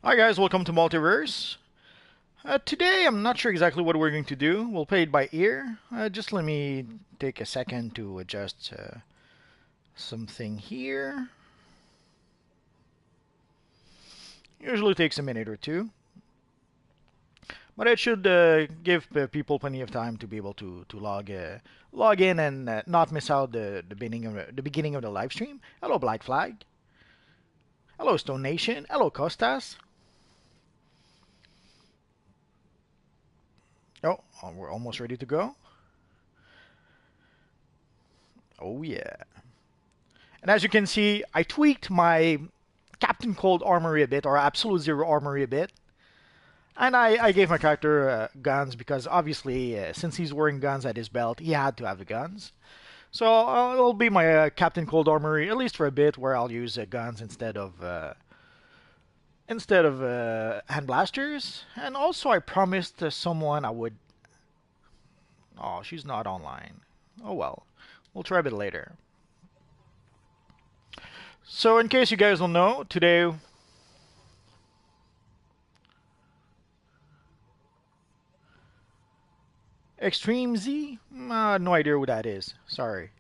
Hi guys, welcome to Multiverse. Today I'm not sure exactly what we're going to do. We'll play it by ear. Just let me take a second to adjust something here. Usually takes a minute or two, but it should give people plenty of time to be able to log in and not miss out the beginning of the live stream. Hello Black Flag. Hello Stone Nation. Hello Costas. We're almost ready to go. Oh yeah. And as you can see, I tweaked my Captain Cold armory a bit, or Absolute Zero armory a bit. And I gave my character guns because obviously, since he's wearing guns at his belt, he had to have the guns. So it'll be my Captain Cold armory, at least for a bit, where I'll use guns instead of hand blasters. And also, I promised someone I would. Oh, she's not online. Oh well, we'll try a bit later. So, in case you guys don't know, today Extreme Z? No idea who that is. Sorry.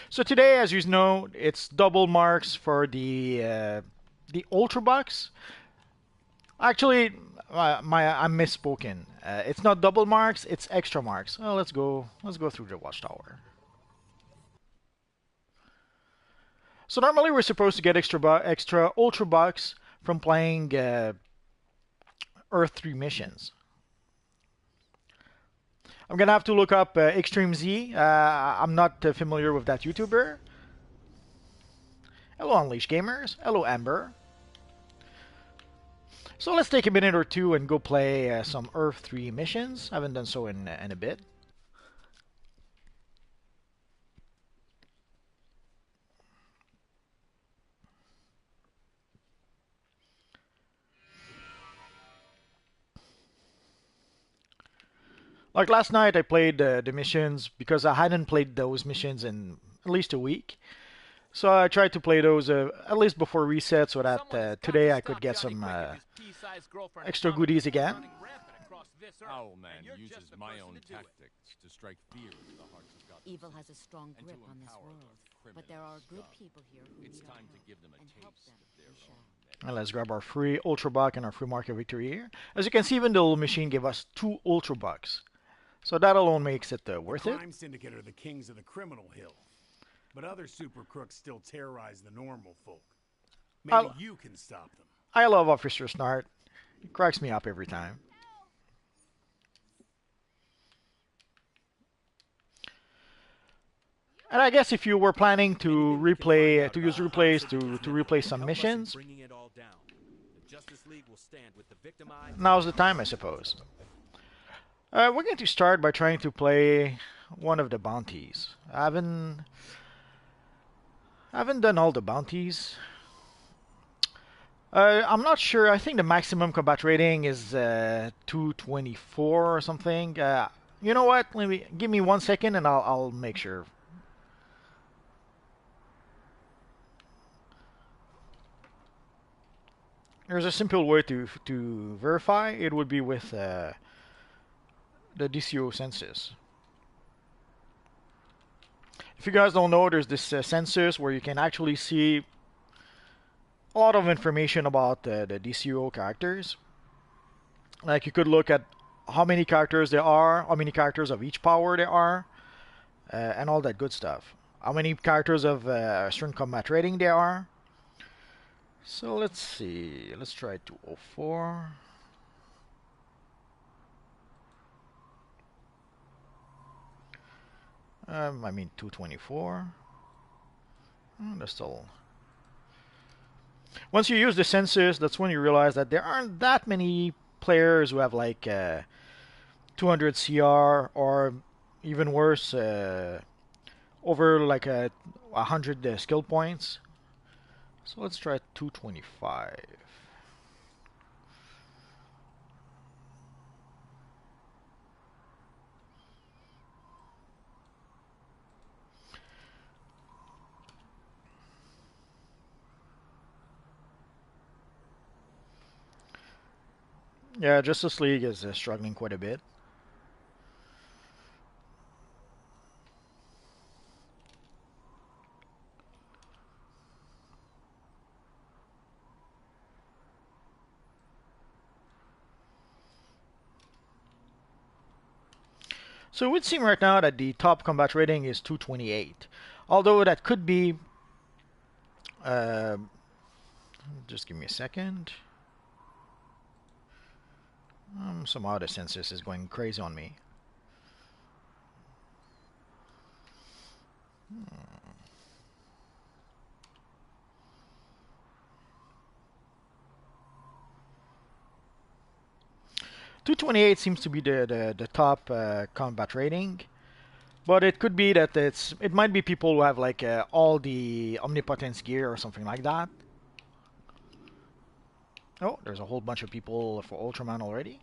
So today, as you know, it's double marks for the Ultra Box. Actually, I'm misspoken. It's not double marks; it's extra marks. Well, let's go. Let's go through the Watchtower. So normally we're supposed to get extra Ultra Box from playing Earth 3 missions. I'm gonna have to look up Extreme Z. I'm not familiar with that YouTuber. Hello, Unleashed Gamers. Hello, Amber. So let's take a minute or two and go play some Earth 3 missions. I haven't done so in a bit. Like last night, I played the missions because I hadn't played those missions in at least a week. So I tried to play those at least before reset so that today I could get some extra goodies again. Owl Man uses my own tactics to strike fear into the hearts of God. Evil has a strong grip on this world, but there are good people here who It's need time our to give them a and help taste them. of their We shall. own. And let's grab our free Ultra Buck and our free market victory here. As you can see, even the little machine gave us 2 Ultra Bucks. So that alone makes it worth it. Crime Syndicate are the kings of the criminal hill. But other super crooks still terrorize the normal folk. Maybe you can stop them. I love Officer Snart. He cracks me up every time. And I guess if you were planning to replay, to use replays to replay some missions, now's the time, I suppose. We're going to start by trying to play one of the bounties. I haven't done all the bounties. I'm not sure. I think the maximum combat rating is 224 or something. You know what? Give me 1 second and I'll make sure. There's a simple way to verify. It would be with the DCUO census. If you guys don't know, there's this census where you can actually see a lot of information about the DCUO characters. Like you could look at how many characters there are, how many characters of each power there are, and all that good stuff. How many characters of a certain combat rating there are. So let's see. Let's try 204. I mean 224. That's still. Once you use the census, that's when you realize that there aren't that many players who have like 200 CR or even worse, over like 100 skill points. So let's try 225. Yeah, Justice League is struggling quite a bit. So it would seem right now that the top combat rating is 228. Although that could be... Uh, just give me a second. Somehow the census is going crazy on me. 228 seems to be the top combat rating, but it could be that it might be people who have like all the omnipotence gear or something like that. Oh, there's a whole bunch of people for Ultraman already.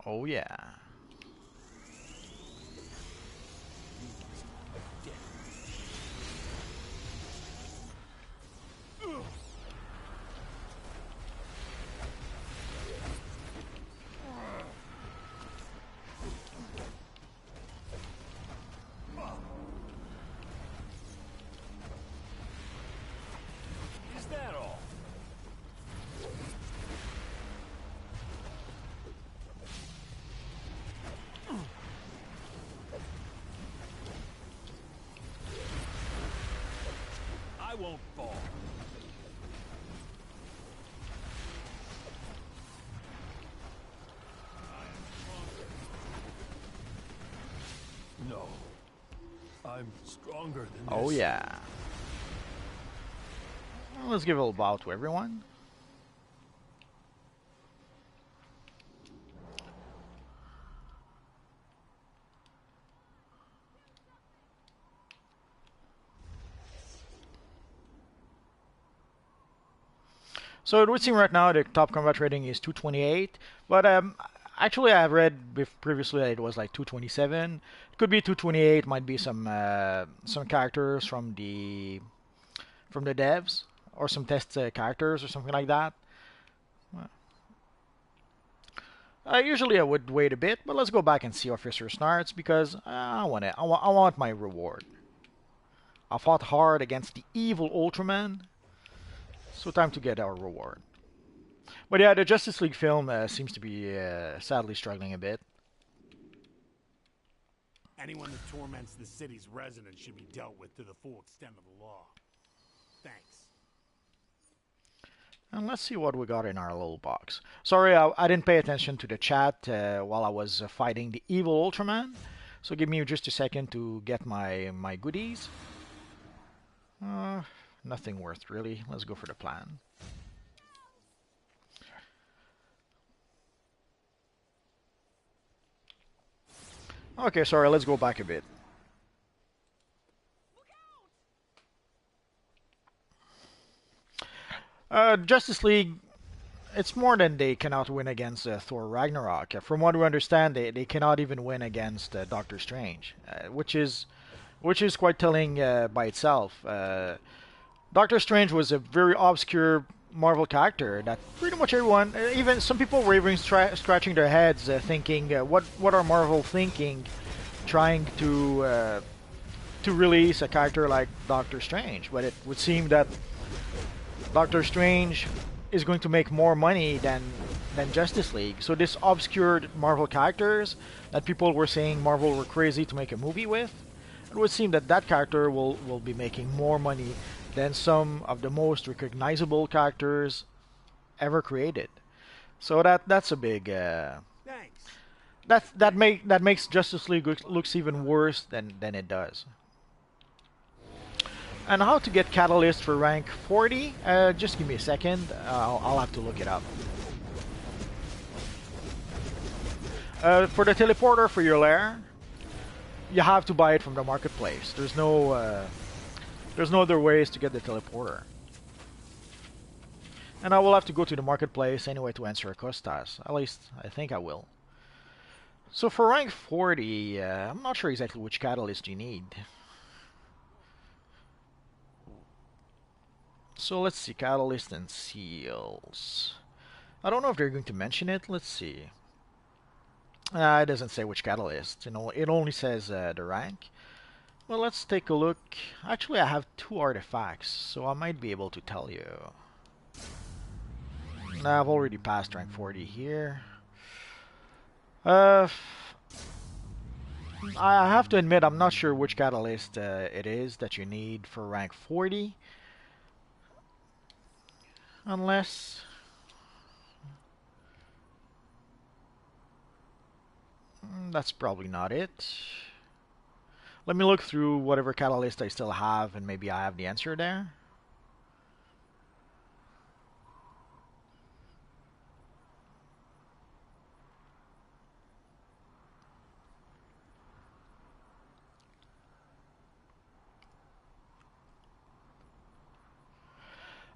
Oh yeah. Is that all? I won't fall. No. I'm stronger than this. Oh yeah. Well, let's give a little bow to everyone. So it would seem right now the top combat rating is 228, but actually I have read previously that it was like 227. It could be 228. Might be some characters from the devs or some test characters or something like that. Usually I would wait a bit, but let's go back and see Officer Snarts because I want it. I want my reward. I fought hard against the evil Ultraman. So time to get our reward. But yeah, the Justice League film seems to be sadly struggling a bit. Anyone that torments the city's residents should be dealt with to the full extent of the law. Thanks. And let's see what we got in our little box. Sorry, I didn't pay attention to the chat while I was fighting the evil Ultraman. So give me just a second to get my goodies. Nothing worth really. Let's go for the plan. Okay, sorry, let's go back a bit. Justice League, it's more than they cannot win against Thor Ragnarok. From what we understand, they cannot even win against Doctor Strange, which is quite telling by itself. Doctor Strange was a very obscure Marvel character that pretty much everyone, even some people were even scratching their heads thinking, what are Marvel thinking trying to release a character like Doctor Strange? But it would seem that Doctor Strange is going to make more money than Justice League. So this obscure Marvel characters that people were saying Marvel were crazy to make a movie with, it would seem that that character will be making more money than some of the most recognizable characters ever created. So that's a big Thanks. that makes Justice League looks even worse than it does. And how to get Catalyst for rank 40? Just give me a second. I'll have to look it up. For the teleporter for your lair, you have to buy it from the marketplace. There's no other ways to get the teleporter. And I will have to go to the marketplace anyway to answer Acosta's. At least I think I will. So for rank 40, I'm not sure exactly which catalyst you need. So let's see, catalyst and seals. I don't know if they're going to mention it. Let's see. It doesn't say which catalyst. You know, it only says the rank. Well, let's take a look. Actually, I have 2 artifacts, so I might be able to tell you. I've already passed rank 40 here. I have to admit, I'm not sure which catalyst it is that you need for rank 40. Unless... that's probably not it. Let me look through whatever catalyst I still have, and maybe I have the answer there.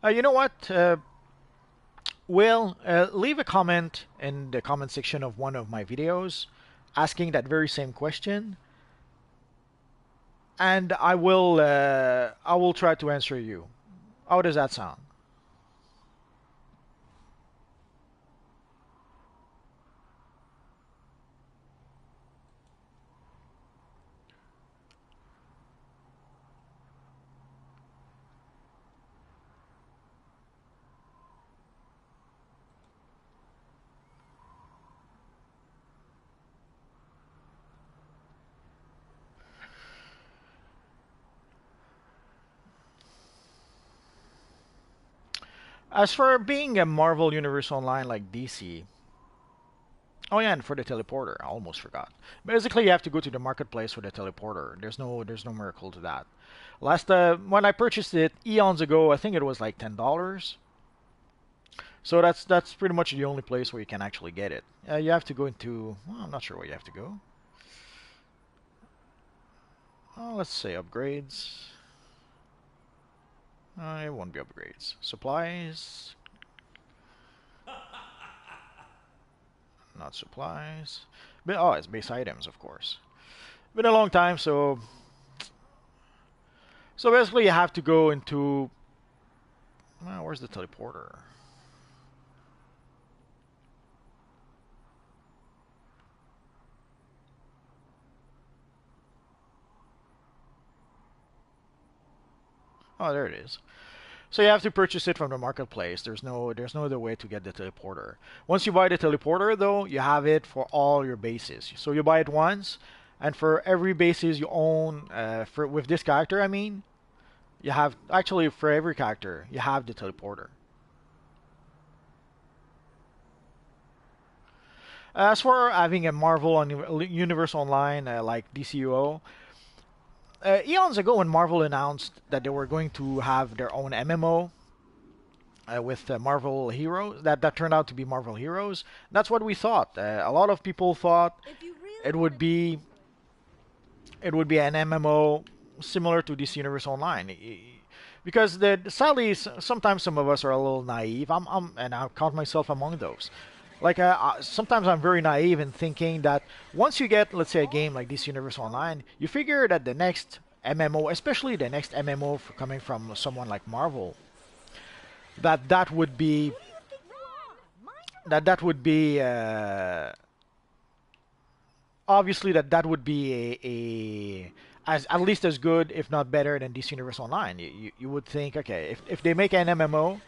You know what? Will, leave a comment in the comment section of one of my videos asking that very same question, and I will try to answer you. How does that sound? As for being a Marvel Universe Online like DC, oh yeah, and for the teleporter, I almost forgot. Basically, you have to go to the marketplace for the teleporter. There's no miracle to that. Last when I purchased it eons ago, I think it was like $10. So that's pretty much the only place where you can actually get it. You have to go into, well, I'm not sure where you have to go. Let's say upgrades. It won't be upgrades. Supplies. Not supplies. But, oh, it's base items, of course. Been a long time, so basically you have to go into... where's the teleporter? Oh, there it is. So you have to purchase it from the marketplace. There's no other way to get the teleporter. Once you buy the teleporter, though, you have it for all your bases. So you buy it once, and for every bases you own, with this character, I mean, you have actually for every character you have the teleporter. As for having a Marvel Universe Online like DCUO. Eons ago, when Marvel announced that they were going to have their own MMO with Marvel Heroes, that turned out to be Marvel Heroes. That's what we thought. A lot of people thought it would be an MMO similar to DC Universe Online, because sadly sometimes some of us are a little naive. And I count myself among those. Like, sometimes I'm very naive in thinking that once you get, let's say, a game like DC Universe Online, you figure that the next MMO, especially the next MMO coming from someone like Marvel, that would be obviously that would be as at least as good, if not better, than DC Universe Online. You would think, okay, if they make an MMO,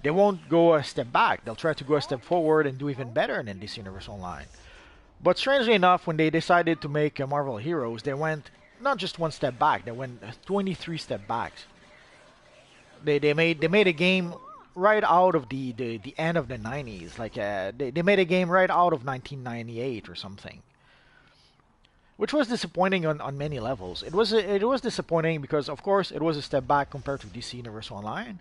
they won't go a step back. They'll try to go a step forward and do even better than DC Universe Online. But strangely enough, when they decided to make Marvel Heroes, they went not just one step back. They went 23 step back. They made a game right out of the end of the 90s. Like they made a game right out of 1998 or something, which was disappointing on many levels. It was disappointing because, of course, it was a step back compared to DC Universe Online.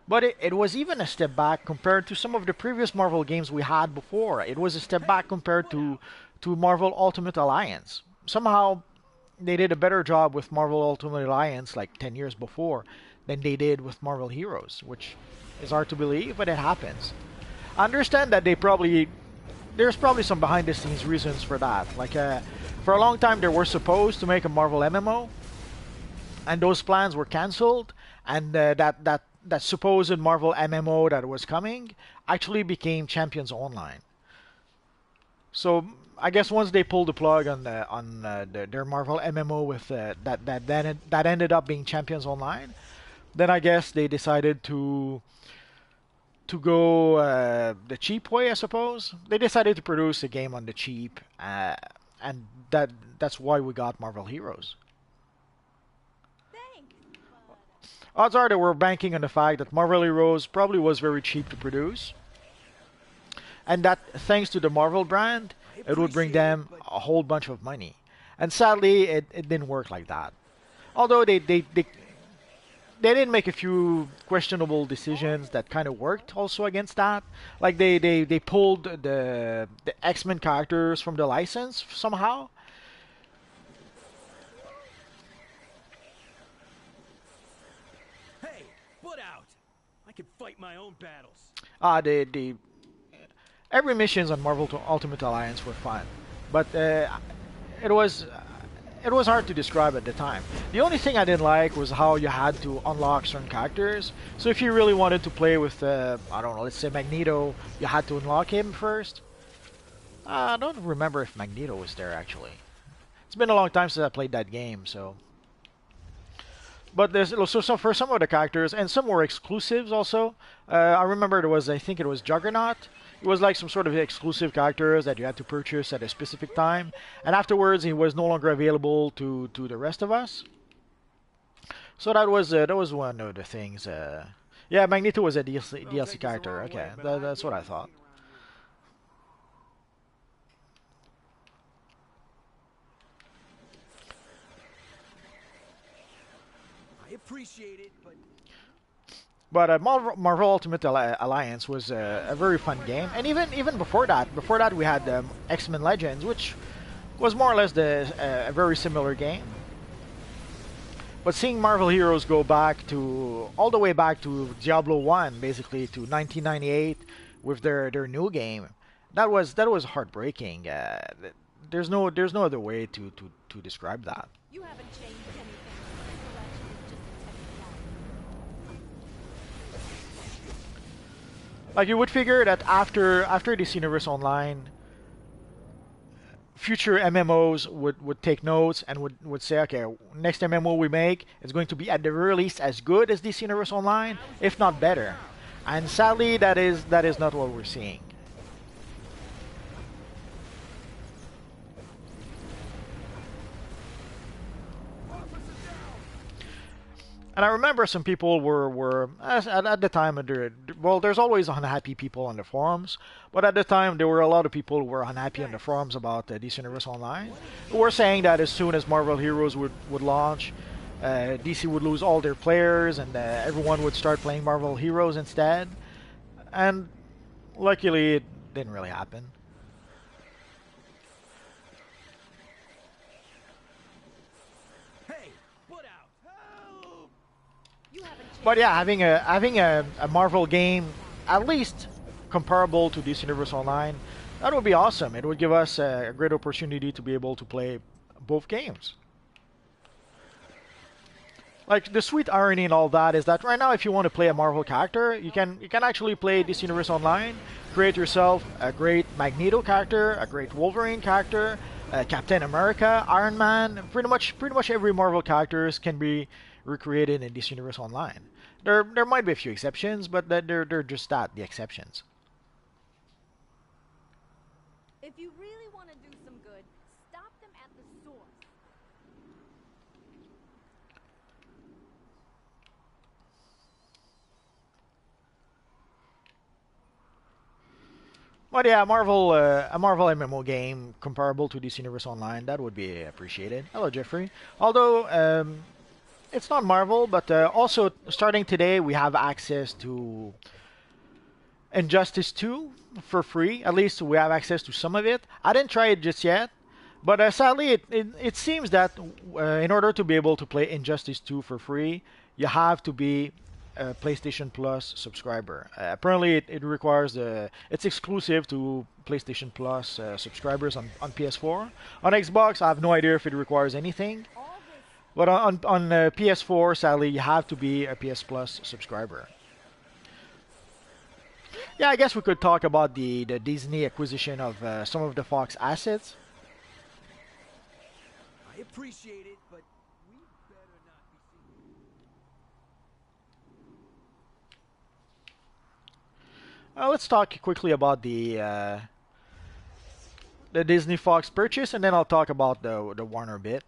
But it was even a step back compared to some of the previous Marvel games we had before. It was a step back compared to Marvel Ultimate Alliance. Somehow they did a better job with Marvel Ultimate Alliance like 10 years before than they did with Marvel Heroes, which is hard to believe, but it happens. I understand that there's probably some behind the scenes reasons for that. Like for a long time they were supposed to make a Marvel MMO, and those plans were cancelled, and that supposed Marvel MMO that was coming actually became Champions Online. So I guess once they pulled the plug on their Marvel MMO with that ended up being Champions Online, then I guess they decided to go the cheap way, I suppose. They decided to produce a game on the cheap, and that's why we got Marvel Heroes. Odds are they were banking on the fact that Marvel Heroes probably was very cheap to produce, and that thanks to the Marvel brand, it would bring them a whole bunch of money. And sadly, it didn't work like that. Although they did make a few questionable decisions that kind of worked also against that. Like they pulled the X-Men characters from the license somehow. Hey, put out. I can fight my own battles. The every missions on Marvel Ultimate Alliance were fun, but it was it was hard to describe at the time. The only thing I didn't like was how you had to unlock certain characters. So if you really wanted to play with, I don't know, let's say Magneto, you had to unlock him first. I don't remember if Magneto was there actually. It's been a long time since I played that game, so. But there's also some for some of the characters, and some were exclusives also. I remember there was, I think it was Juggernaut. It was like some sort of exclusive characters that you had to purchase at a specific time, and afterwards he was no longer available to the rest of us. So that was one of the things. Yeah, Magneto was a DLC character. Okay, that's what I thought. I appreciate it, but But Marvel Ultimate Alliance was a very fun game, and even before that we had X-Men Legends, which was more or less a very similar game. But seeing Marvel Heroes go back to all the way back to Diablo 1, basically to 1998, with their new game, that was heartbreaking. There's no other way to describe that. You haven't changed anything. This election is just a technicality. Like you would figure that after this Universe Online, future MMOs would take notes and would say, okay, next MMO we make is going to be at the very least as good as this Universe Online, if not better. And sadly, that is not what we're seeing. And I remember some people were at the time, well, there's always unhappy people on the forums, but at the time there were a lot of people who were unhappy on the forums about DC Universe Online, who were saying that as soon as Marvel Heroes would launch, DC would lose all their players and everyone would start playing Marvel Heroes instead. And luckily it didn't really happen. But yeah, having a Marvel game at least comparable to this Universe Online, that would be awesome. It would give us a great opportunity to be able to play both games. Like the sweet irony in all that is that right now, if you want to play a Marvel character, you can actually play this Universe Online, create yourself a great Magneto character, a great Wolverine character, Captain America, Iron Man. Pretty much every Marvel characters can be recreated in this Universe Online. There might be a few exceptions, but they're just the exceptions. If you really want to do some good, stop them at the source. But yeah, a Marvel MMO game comparable to this Universe Online, that would be appreciated. Hello, Jeffrey. Although it's not Marvel, but also starting today we have access to Injustice 2 for free. At least we have access to some of it. I didn't try it just yet, but sadly it seems that in order to be able to play Injustice 2 for free, you have to be a PlayStation Plus subscriber. Apparently it requires it's exclusive to PlayStation Plus subscribers on PS4. On Xbox, I have no idea if it requires anything. But on PS4, sadly, you have to be a PS Plus subscriber. Yeah, I guess we could talk about the Disney acquisition of some of the Fox assets. I appreciate it, but we better not be seen. Let's talk quickly about the Disney Fox purchase, and then I'll talk about the Warner bit.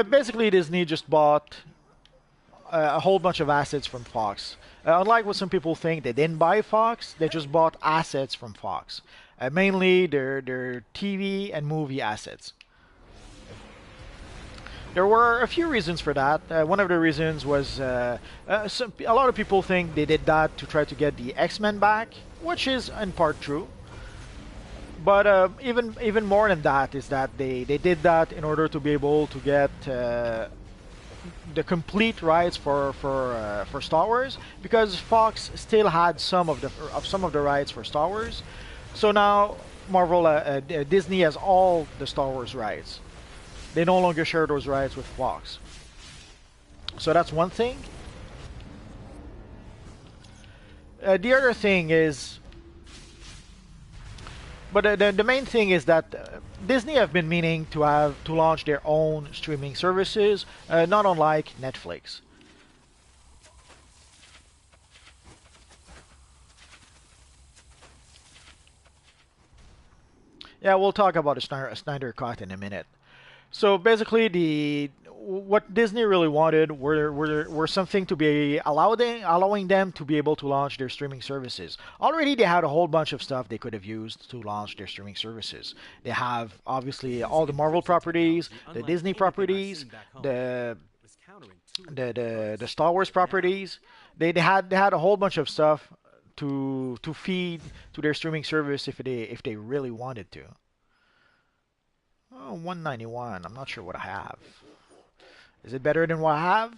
Basically, Disney just bought a whole bunch of assets from Fox. Unlike what some people think, they didn't buy Fox, they just bought assets from Fox. Mainly their TV and movie assets. There were a few reasons for that. One of the reasons was a lot of people think they did that to try to get the X-Men back, which is in part true. But even more than that is that they did that in order to be able to get the complete rights for Star Wars, because Fox still had some of the rights for Star Wars. So now Disney has all the Star Wars rights. They no longer share those rights with Fox. So that's one thing. The other thing is, but the main thing is that Disney have been meaning to launch their own streaming services, not unlike Netflix. Yeah, we'll talk about the Snyder Cut in a minute. So basically, what Disney really wanted were something to be allowing them to be able to launch their streaming services. Already, they had a whole bunch of stuff they could have used to launch their streaming services. They have obviously all the Marvel properties, the Disney properties, the Star Wars properties. They had a whole bunch of stuff to feed to their streaming service if they really wanted to. Oh, 191. I'm not sure what I have. Is it better than what I have?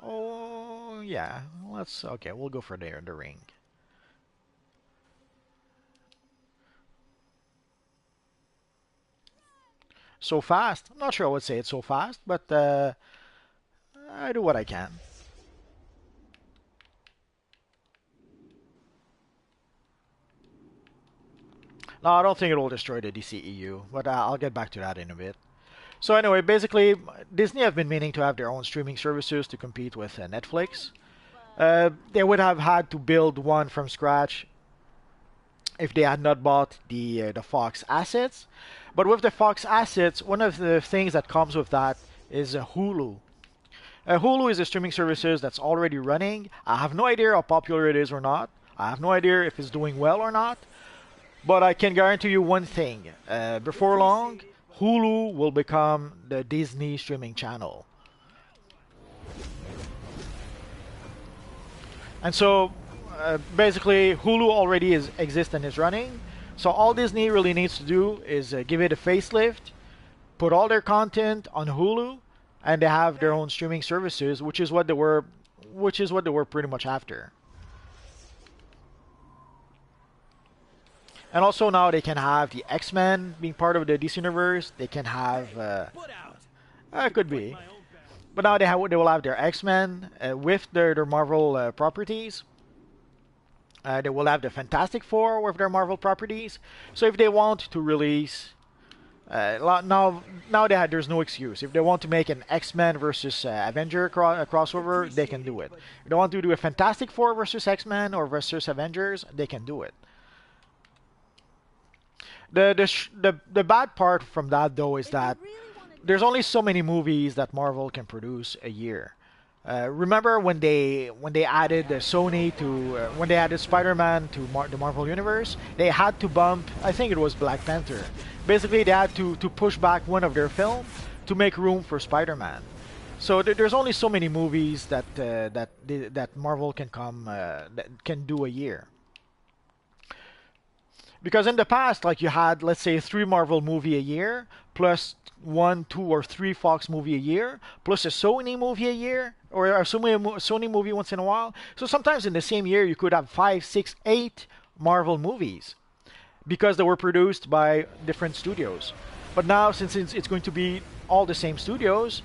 Oh, yeah. Okay. We'll go for the ring. So fast. I'm not sure I would say it's so fast, but I do what I can. No, I don't think it will destroy the DCEU, but I'll get back to that in a bit. So anyway, basically, Disney have been meaning to have their own streaming services to compete with Netflix. They would have had to build one from scratch if they had not bought the Fox assets. But with the Fox assets, one of the things that comes with that is Hulu. Hulu is a streaming services that's already running. I have no idea how popular it is or not. I have no idea if it's doing well or not. But I can guarantee you one thing. Before long, Hulu will become the Disney streaming channel. And so, basically, Hulu already exists and is running. So all Disney really needs to do is give it a facelift, put all their content on Hulu, and they have their own streaming services, which is what they were pretty much after. And also now they can have the X-Men being part of the DC universe. They can have, could be, but now they will have their X-Men with their Marvel properties. They will have the Fantastic Four with their Marvel properties. So if they want to release, now there's no excuse. If they want to make an X-Men versus Avenger crossover, they can do it. If they want to do a Fantastic Four versus X-Men or versus Avengers, they can do it. The bad part from that though is that there's only so many movies that Marvel can produce a year. Remember when they added Sony to when they added Spider-Man to the Marvel Universe, they had to bump. I think it was Black Panther. Basically, they had to push back one of their film to make room for Spider-Man. So there's only so many movies that Marvel can that can do a year. Because in the past, like you had, let's say, three Marvel movie a year, plus one, two, or three Fox movie a year, plus a Sony movie a year, or a Sony movie once in a while. So sometimes in the same year, you could have five, six, eight Marvel movies because they were produced by different studios. But now, since it's going to be all the same studios,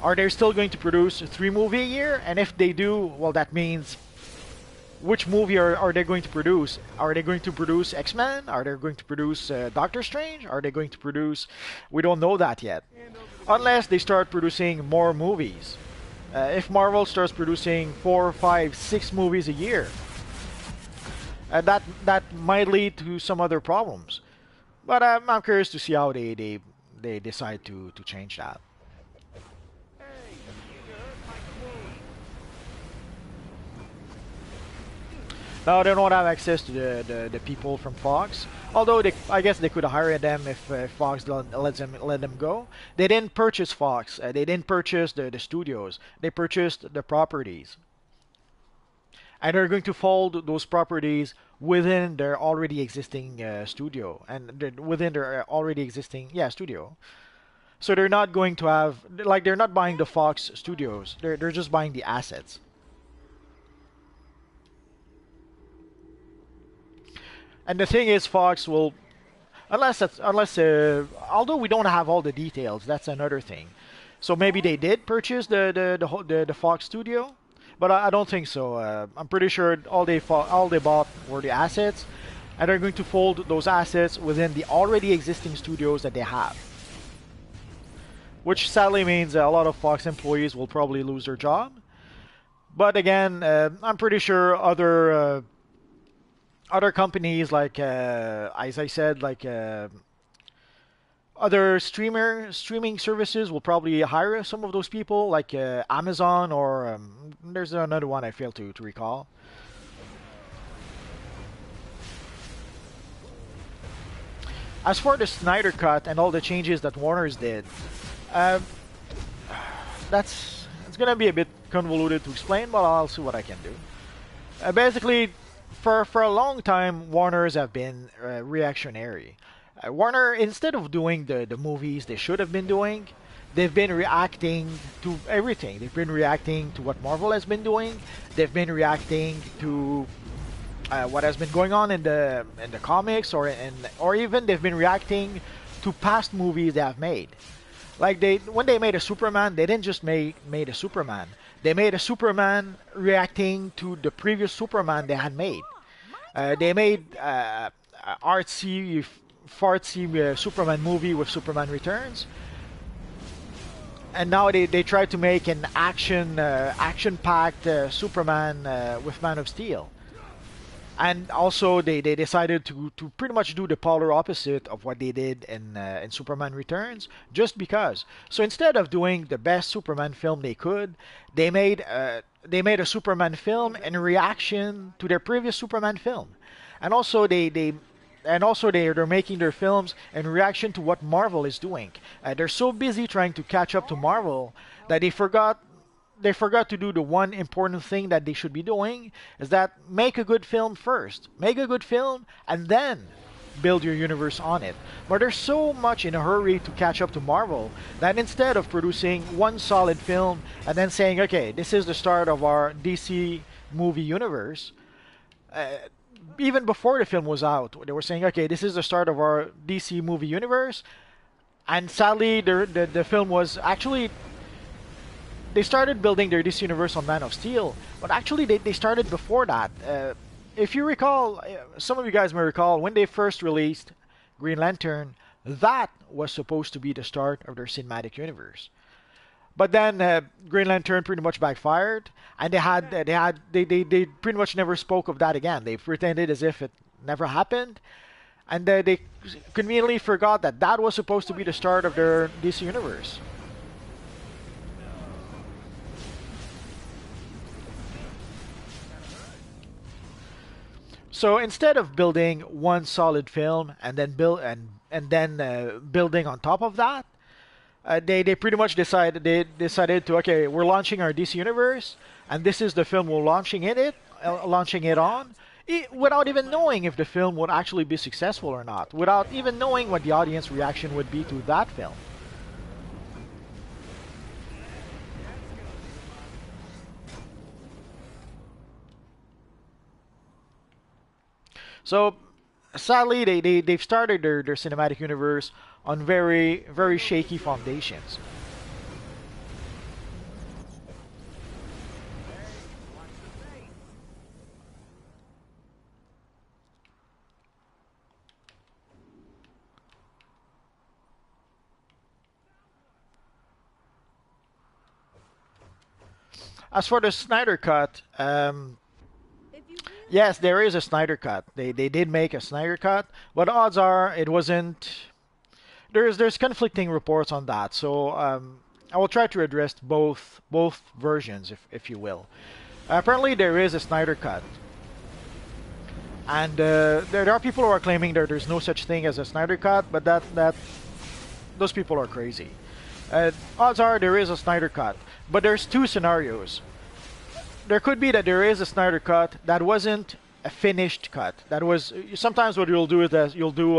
are they still going to produce three movie a year? And if they do, well, that means which movie are they going to produce? Are they going to produce X-Men? Are they going to produce Doctor Strange? Are they going to produce... We don't know that yet. Unless they start producing more movies. If Marvel starts producing 4, 5, 6 movies a year, that might lead to some other problems. But I'm curious to see how they decide to change that. No, they don't have access to the people from Fox. Although I guess they could hire them if Fox let them go. They didn't purchase Fox. They didn't purchase the studios. They purchased the properties, and they're going to fold those properties within their already existing studio and within their already existing studio. So they're not going to have they're not buying the Fox studios. They're just buying the assets. And the thing is, Fox will, although we don't have all the details, that's another thing. So maybe they did purchase the Fox studio, but I don't think so. I'm pretty sure all they bought were the assets, and they're going to fold those assets within the already existing studios that they have. Which sadly means a lot of Fox employees will probably lose their job. But again, I'm pretty sure other companies like as I said, like other streaming services will probably hire some of those people, like Amazon or there's another one I failed to recall. As for the Snyder Cut and all the changes that Warner's did, it's gonna be a bit convoluted to explain, but I'll see what I can do. Basically, for a long time, Warners have been reactionary. Warner, instead of doing the movies they should have been doing, they've been reacting to everything. They've been reacting to what Marvel has been doing. They've been reacting to what has been going on in the comics, or even they've been reacting to past movies they have made. Like when they made a Superman, they didn't just made a Superman. They made a Superman reacting to the previous Superman they had made. They made artsy, fartsy Superman movie with Superman Returns, and now they try to make an action-packed Superman with Man of Steel. And also they decided to pretty much do the polar opposite of what they did in Superman Returns, just because. So instead of doing the best Superman film they could, they made a Superman film in reaction to their previous Superman film. And also they're making their films in reaction to what Marvel is doing. They're so busy trying to catch up to Marvel that they forgot to do the one important thing that they should be doing, is that make a good film first. Make a good film and then build your universe on it. But they're so much in a hurry to catch up to Marvel that instead of producing one solid film and then saying, okay, this is the start of our DC movie universe, even before the film was out, they were saying, okay, this is the start of our DC movie universe. And sadly, the film was actually... They started building their DC universe on Man of Steel, but actually they started before that. If you recall, some of you guys may recall, when they first released Green Lantern, that was supposed to be the start of their cinematic universe. But then Green Lantern pretty much backfired, and they pretty much never spoke of that again. They pretended as if it never happened, and they conveniently forgot that was supposed to be the start of their DC universe. So instead of building one solid film and then building on top of that, they pretty much decided to, okay, we're launching our DC universe, and this is the film we're launching it on, without even knowing if the film would actually be successful or not, without even knowing what the audience reaction would be to that film. So sadly, they've started their cinematic universe on very, very shaky foundations. As for the Snyder Cut, If you really yes, there is a Snyder Cut. They did make a Snyder Cut, but odds are it wasn't. There's conflicting reports on that, so I will try to address both versions, if you will. Apparently, there is a Snyder Cut, and there are people who are claiming that there's no such thing as a Snyder Cut, but that those people are crazy. Odds are there is a Snyder Cut, but there's two scenarios. There could be that there is a Snyder Cut that wasn't a finished cut. That was sometimes what you'll do is that you'll do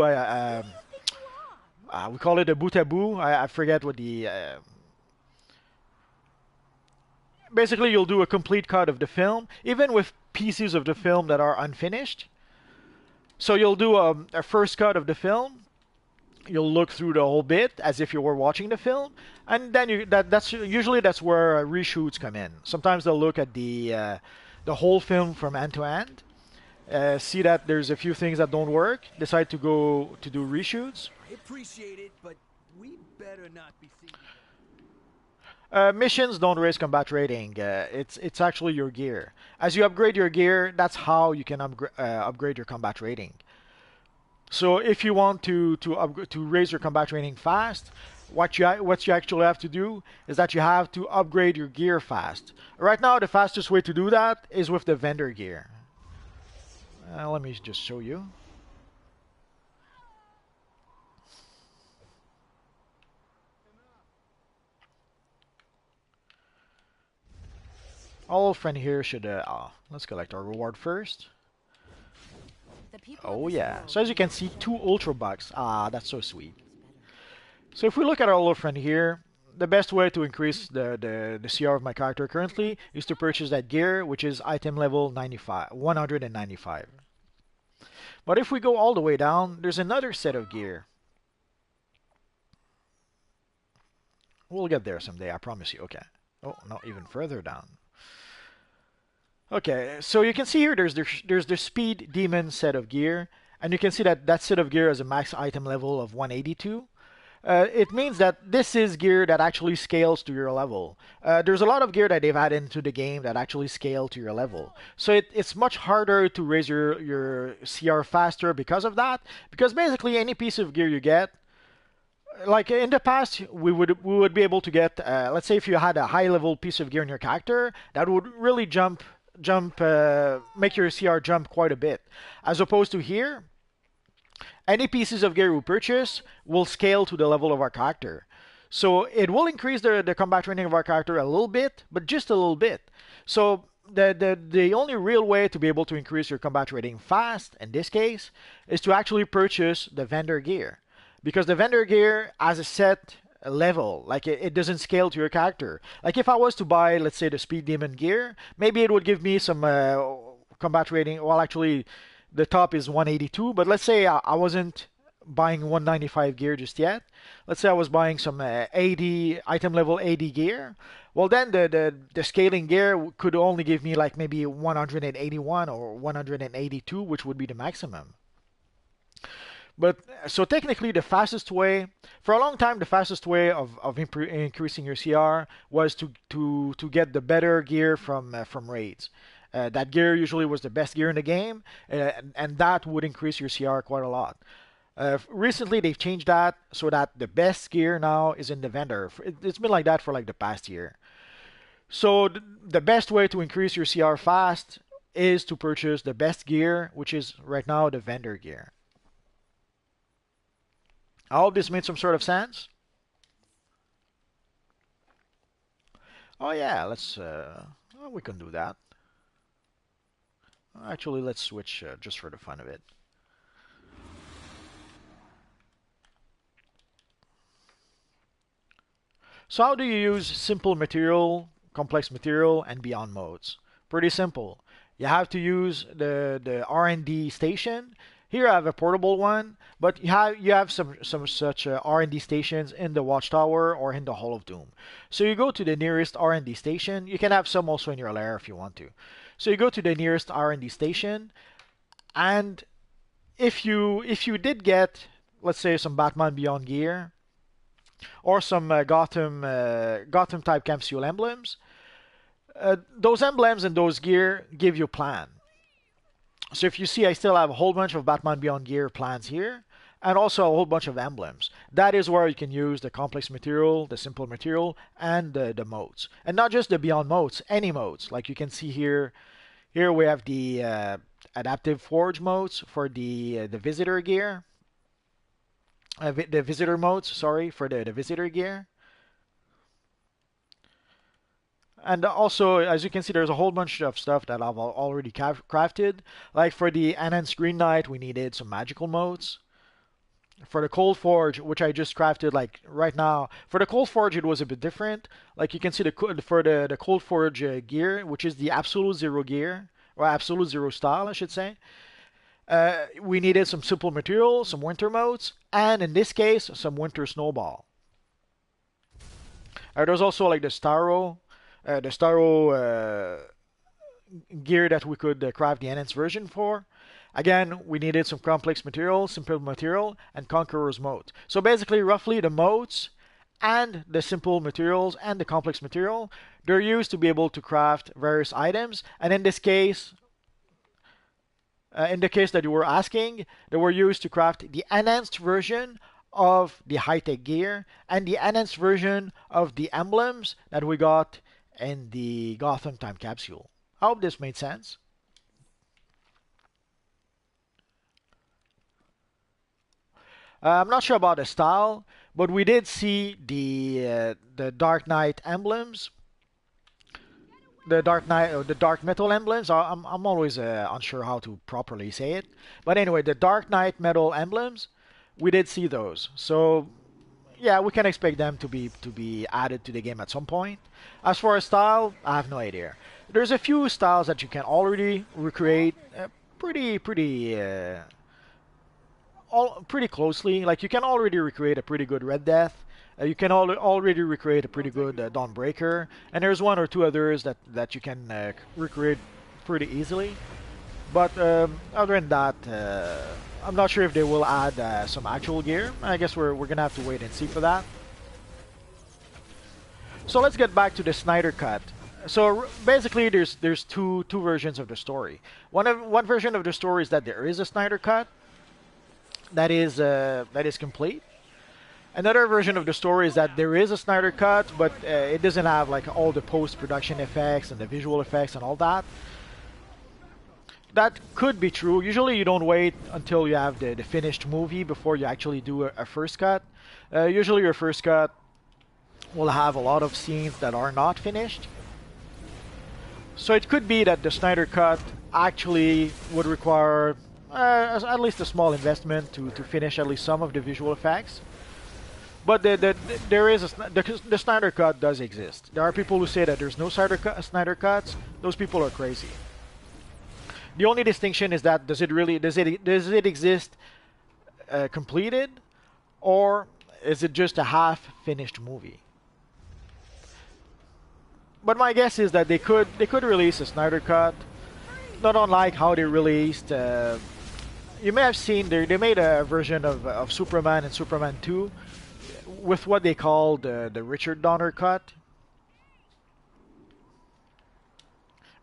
we call it a bout à bout. I forget what the basically you'll do a complete cut of the film, even with pieces of the film that are unfinished. So you'll do a first cut of the film. You'll look through the whole bit as if you were watching the film, and then that's usually that's where reshoots come in. Sometimes they'll look at the whole film from end to end, see that there's a few things that don't work, decide to go to do reshoots. I appreciate it, but we better not be seeing. Missions don't raise combat rating. It's actually your gear. As you upgrade your gear, that's how you can upgrade your combat rating. So if you want to raise your combat rating fast, what you actually have to do is that you have to upgrade your gear fast. Right now, the fastest way to do that is with the vendor gear. Let me just show you. Our old friend here should let's collect our reward first. the people of Oh this yeah. world So as you can see, 2 Ultra Bucks. Ah, that's so sweet. So if we look at our little friend here, the best way to increase the CR of my character currently is to purchase that gear, which is item level 195. But if we go all the way down, there's another set of gear. We'll get there someday, I promise you. Okay. Oh, no, even further down. Okay, so you can see here there's the Speed Demon set of gear, and you can see that that set of gear has a max item level of 182. It means that this is gear that actually scales to your level. There's a lot of gear that they've added into the game that actually scale to your level. So it's much harder to raise your CR faster because of that. Because basically any piece of gear you get, like in the past, we would be able to get, let's say if you had a high level piece of gear in your character, that would really make your CR jump quite a bit. As opposed to here, any pieces of gear we purchase will scale to the level of our character. So it will increase the combat rating of our character a little bit, but just a little bit. So the only real way to be able to increase your combat rating fast, in this case, is to actually purchase the vendor gear. Because the vendor gear has a set level, like it doesn't scale to your character. Like if I was to buy, let's say, the Speed Demon gear, maybe it would give me some combat rating. Well, actually, the top is 182, but let's say I wasn't buying 195 gear just yet. Let's say I was buying some 80 item level 80 gear. Well, then the scaling gear could only give me like maybe 181 or 182, which would be the maximum. But so technically, the fastest way for a long time, the fastest way of increasing your CR was to get the better gear from raids. That gear usually was the best gear in the game, and that would increase your CR quite a lot. Recently, they've changed that so that the best gear now is in the vendor. It's been like that for like the past year. So the best way to increase your CR fast is to purchase the best gear, which is right now the vendor gear. I hope this made some sort of sense. Oh yeah, let's well, we can do that. Actually, let's switch just for the fun of it. So how do you use simple material, complex material, and beyond modes? Pretty simple. You have to use the R&D station. Here I have a portable one, but you have some such R&D stations in the Watchtower or in the Hall of Doom. So you go to the nearest R&D station. You can have some also in your lair if you want to. So you go to the nearest R&D station, and if you did get, let's say, some Batman Beyond gear or some Gotham type capsule emblems, those emblems and those gear give you plan. So if you see, I still have a whole bunch of Batman Beyond gear plans here, and also a whole bunch of emblems. That is where you can use the complex material, the simple material, and the modes. And not just the Beyond modes, any modes. Like you can see here, here we have the adaptive forge modes for the visitor gear. The visitor modes, sorry, for the visitor gear. And also, as you can see, there's a whole bunch of stuff that I've already crafted. Like for the Enhanced Green Knight, we needed some magical modes. For the Cold Forge, which I just crafted like right now, for the Cold Forge it was a bit different. Like you can see for the Cold Forge gear, which is the Absolute Zero gear, or Absolute Zero style, I should say. We needed some simple material, some winter modes, and in this case, some winter snowball. There's also like the Starro gear that we could craft the enhanced version for. Again, we needed some complex material, simple material, and Conqueror's mode. So basically, roughly the modes and the simple materials and the complex material, they're used to be able to craft various items. And in this case, in the case that you were asking, they were used to craft the enhanced version of the high-tech gear and the enhanced version of the emblems that we got in the Gotham Time Capsule. I hope this made sense. I'm not sure about the style, but we did see the Dark Knight emblems, the Dark Knight, or the Dark Metal emblems. I'm always unsure how to properly say it, but anyway, the Dark Knight Metal emblems, we did see those. So yeah, we can expect them to be added to the game at some point. As for a style, I have no idea. There's a few styles that you can already recreate pretty closely. Like you can already recreate a pretty good Red Death. You can already recreate a pretty good Dawnbreaker, and there's one or two others that you can recreate pretty easily. But other than that, I'm not sure if they will add some actual gear. I guess we're gonna have to wait and see for that. So let's get back to the Snyder Cut. So basically, there's two versions of the story. One version of the story is that there is a Snyder Cut that is complete. Another version of the story is that there is a Snyder Cut, but it doesn't have like all the post-production effects and the visual effects and all that. That could be true. Usually you don't wait until you have the finished movie before you actually do a first cut. Usually your first cut will have a lot of scenes that are not finished. So it could be that the Snyder Cut actually would require at least a small investment to finish at least some of the visual effects. But there is the Snyder Cut does exist. There are people who say that there's no Snyder Cuts. Those people are crazy. The only distinction is that does it exist completed, or is it just a half finished movie? But my guess is that they could release a Snyder Cut, not unlike how they released. You may have seen they made a version of Superman and Superman 2 with what they called the Richard Donner cut.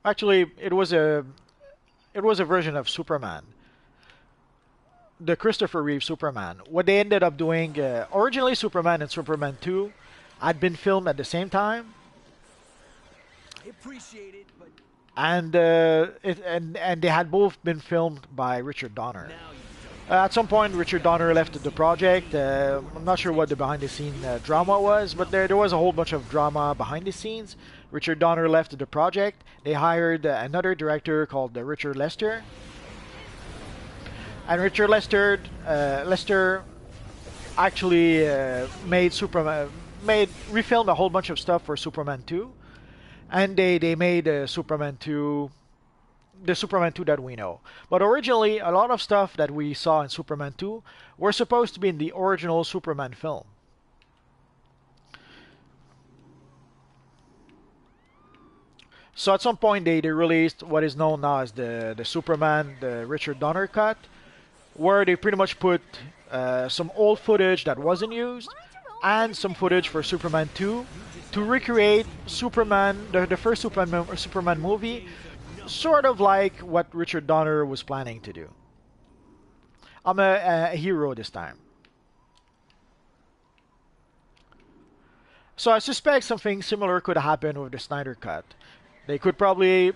Actually, it was a version of Superman, the Christopher Reeve Superman. What they ended up doing, originally Superman and Superman 2 had been filmed at the same time. I appreciate it, but and and they had both been filmed by Richard Donner. At some point, Richard Donner left the project. I'm not sure what the behind-the-scene drama was, but there was a whole bunch of drama behind the scenes. Richard Donner left the project. They hired another director called Richard Lester, and Richard Lester actually made Superman, refilmed a whole bunch of stuff for Superman 2, and they made Superman 2, the Superman 2 that we know. But originally, a lot of stuff that we saw in Superman 2 were supposed to be in the original Superman film. So at some point, they released what is known now as the Superman, the Richard Donner cut, where they pretty much put some old footage that wasn't used and some footage for Superman 2 to recreate Superman, the first Superman movie, sort of like what Richard Donner was planning to do. I'm a hero this time. So I suspect something similar could happen with the Snyder Cut. They could probably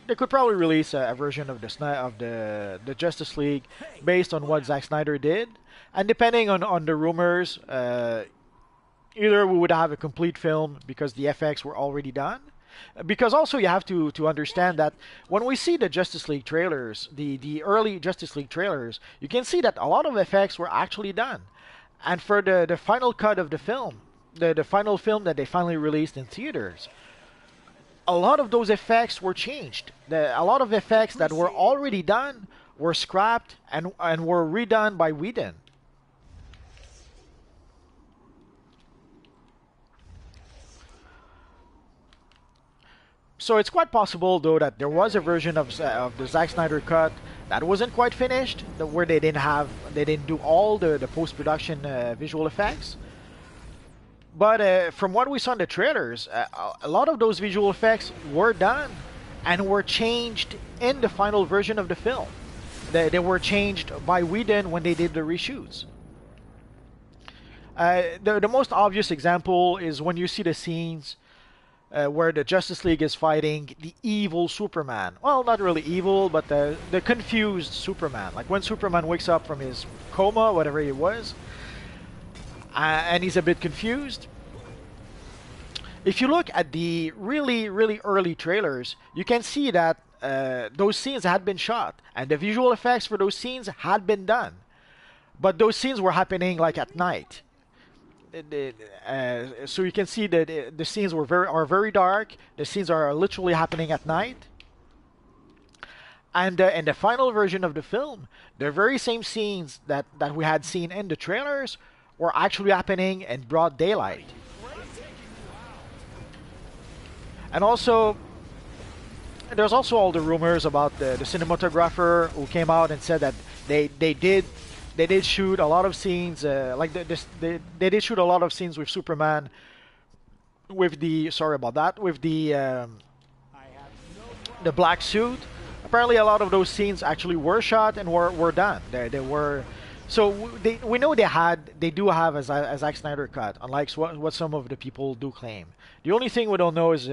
release a version of the Justice League based on what Zack Snyder did, and depending on the rumors, either we would have a complete film because the effects were already done. Because also you have to understand that when we see the Justice League trailers, the early Justice League trailers, you can see that a lot of effects were actually done. And for the final cut of the film, the final film that they finally released in theaters, a lot of those effects were changed. A lot of effects that were already done were scrapped and were redone by Whedon. So it's quite possible, though, that there was a version of the Zack Snyder cut that wasn't quite finished, where they didn't do all the post-production visual effects. But from what we saw in the trailers, a lot of those visual effects were done and were changed in the final version of the film. They were changed by Whedon when they did the reshoots. The most obvious example is when you see the scenes where the Justice League is fighting the evil Superman. Well, not really evil, but the confused Superman. Like when Superman wakes up from his coma, whatever it was, and he's a bit confused. If you look at the really, really early trailers, you can see that those scenes had been shot, and the visual effects for those scenes had been done. But those scenes were happening like at night. So you can see that the scenes are very dark. The scenes are literally happening at night. And in the final version of the film, the very same scenes that we had seen in the trailers were actually happening in broad daylight. And also, there's also all the rumors about the cinematographer who came out and said that they did shoot a lot of scenes, they did shoot a lot of scenes with Superman, with the black suit. Apparently, a lot of those scenes actually were shot and were done. They were, so we know they do have a Zack Snyder cut, unlike what some of the people do claim. The only thing we don't know is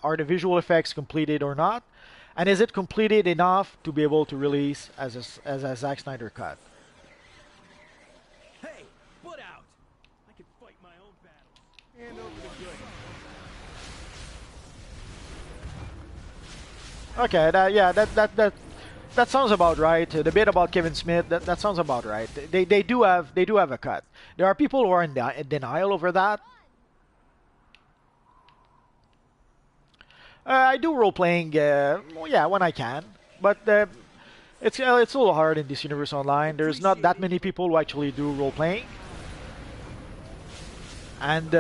are the visual effects completed or not, and is it completed enough to be able to release as a Zack Snyder cut. Hey, put out! I can fight my own battles. Hand over the goods. Okay, that sounds about right. The bit about Kevin Smith, that sounds about right. They do have a cut. There are people who are in denial over that. I do role playing, when I can, but it's a little hard in this universe online. There's not that many people who actually do role playing, and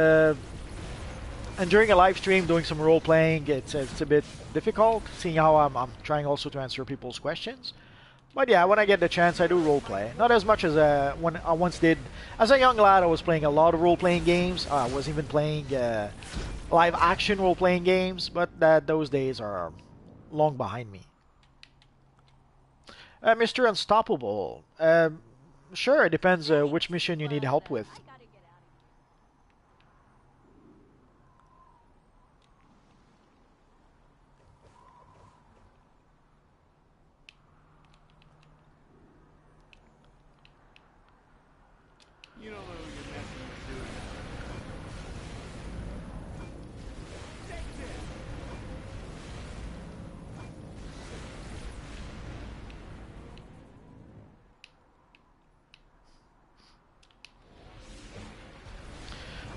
during a live stream doing some role playing, it's a bit difficult, seeing how I'm trying also to answer people's questions. But yeah, when I get the chance, I do role play. Not as much as when I once did. As a young lad, I was playing a lot of role playing games. I was even playing live action role playing games, but those days are long behind me. Mr. Unstoppable. Sure, it depends which mission you need help with. I gotta get out of You don't know who you're messing with, do you? Take this!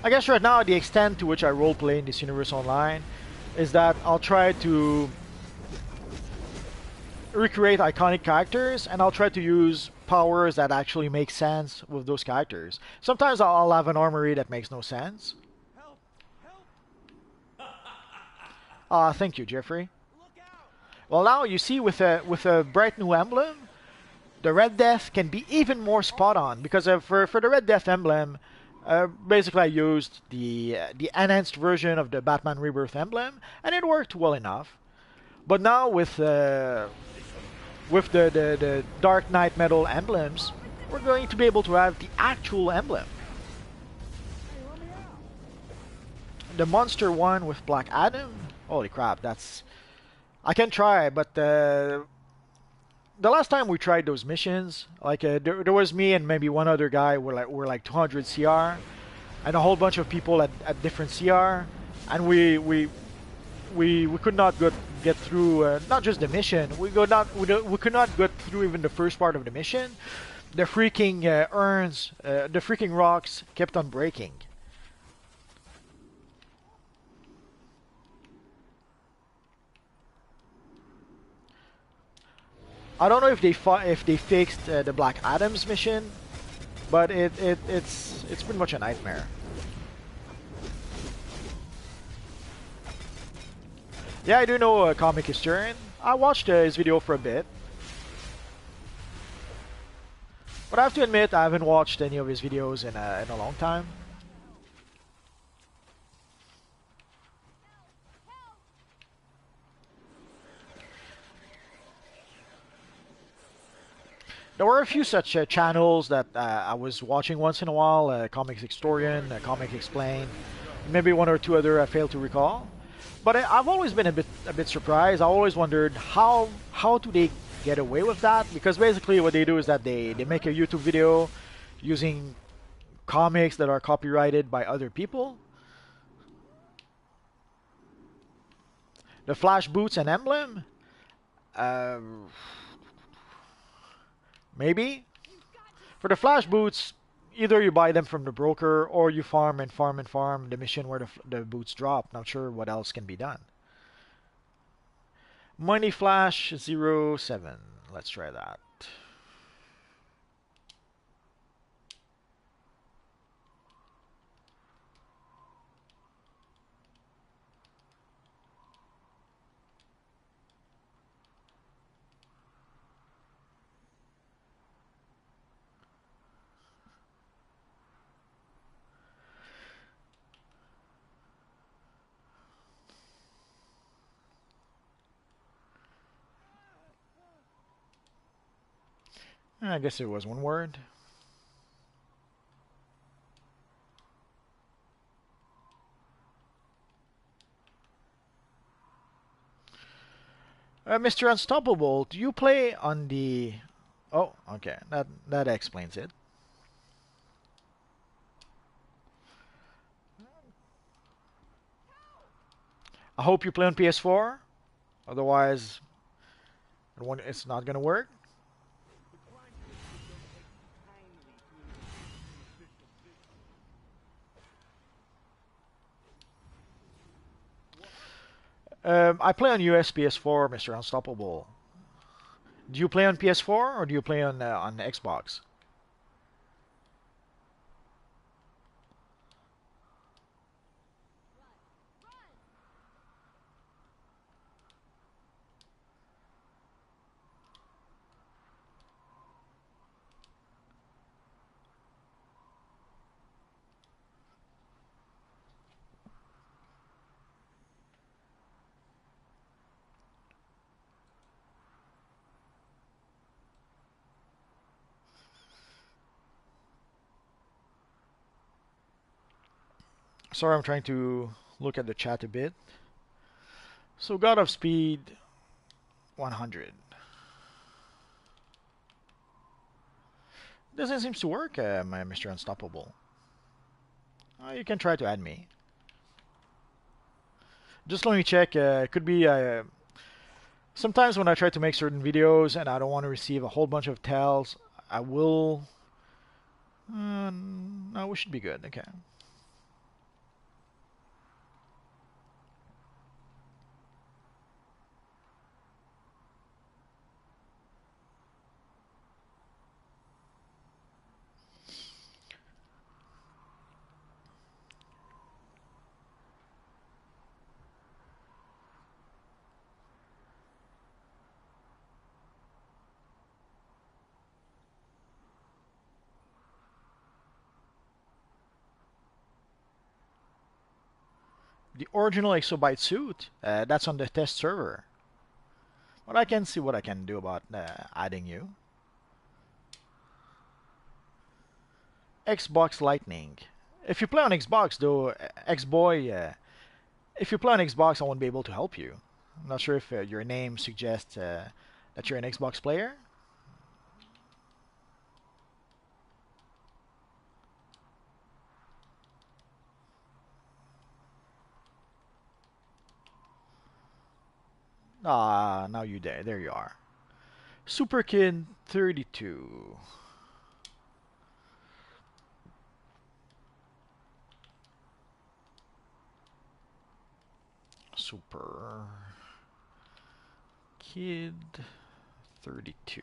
I guess right now the extent to which I roleplay in this universe online is that I'll try to recreate iconic characters and I'll try to use powers that actually make sense with those characters. Sometimes I'll have an armory that makes no sense. Help! Help! Thank you, Jeffrey. Look out! Well, now you see with a bright new emblem, the Red Death can be even more spot on because for the Red Death emblem, basically I used the enhanced version of the Batman Rebirth emblem, and it worked well enough. But now with the Dark Knight Metal emblems, we're going to be able to have the actual emblem. The monster one with Black Adam. Holy crap, that's... I can try, but the last time we tried those missions, like there was me and maybe one other guy, we're like 200 CR, and a whole bunch of people at different CR, and we could not get through not just the mission. We could not get through even the first part of the mission. The freaking urns, the freaking rocks kept on breaking. I don't know if they fixed the Black Adam's mission, but it's pretty much a nightmare. Yeah, I do know Comic Historian. I watched his video for a bit. But I have to admit, I haven't watched any of his videos in a long time. There were a few such channels that I was watching once in a while, Comics Historian, Comic Explain, maybe one or two other I failed to recall. But I've always been a bit surprised. I always wondered how do they get away with that? Because basically what they do is that they make a YouTube video using comics that are copyrighted by other people. The Flash boots and emblem? Maybe? For the Flash boots, either you buy them from the broker or you farm and farm and farm the mission where the boots drop. Not sure what else can be done. Money Flash 07. Let's try that. I guess it was one word. Mr. Unstoppable, do you play on the... Oh, okay. That explains it. I hope you play on PS4. Otherwise, it's not gonna work. I play on US PS4, Mr. Unstoppable. Do you play on PS4 or do you play on Xbox? Sorry, I'm trying to look at the chat a bit. So, God of Speed 100. Doesn't seem to work, my Mr. Unstoppable. You can try to add me. Just let me check. It could be sometimes when I try to make certain videos and I don't want to receive a whole bunch of tells, I will. No, we should be good. Okay. The original Exobyte suit, that's on the test server. But I can see what I can do about adding you. Xbox Lightning. If you play on Xbox, though, Xboy, if you play on Xbox, I won't be able to help you. I'm not sure if your name suggests that you're an Xbox player. Ah, now you there. There you are. Super Kid 32. Super Kid 32.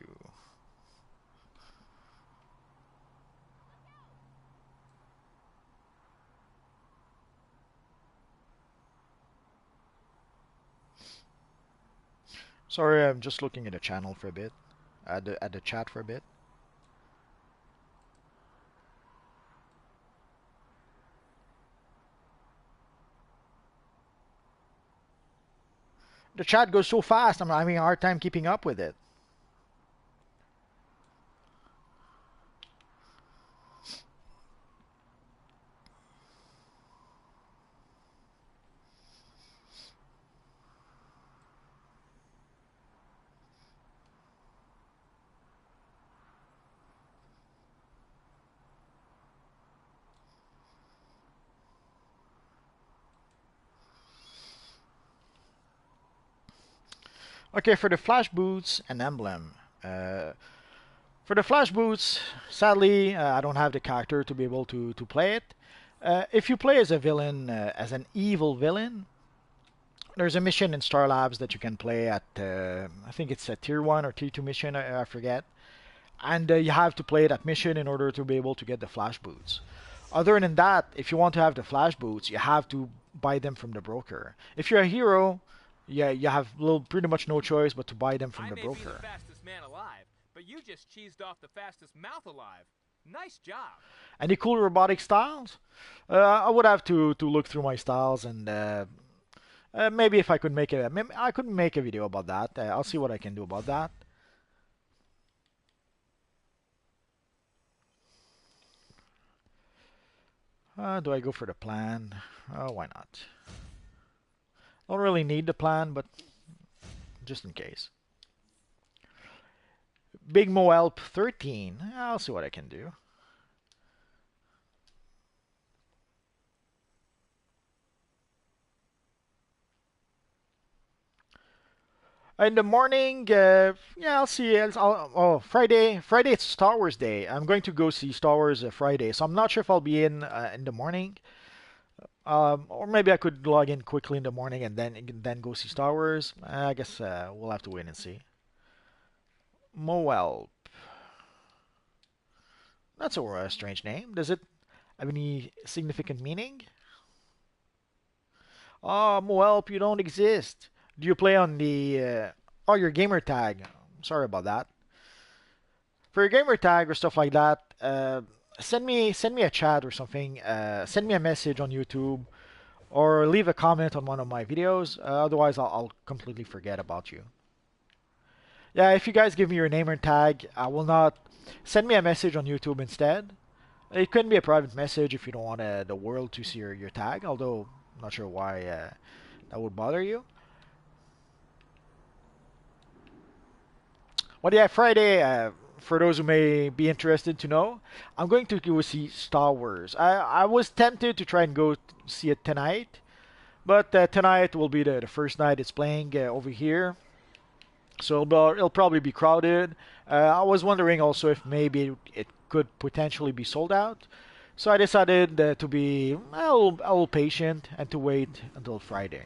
Sorry, I'm just looking at the channel for a bit, at the chat for a bit. The chat goes so fast, I'm having a hard time keeping up with it. Okay, for the flash boots and emblem. For the flash boots, sadly, I don't have the character to be able to play it. If you play as a villain, as an evil villain, there's a mission in Star Labs that you can play at, I think it's a tier 1 or tier 2 mission, I forget. And you have to play that mission in order to be able to get the flash boots. Other than that, if you want to have the flash boots, you have to buy them from the broker. If you're a hero, yeah, you have pretty much no choice but to buy them from the broker. I may be the fastest man alive, but you just cheesed off the fastest mouth alive. Nice job. Any cool robotic styles? I would have to look through my styles and maybe if I could make I could make a video about that. I'll see what I can do about that. Do I go for the plan? Why not? Don't really need the plan, but just in case. Big Moelp 13. I'll see what I can do. In the morning, yeah, I'll see. Oh, Friday. Friday, it's Star Wars Day. I'm going to go see Star Wars Friday, so I'm not sure if I'll be in the morning. Or maybe I could log in quickly in the morning and then go see Star Wars. I guess we'll have to wait and see. Moelp. That's a strange name. Does it have any significant meaning? Oh, Moelp, you don't exist. Do you play on the oh, your gamer tag? Sorry about that. For your gamer tag or stuff like that, send me a chat or something. Send me a message on YouTube or leave a comment on one of my videos. Otherwise, I'll completely forget about you. Yeah, if you guys give me your name and tag, I will not send me a message on YouTube instead. It can be a private message if you don't want the world to see your tag. Although I'm not sure why that would bother you. But yeah, Friday for those who may be interested to know, I'm going to go see Star Wars. I was tempted to try and go see it tonight, but tonight will be the first night it's playing over here. So it'll probably be crowded. I was wondering also if maybe it could potentially be sold out. So I decided to be a little patient and to wait until Friday.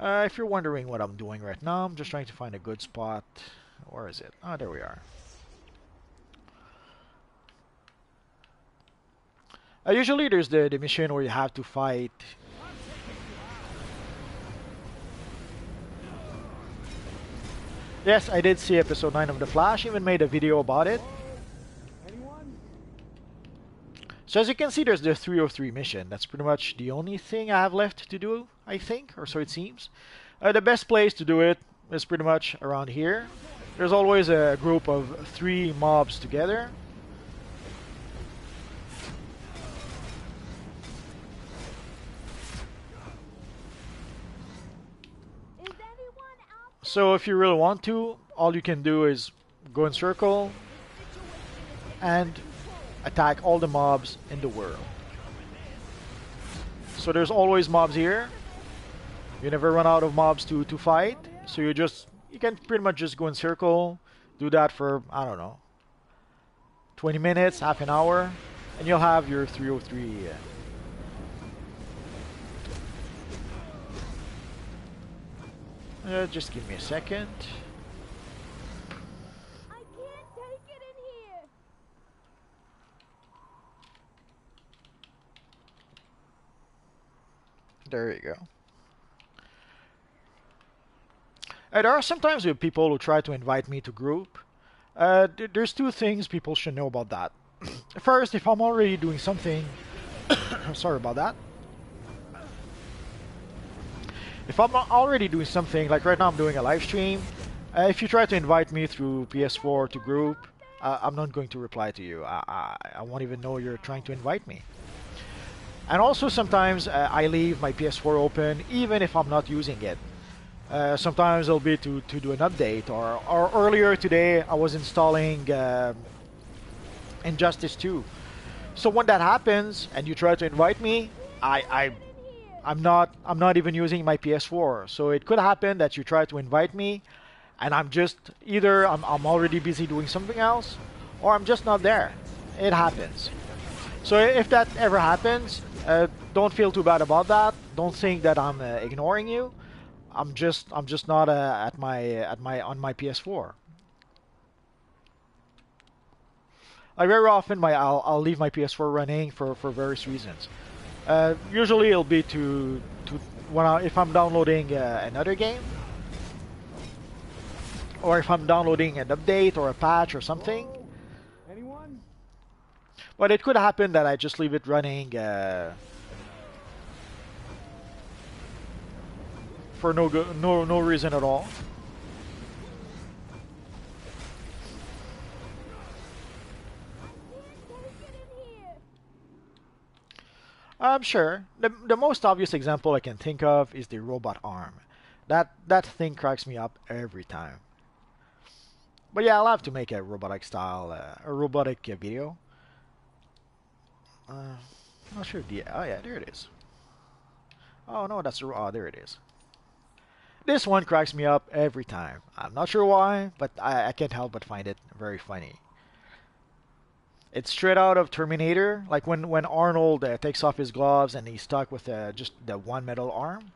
If you're wondering what I'm doing right now, I'm just trying to find a good spot. Where is it? Oh, there we are. Usually there's the mission where you have to fight. Yes, I did see episode 9 of The Flash, even made a video about it. So as you can see, there's the 303 mission. That's pretty much the only thing I have left to do, I think, or so it seems. The best place to do it is pretty much around here. There's always a group of 3 mobs together. So if you really want to, all you can do is go in circle and attack all the mobs in the world. So there's always mobs here. You never run out of mobs to fight. So you can pretty much just go in circle, do that for, I don't know, 20 minutes, half an hour, and you'll have your 303. Just give me a second. I can't take it in here. There you go. There are sometimes people who try to invite me to group. There's 2 things people should know about that. First, if I'm already doing something, sorry about that. If I'm already doing something, like right now I'm doing a live stream, if you try to invite me through PS4 to group, I'm not going to reply to you. I won't even know you're trying to invite me. And also sometimes I leave my PS4 open even if I'm not using it. Sometimes it'll be to do an update, or earlier today I was installing Injustice 2. So when that happens and you try to invite me, I'm not even using my PS4. So it could happen that you try to invite me and I'm just either I'm already busy doing something else or I'm just not there. It happens. So if that ever happens, don't feel too bad about that. Don't think that I'm ignoring you. I'm just not on my PS4. Like very often I'll leave my PS4 running for various reasons. Usually it'll be if I'm downloading another game, or if I'm downloading an update or a patch or something. Anyone? But it could happen that I just leave it running for no reason at all. I'm sure. The most obvious example I can think of is the robot arm. That thing cracks me up every time. But yeah, I'll have to make a robotic video. Not sure if oh yeah, there it is. Oh no, there it is. This one cracks me up every time. I'm not sure why, but I can't help but find it very funny. It's straight out of Terminator, like when Arnold takes off his gloves and he's stuck with just the one metal arm,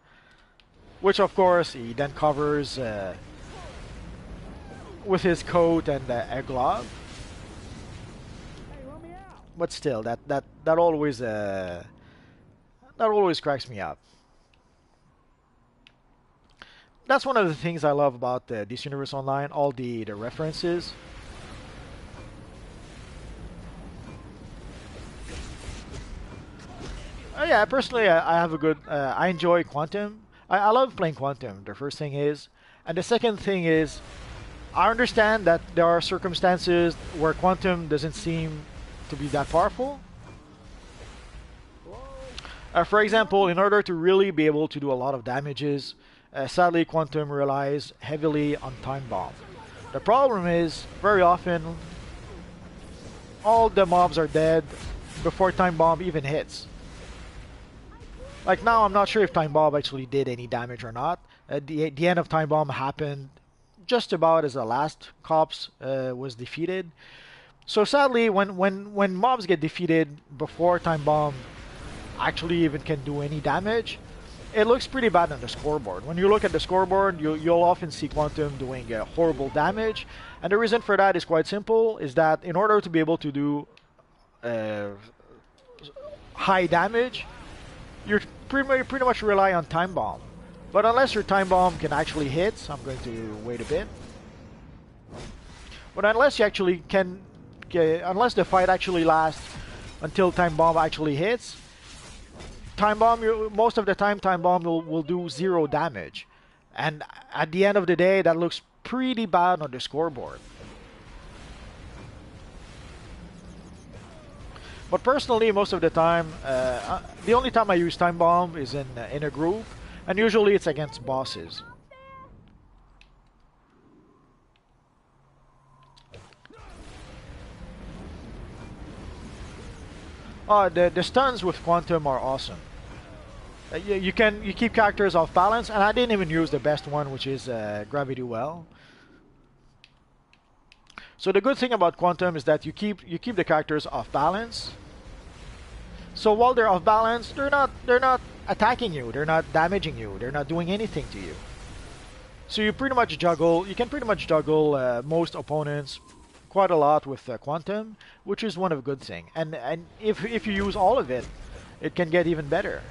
which of course he then covers with his coat and a glove. But still, that always cracks me up. That's one of the things I love about this Universe Online, all the references. Yeah, personally, I have a good. I enjoy Quantum. I love playing Quantum. The first thing is, and the second thing is, I understand that there are circumstances where Quantum doesn't seem to be that powerful. For example, in order to really be able to do a lot of damages, sadly, Quantum relies heavily on Time Bomb. The problem is, very often, all the mobs are dead before Time Bomb even hits. Like now, I'm not sure if Time Bomb actually did any damage or not. The end of Time Bomb happened just about as the last Cops was defeated. So sadly, when mobs get defeated before Time Bomb actually even can do any damage, it looks pretty bad on the scoreboard. When you look at the scoreboard, you'll often see Quantum doing horrible damage. And the reason for that is quite simple, is that in order to be able to do high damage, you're pretty much rely on Time Bomb. But unless your Time Bomb can actually hit, so I'm going to wait a bit. But unless you actually can, unless the fight actually lasts until Time Bomb actually hits, Time Bomb, most of the time, Time Bomb will do 0 damage. And at the end of the day, that looks pretty bad on the scoreboard. But personally, most of the time, the only time I use Time Bomb is in a group. And usually it's against bosses. The stuns with Quantum are awesome. You keep characters off balance, and I didn't even use the best one, which is Gravity Well. So the good thing about Quantum is that you keep the characters off balance. So while they're off balance, they're not attacking you, they're not damaging you, they're not doing anything to you. So you pretty much juggle. You can pretty much juggle most opponents quite a lot with Quantum, which is one of a good thing. And if you use all of it, it can get even better.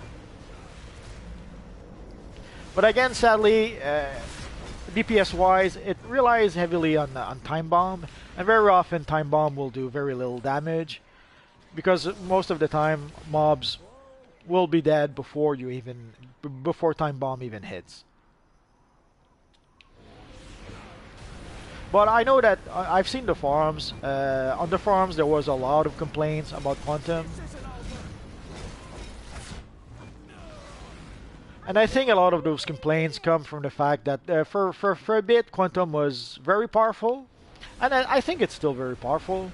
But again, sadly, DPS-wise, it relies heavily on Time Bomb, and very often Time Bomb will do very little damage, because most of the time mobs will be dead before Time Bomb even hits. But I know that I've seen the forums. On the forums, there was a lot of complaints about Quantum. And I think a lot of those complaints come from the fact that for a bit, Quantum was very powerful. And I think it's still very powerful.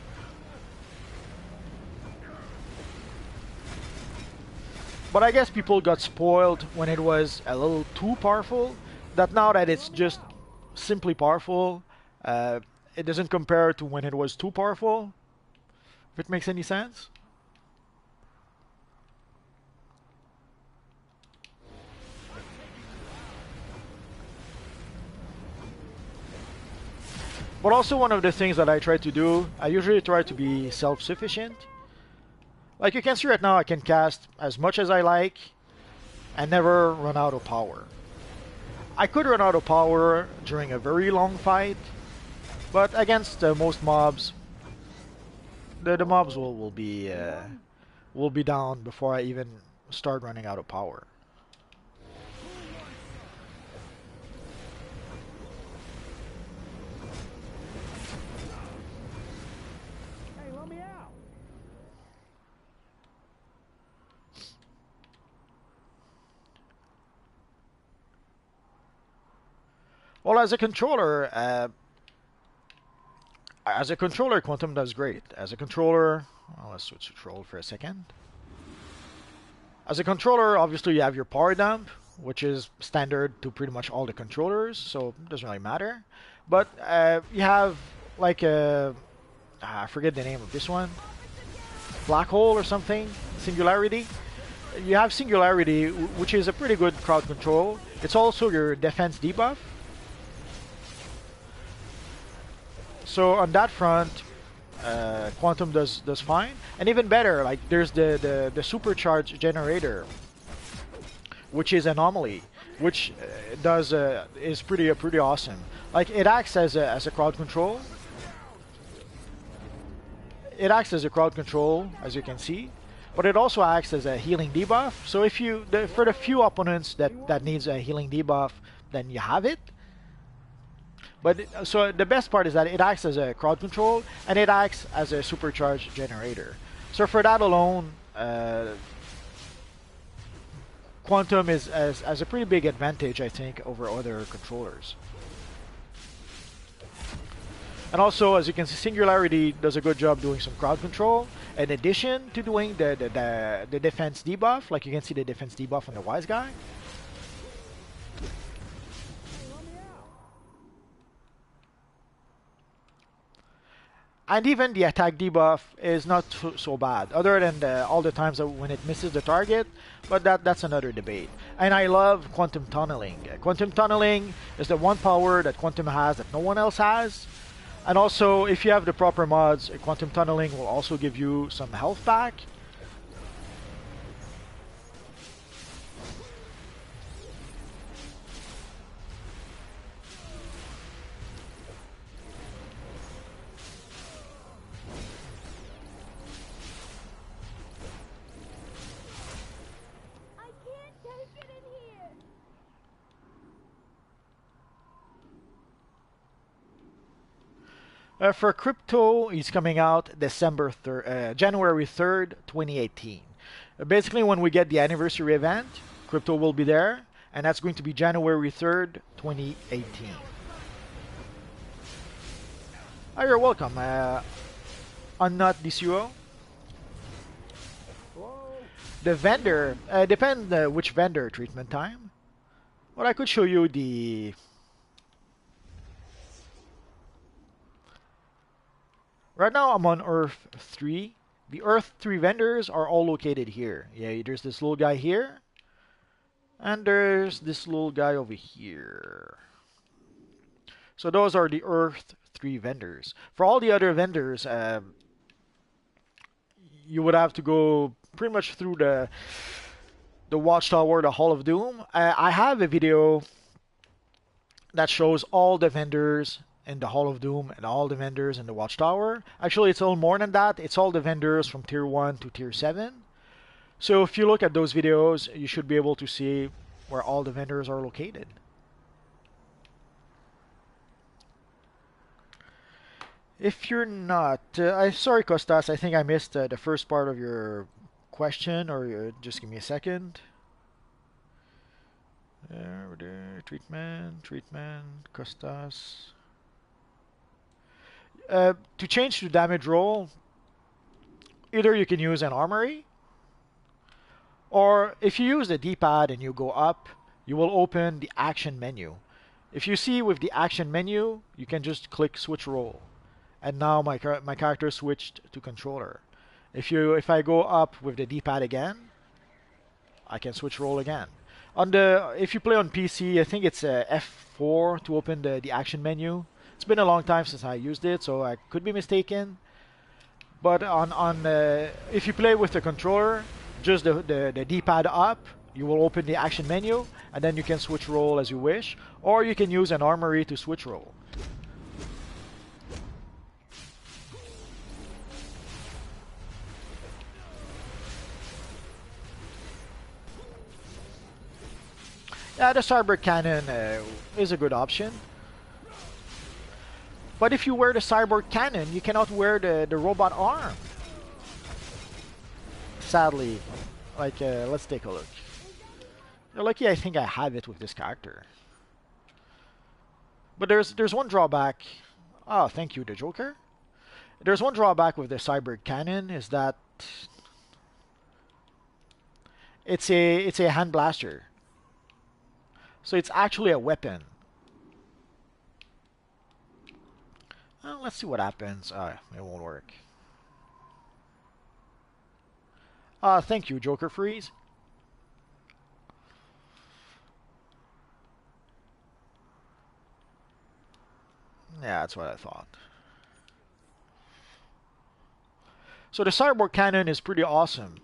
But I guess people got spoiled when it was a little too powerful. That now that it's just simply powerful, it doesn't compare to when it was too powerful. If it makes any sense. But also one of the things that I try to do, I usually try to be self-sufficient. Like you can see right now, I can cast as much as I like and never run out of power. I could run out of power during a very long fight, but against most mobs, the mobs will be down before I even start running out of power. Hey, let me out. Well, as a controller, Quantum does great. As a controller, well, let's switch control for a second. As a controller, obviously you have your power dump, which is standard to pretty much all the controllers, so it doesn't really matter. But you have like I forget the name of this one, black hole or something, singularity. You have singularity, which is a pretty good crowd control. It's also your defense debuff. So on that front, Quantum does fine, and even better, like there's the supercharge generator, which is anomaly, which is pretty awesome. Like it acts as a crowd control. It acts as a crowd control, as you can see, but it also acts as a healing debuff. So if for the few opponents that needs a healing debuff, then you have it. But so the best part is that it acts as a crowd control and it acts as a supercharge generator. So for that alone, Quantum is as a pretty big advantage, I think, over other controllers. And also, as you can see, Singularity does a good job doing some crowd control. In addition to doing the defense debuff, like you can see the defense debuff on the Wise Guy. And even the attack debuff is not so bad, other than all the times when it misses the target, but that's another debate. And I love Quantum Tunneling. Quantum Tunneling is the one power that Quantum has that no one else has. And also, if you have the proper mods, Quantum Tunneling will also give you some health back. I can't take it in here. For Crypto, he's coming out January 3rd, 2018. Basically, when we get the anniversary event, Crypto will be there, and that's going to be January 3rd, 2018. Oh, you're welcome. On not DCUO. The vendor, depends which vendor treatment time. But I could show you the... Right now I'm on Earth 3. The Earth 3 vendors are all located here. Yeah, there's this little guy here. And there's this little guy over here. So those are the Earth 3 vendors. For all the other vendors, you would have to go pretty much through the Watchtower, the Hall of Doom. I have a video that shows all the vendors in the Hall of Doom and all the vendors in the Watchtower. Actually, it's all more than that. It's all the vendors from Tier 1 to Tier 7. So if you look at those videos, you should be able to see where all the vendors are located. If you're not, sorry Costas, I think I missed the first part of your question, or just give me a second. Treatment, Costas. To change to damage roll, either you can use an armory, or if you use the D-pad and you go up, you will open the action menu. If you see with the action menu, you can just click switch roll. And now my character switched to controller. If I go up with the D-pad again, I can switch roll again. If you play on PC, I think it's F4 to open the action menu. It's been a long time since I used it, so I could be mistaken. But if you play with the controller, just the D-pad up, you will open the action menu, and then you can switch roll as you wish, or you can use an armory to switch roll. Yeah, the Cyber Cannon is a good option. But if you wear the Cyber Cannon, you cannot wear the robot arm. Sadly. Let's take a look. You're lucky I think I have it with this character. But there's one drawback. Oh, thank you, the Joker. There's one drawback with the Cyber Cannon is that it's a hand blaster. So it's actually a weapon. Well, let's see what happens. It won't work. Thank you, Joker Freeze. Yeah, that's what I thought. So the Cyborg Cannon is pretty awesome,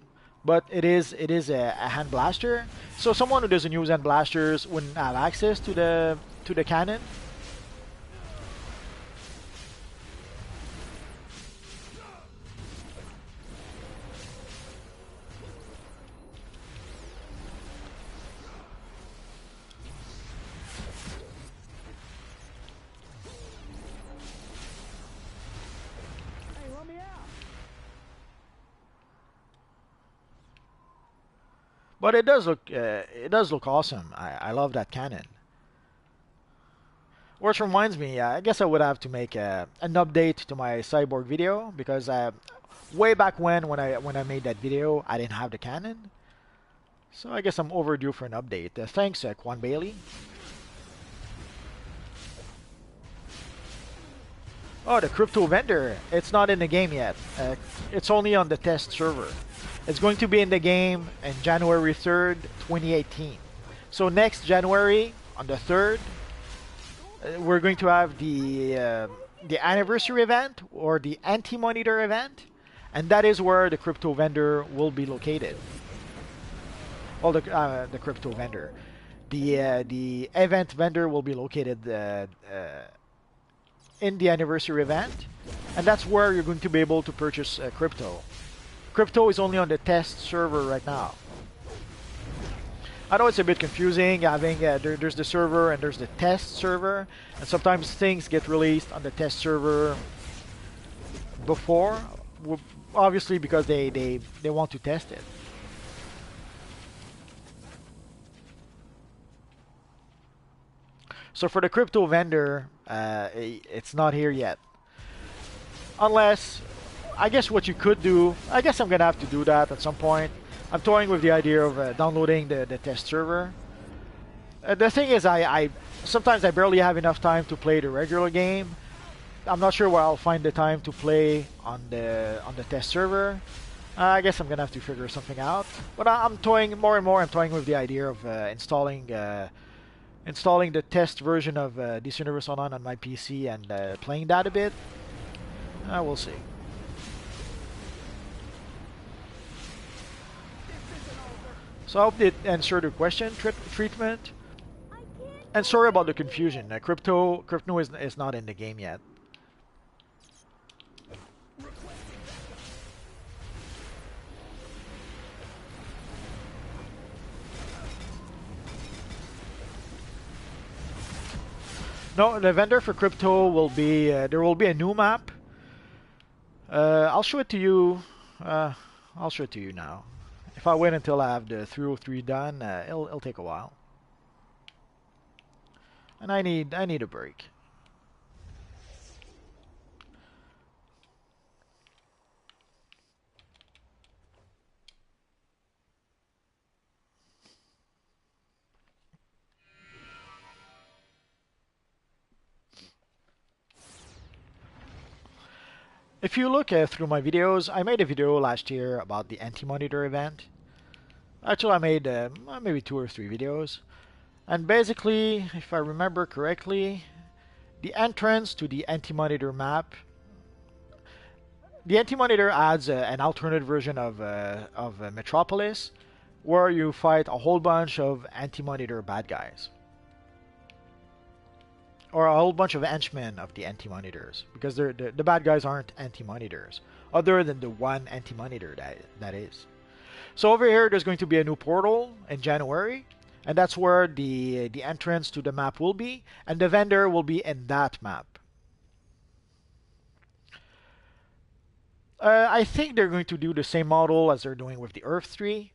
but it is a hand blaster. So someone who doesn't use hand blasters wouldn't have access to the cannon. But it does look awesome. I love that cannon. Which reminds me, I guess I would have to make an update to my cyborg video because way back when I made that video, I didn't have the cannon. So I guess I'm overdue for an update. Thanks, Quan Bailey. Oh, the crypto vendor. It's not in the game yet. It's only on the test server. It's going to be in the game in January 3rd, 2018. So next January, on the 3rd, we're going to have the anniversary event or the anti-monitor event, and that is where the crypto vendor will be located. Well, the crypto vendor, the event vendor will be located in the anniversary event, and that's where you're going to be able to purchase crypto. Crypto is only on the test server right now. I know it's a bit confusing having there's the server and there's the test server, and sometimes things get released on the test server before, obviously because they want to test it. So for the crypto vendor, it's not here yet. Unless, I guess what you could do, I guess I'm gonna have to do that at some point. I'm toying with the idea of downloading the test server. The thing is, I sometimes I barely have enough time to play the regular game. I'm not sure where I'll find the time to play on the test server. I guess I'm gonna have to figure something out. But I'm toying more and more. I'm toying with the idea of installing the test version of DC Universe Online on my PC and playing that a bit. We'll see. So I hope it answered your question, treatment. And sorry about the confusion. Crypto is not in the game yet. No, the vendor for crypto will be there will be a new map. I'll show it to you. I'll show it to you now. If I wait until I have the 303 done, it'll take a while. And I need a break. If you look through my videos, I made a video last year about the anti-monitor event. Actually, I made maybe 2 or 3 videos. And basically, if I remember correctly, the entrance to the anti-monitor map, the anti-monitor adds an alternate version of Metropolis, where you fight a whole bunch of anti-monitor bad guys. Or a whole bunch of henchmen of the anti-monitors, because the bad guys aren't anti-monitors, other than the one anti-monitor that is. So over here, there's going to be a new portal in January, and that's where the entrance to the map will be, and the vendor will be in that map. I think they're going to do the same model as they're doing with the Earth 3.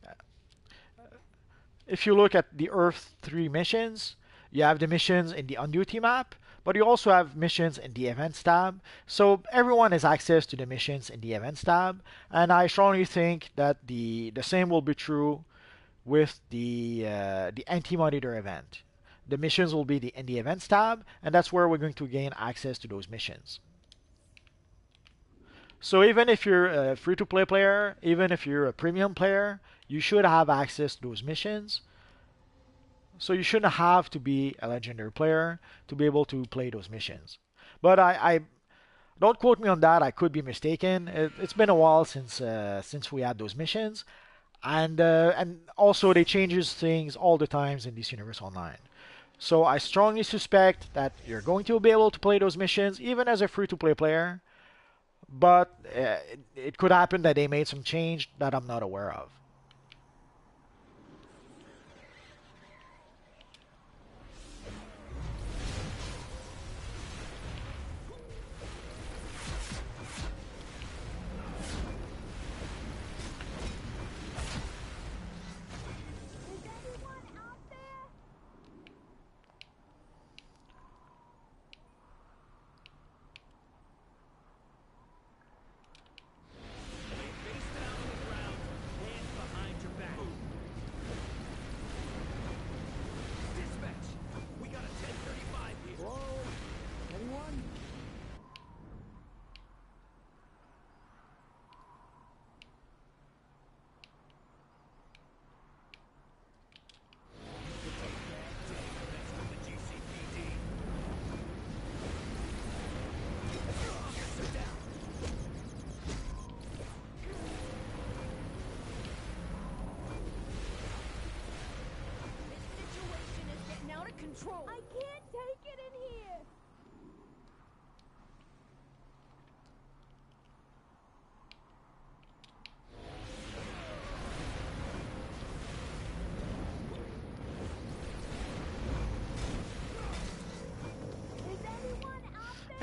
If you look at the Earth 3 missions, you have the missions in the on-duty map, but you also have missions in the events tab. So everyone has access to the missions in the events tab, and I strongly think that the same will be true with the anti-monitor event. The missions will be in the events tab, and that's where we're going to gain access to those missions. So even if you're a free-to-play player, even if you're a premium player, you should have access to those missions. So you shouldn't have to be a legendary player to be able to play those missions. But I don't quote me on that. I could be mistaken. It's been a while since we had those missions, and also they changes things all the times in this universe online. So I strongly suspect that you're going to be able to play those missions even as a free-to-play player. But it could happen that they made some change that I'm not aware of.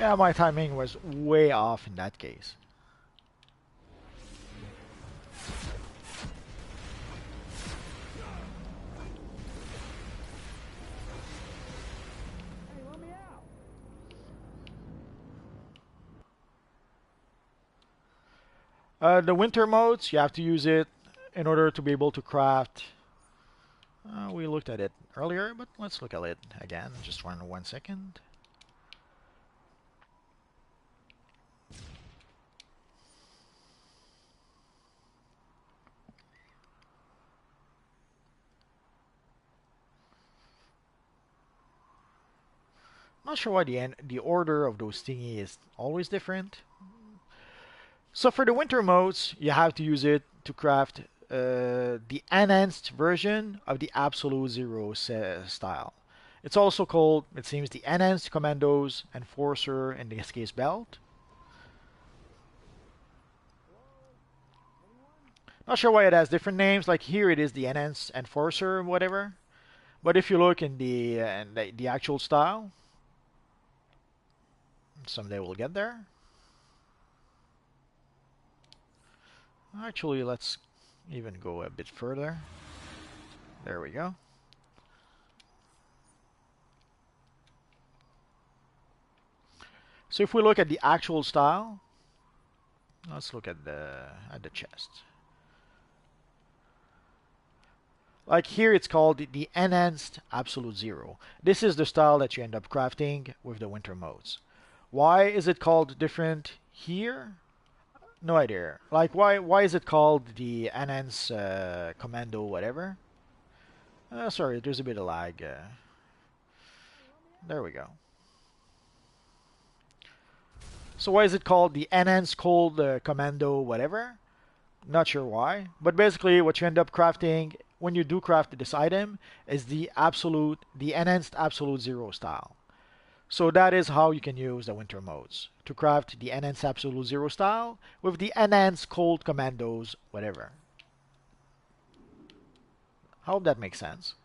Yeah, my timing was way off in that case. Hey, let me out. The winter modes, you have to use it in order to be able to craft. We looked at it earlier, but let's look at it again. Just 1 second. Not sure why the order of those thingy is always different. So for the winter modes, you have to use it to craft the enhanced version of the Absolute Zero style. It's also called, it seems, the Enhanced Commandos Enforcer, in this case, belt. Not sure why it has different names. Like here, it is the Enhanced Enforcer, whatever. But if you look in the actual style, someday we'll get there. Actually, let's even go a bit further. There we go. So if we look at the actual style, let's look at the chest. Like here, it's called the Enhanced Absolute Zero. This is the style that you end up crafting with the winter modes. Why is it called different here? No idea. Like why is it called the Enhanced Commando whatever? Sorry, there's a bit of lag. There we go. So why is it called the Enhanced Cold Commando whatever? Not sure why, but basically what you end up crafting when you do craft this item is the Enhanced Absolute Zero style. So that is how you can use the winter modes, to craft the Enhanced Absolute Zero style with the Enhanced Cold Commandos whatever. I hope that makes sense.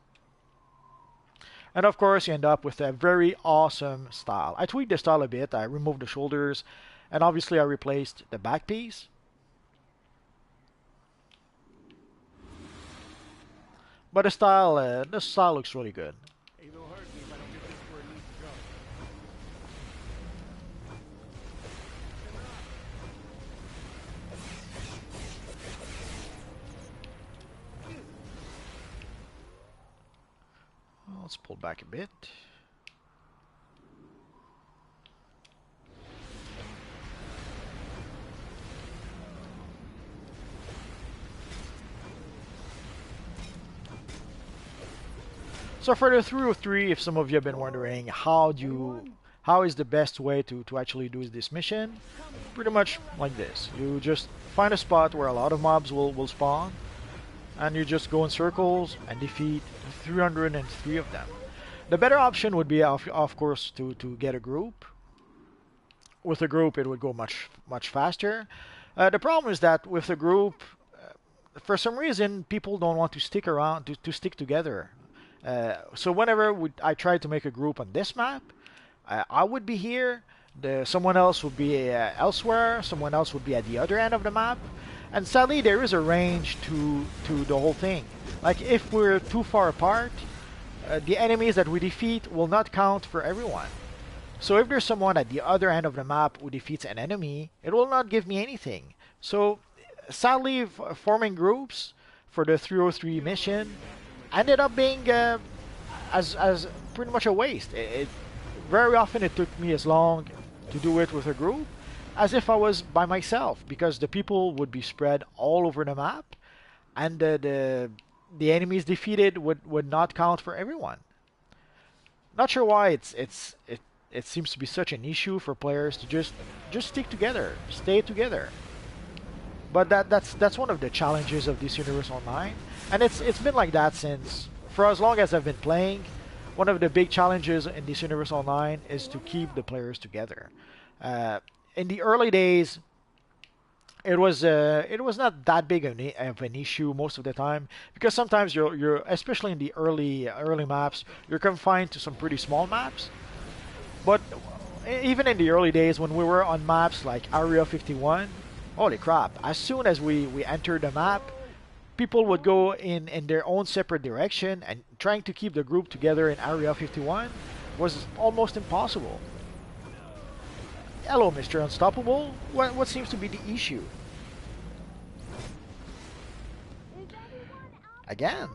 And of course, you end up with a very awesome style. I tweaked the style a bit. I removed the shoulders, and obviously I replaced the back piece. But the style looks really good. Hey, it'll hurt me if I don't get this where it needs to go. Well, let's pull back a bit. So for the 303, if some of you have been wondering how is the best way to actually do this mission, pretty much like this. You just find a spot where a lot of mobs will spawn, and you just go in circles and defeat 303 of them. The better option would be, of course, to get a group. With a group, it would go much faster. The problem is that with a group, for some reason, people don't want to stick around to stick together. So whenever I try to make a group on this map, I would be here, someone else would be elsewhere, someone else would be at the other end of the map, and sadly there is a range to the whole thing. Like if we're too far apart, the enemies that we defeat will not count for everyone. So if there's someone at the other end of the map who defeats an enemy, it will not give me anything. So sadly, forming groups for the 303 mission ended up being as pretty much a waste. Very often it took me as long to do it with a group as if I was by myself, because the people would be spread all over the map, and the enemies defeated would not count for everyone. Not sure why it seems to be such an issue for players to just stick together, stay together. But that's one of the challenges of this Universe Online, and it's been like that for as long as I've been playing. One of the big challenges in this Universe Online is to keep the players together. In the early days, it was not that big of an issue most of the time, because sometimes you're especially in the early maps, you're confined to some pretty small maps. But even in the early days when we were on maps like Area 51, holy crap! As soon as we entered the map, people would go in their own separate direction, and trying to keep the group together in Area 51 was almost impossible. Hello, Mr. Unstoppable. What seems to be the issue? Again?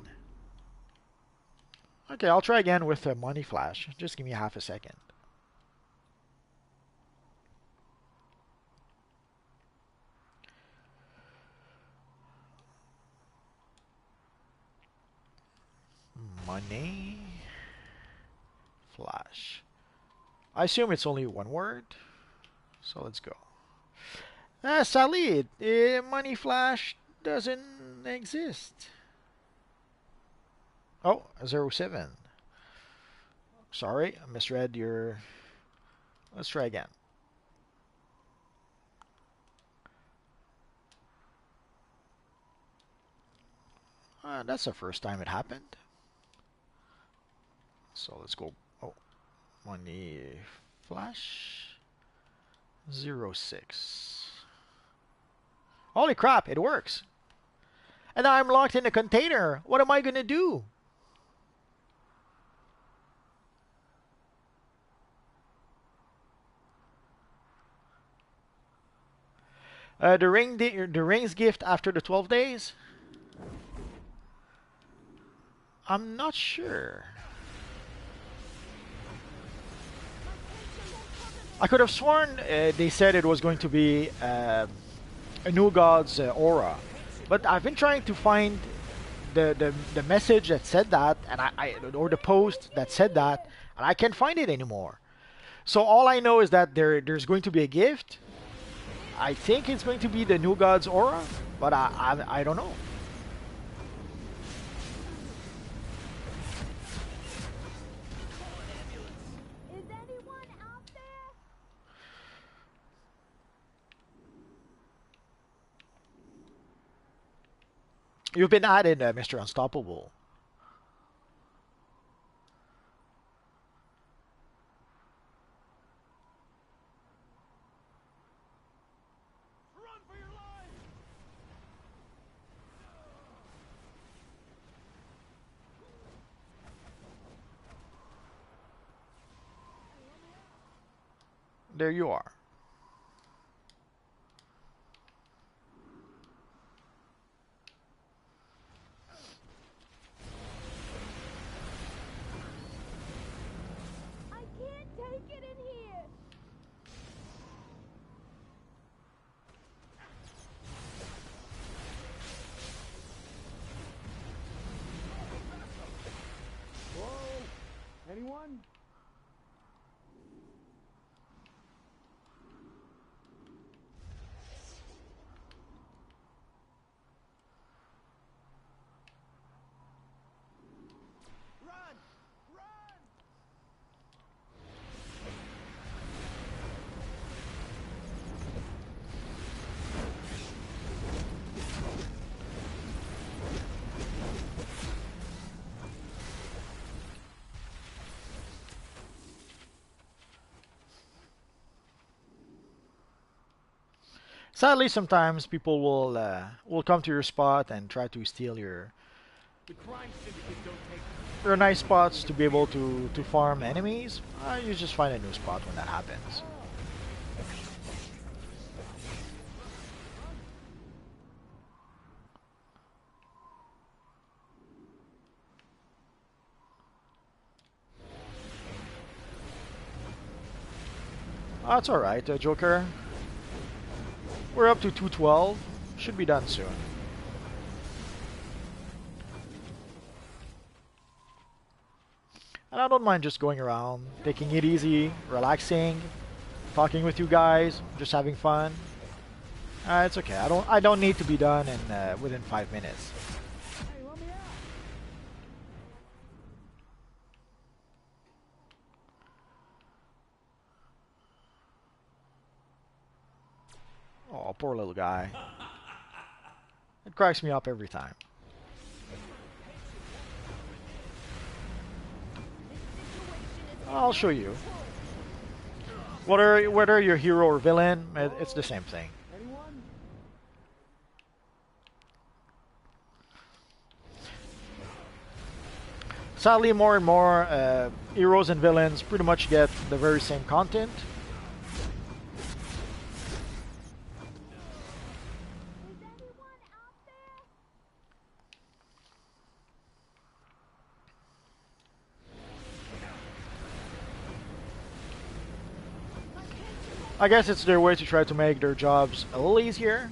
Okay, I'll try again with Money Flash. Just give me half a second. Money Flash. I assume it's only one word. So let's go. Sadly, Money Flash doesn't exist. Oh, 07. Sorry, I misread your... Let's try again. That's the first time it happened. So let's go. Oh, Money Flash 06. Holy crap, it works. And now I'm locked in a container. What am I gonna do? The ring's gift after the 12 days? I'm not sure. I could have sworn they said it was going to be a new god's aura, but I've been trying to find the message that said that, and or the post that said that, and I can't find it anymore. So all I know is that there's going to be a gift. I think it's going to be the new god's aura, but I don't know. Is anyone out there? You've been added, Mr. Unstoppable. Run for your lives! There you are. I can't take it in here. Whoa! Anyone? Run! Run! Sadly, sometimes people will come to your spot and try to steal your The crime syndicate don't take nice spots to be able to farm enemies. You just find a new spot when that happens. That's alright, Joker. We're up to 212. Should be done soon. And I don't mind just going around, taking it easy, relaxing, talking with you guys, just having fun. It's okay. I don't need to be done in within 5 minutes. Hey, let me out! Oh, poor little guy. It cracks me up every time. This situation is I'll show you. Whether you're hero or villain, it's the same thing. Anyone? Sadly, more and more heroes and villains pretty much get the very same content. Is anyone out there? I guess it's their way to try to make their jobs a little easier.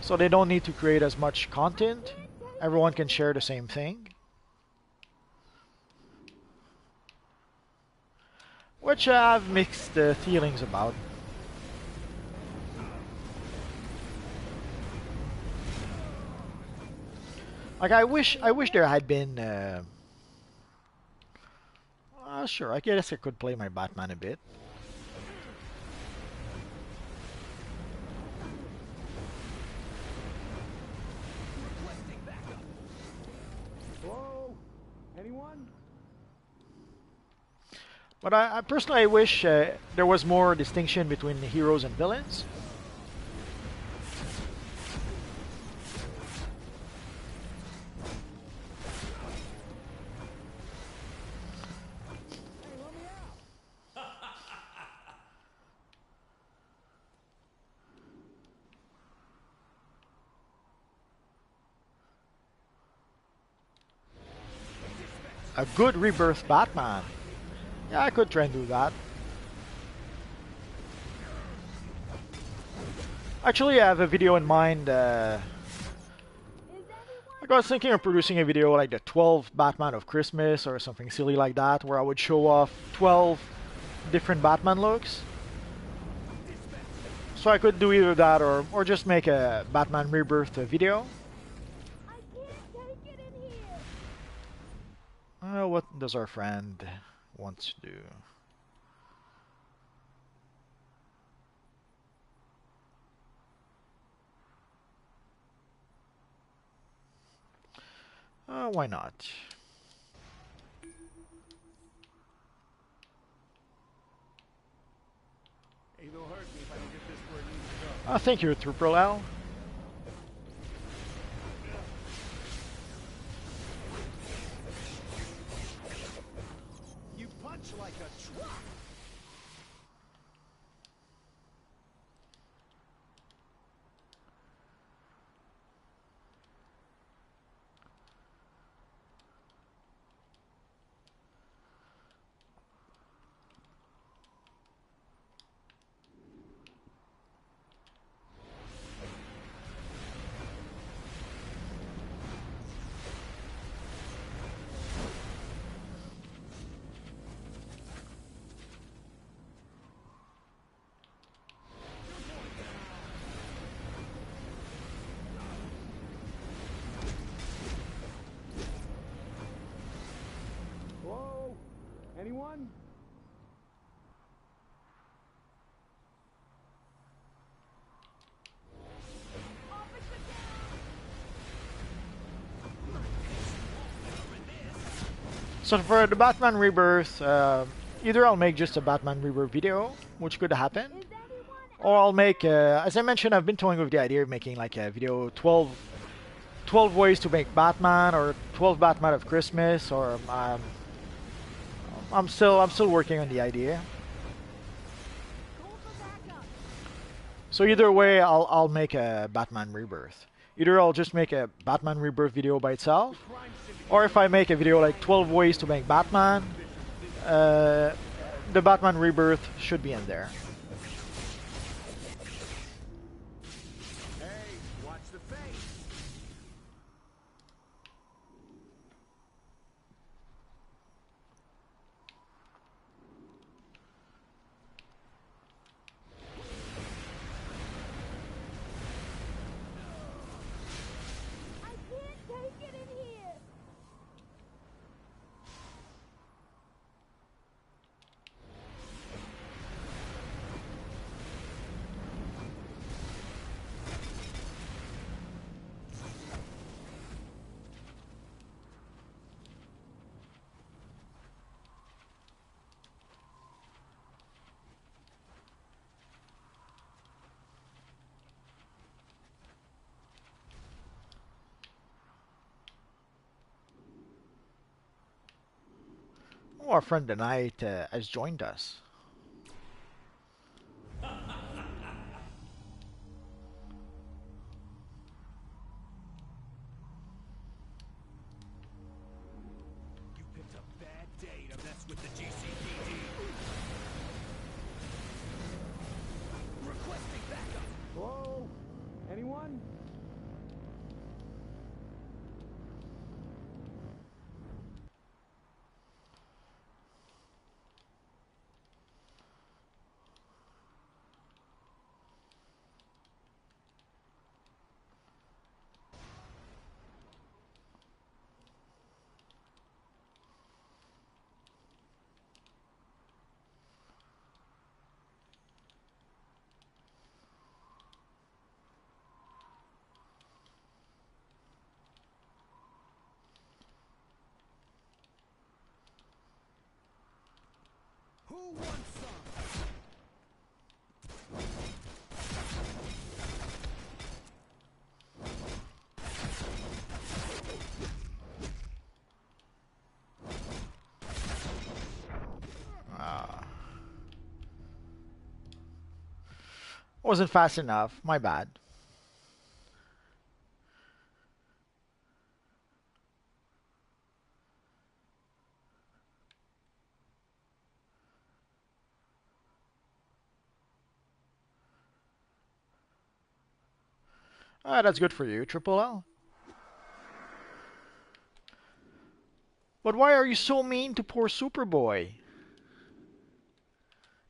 So they don't need to create as much content. Everyone can share the same thing. Which I have mixed feelings about. Like I wish there had been. Sure, I guess I could play my Batman a bit. Hello? Anyone? But I personally wish there was more distinction between heroes and villains. A good rebirth Batman. Yeah, I could try and do that. Actually, I have a video in mind. Like I was thinking of producing a video like the 12 Batman of Christmas or something silly like that, where I would show off 12 different Batman looks. So I could do either that or just make a Batman Rebirth video. I can't take it in here. What does our friend want to do? Why not? Ain't no hurt me if I don't get this where it needs to go. Thank you, Trooper Al. You punch like a truck. Hello? Anyone? So for the Batman Rebirth, either I'll make just a Batman Rebirth video, which could happen, Is anyone or I'll make, as I mentioned, I've been toying with the idea of making like a video 12 ways to make Batman, or 12 Batman of Christmas, or I'm still working on the idea. call for backup? So either way, I'll make a Batman Rebirth. Either I'll just make a Batman Rebirth video by itself, or if I make a video like 12 ways to make Batman, the Batman Rebirth should be in there. Hey, watch the face. I can't take it in here. Oh, our friend the Knight has joined us. You picked a bad day to mess with the GCPD. Requesting backup. Hello? Anyone? Who wants some? Wasn't fast enough. My bad. That's good for you, Triple L. But why are you so mean to poor Superboy?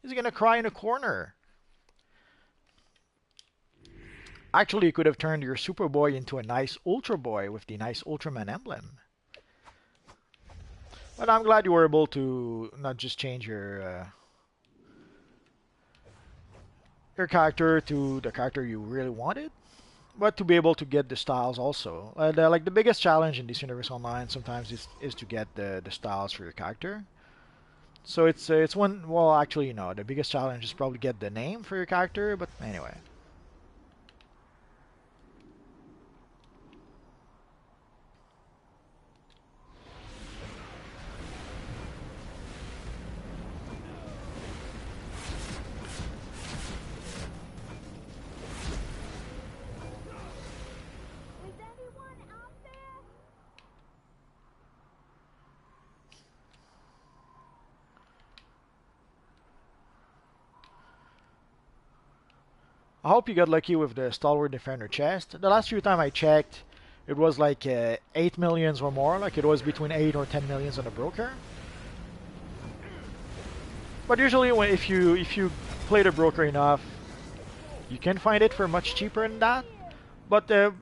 He's gonna cry in a corner. Actually, you could have turned your Superboy into a nice Ultra Boy with the nice Ultraman emblem. But I'm glad you were able to not just change your character to the character you really wanted, but to be able to get the styles also. Like the biggest challenge in this universe online sometimes is to get the styles for your character. So it's one. Well, actually, you know, the biggest challenge is probably get the name for your character. But anyway. Is anyone out there? I hope you got lucky with the Stalwart Defender chest. The last few time I checked, it was like 8 millions or more. Like it was between 8 or 10 millions on the broker. But usually, if you play the broker enough, you can find it for much cheaper than that. But the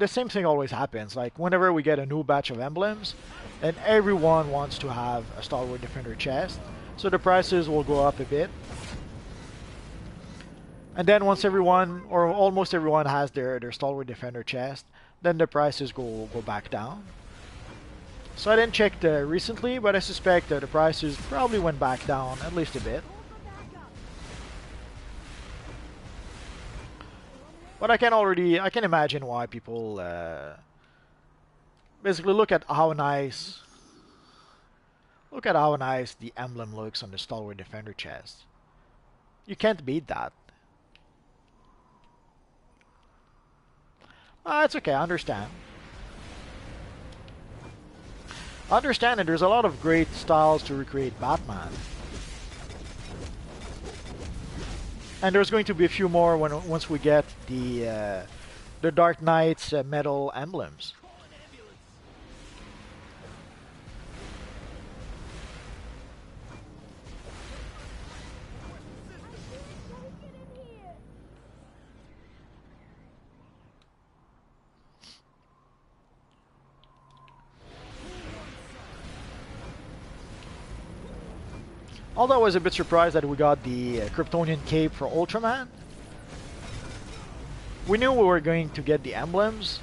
same thing always happens. Like whenever we get a new batch of emblems, and everyone wants to have a Stalwart Defender chest, so the prices will go up a bit. And then once everyone, or almost everyone, has their Stalwart Defender chest, then the prices go back down. So I didn't check recently, but I suspect that the prices probably went back down at least a bit. But I can imagine why people basically look at how nice the emblem looks on the Stalwart Defender chest. You can't beat that. It's okay, I understand. I understand that there's a lot of great styles to recreate Batman. And there's going to be a few more once we get the Dark Knight's metal emblems. Although I was a bit surprised that we got the Kryptonian cape for Ultraman. We knew we were going to get the emblems,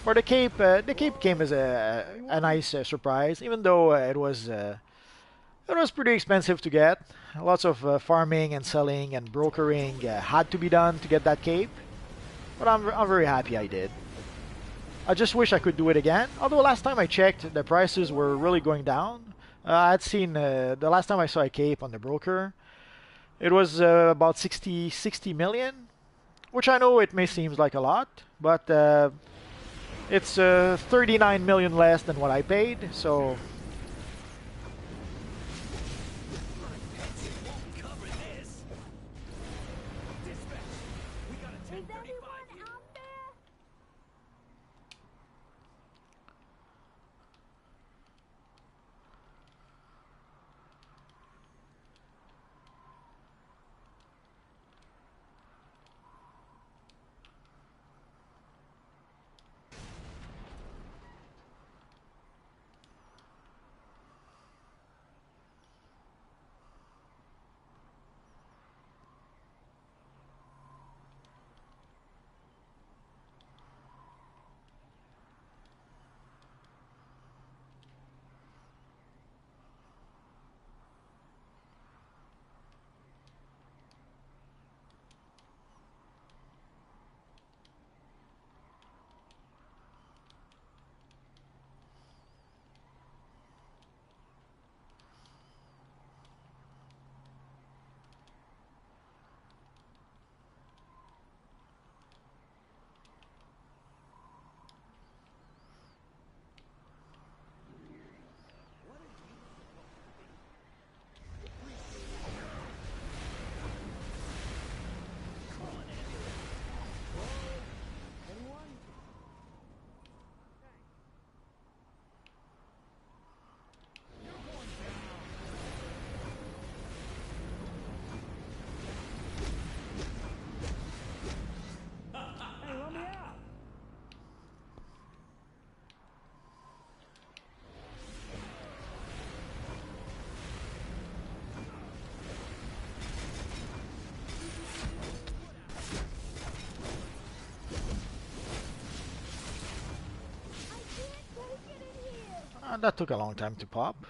but the cape came as a nice surprise, even though it was pretty expensive to get. Lots of farming and selling and brokering had to be done to get that cape, but I'm very happy I did. I just wish I could do it again. Although last time I checked, the prices were really going down. I'd seen the last time I saw a cape on the broker, it was about 60 million, which I know it may seem like a lot, but it's 39 million less than what I paid. So Cover this. Dispatch. We got a Is 1035 anyone here. out there? Hey, let me out. I can't take it in here. that took a long time to pop.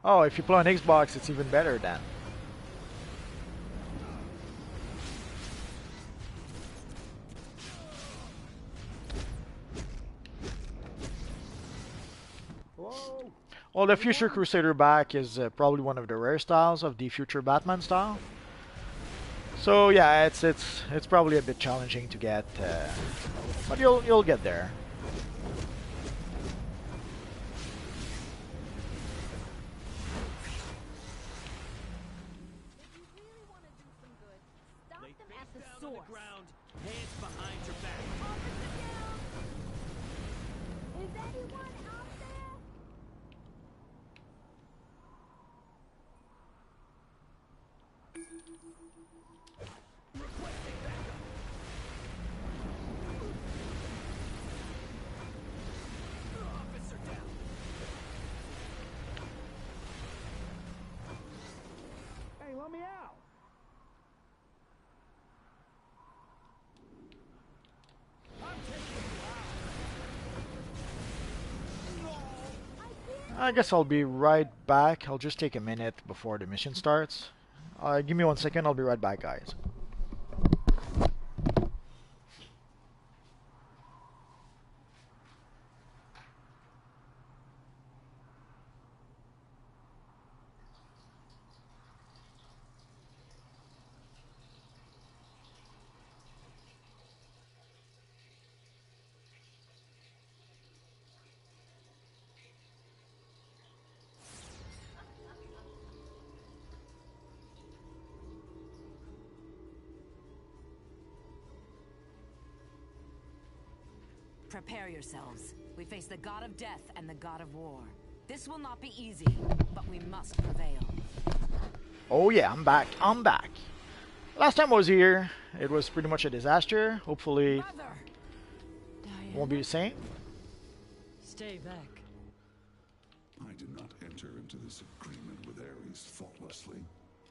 Oh, if you play on Xbox, it's even better then. Whoa. Well, the Future Crusader back is probably one of the rare styles of the Future Batman style. So yeah, it's probably a bit challenging to get, but you'll get there. If you really want to do some good, stop Lay them face at the down on source. the ground, hands behind your back. Officer down. Is anyone out there? Requesting backup. Officer down. Hey, let me out. I'm taking you out. I guess I'll be right back. I'll just take a minute before the mission starts. Give me 1 second. I'll be right back, guys. Prepare yourselves. We face the god of death and the god of war. This will not be easy, but we must prevail. Oh yeah, I'm back. I'm back. Last time I was here, it was pretty much a disaster. Hopefully, Mother! it won't be the same. Stay back. I did not enter into this agreement with Ares thoughtlessly.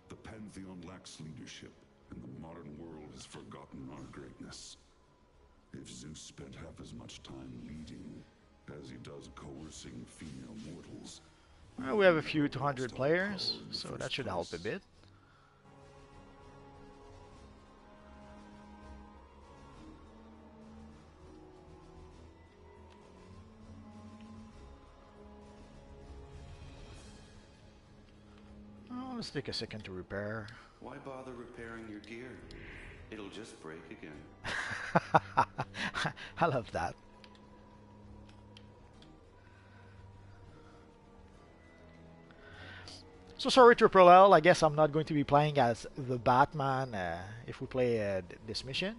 The Pantheon lacks leadership, and the modern world has forgotten our greatness. If Zeus spent half as much time leading as he does coercing female mortals, Well, we have a few 200 players, so that should help a bit. Let's take a second to repair. Why bother repairing your gear? It'll just break again. I love that. So sorry, Triple L. I guess I'm not going to be playing as the Batman if we play this mission.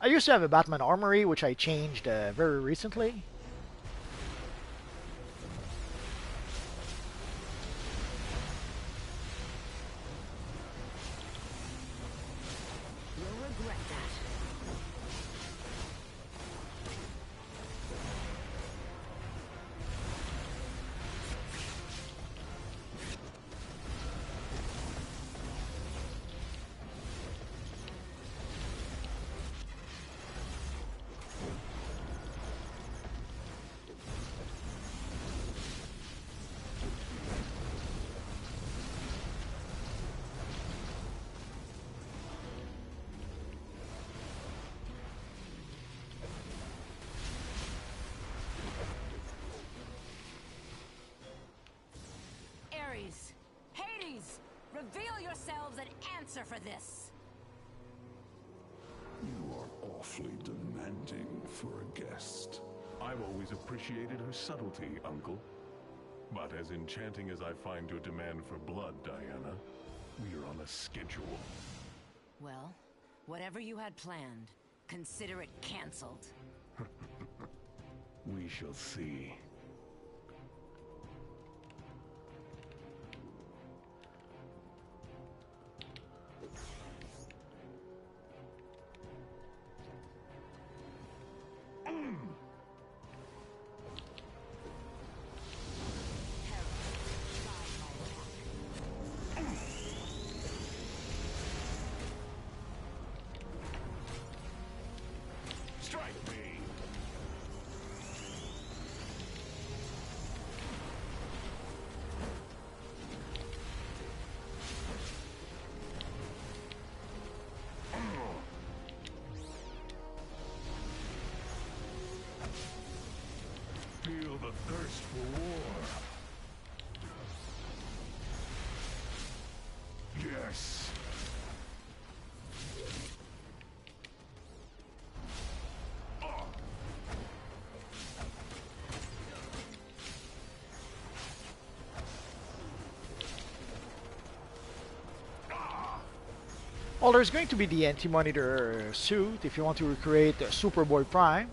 I used to have a Batman armory, which I changed very recently. You'll regret that. Ares, Hades, reveal yourselves and answer for this. You are awfully demanding for a guest. I've always appreciated her subtlety, Uncle. But as enchanting as I find your demand for blood, Diana, we are on a schedule. Well, whatever you had planned, consider it cancelled. We shall see. Strike me! Feel the thirst for war. Yes! Well, there's going to be the Anti-Monitor suit if you want to recreate Superboy Prime.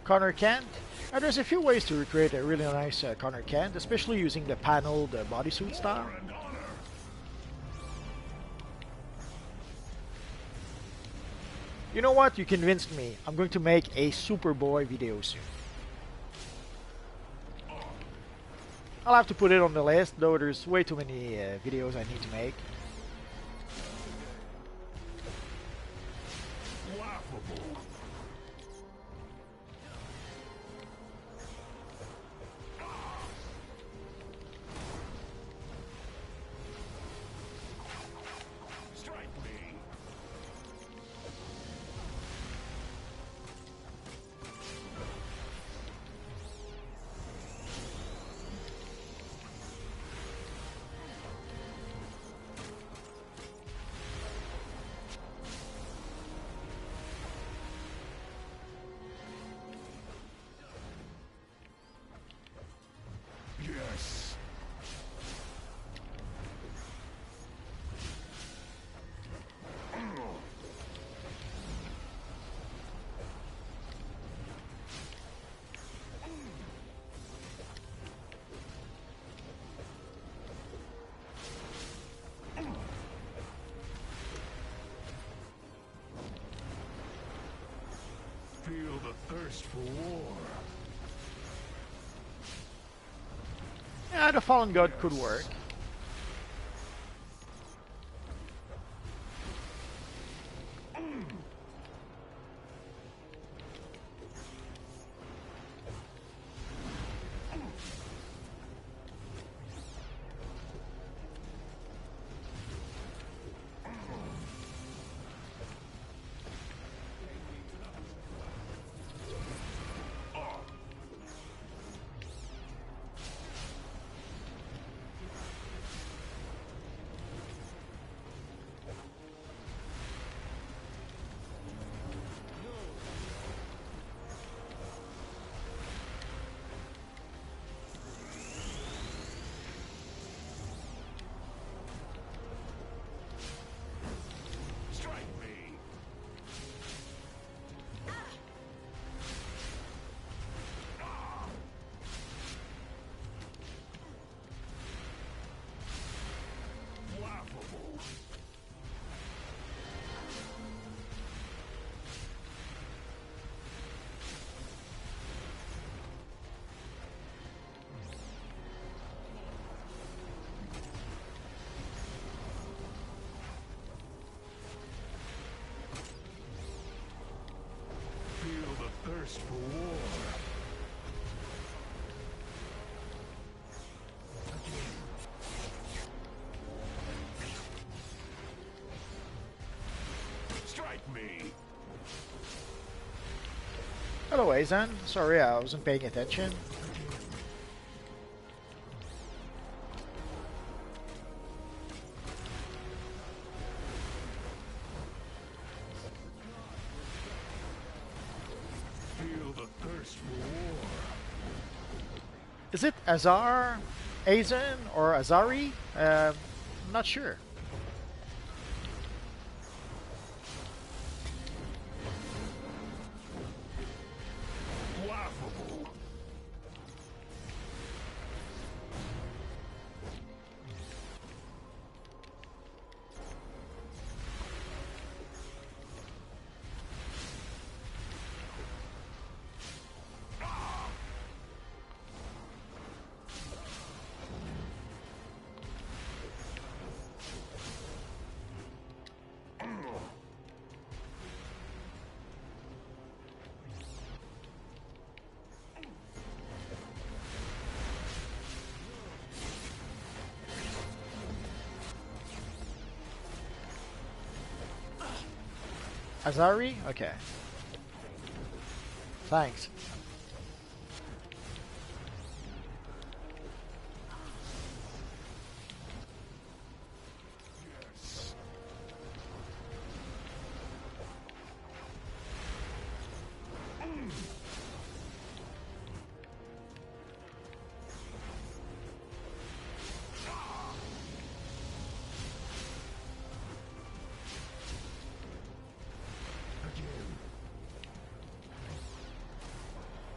Connor Kent. There's a few ways to recreate a really nice Connor Kent, especially using the paneled bodysuit style. You know what? You convinced me. I'm going to make a Superboy video soon. I'll have to put it on the list, though there's way too many videos I need to make. Laughable! Strike me! Feel the thirst for war. Yeah, the Fallen God could work. Thirst for war. Strike me. Hello, Azan. Sorry, I wasn't paying attention. Is it Azar, Azan, or Azari? I'm not sure. Laughable. Azari? Okay. Thanks.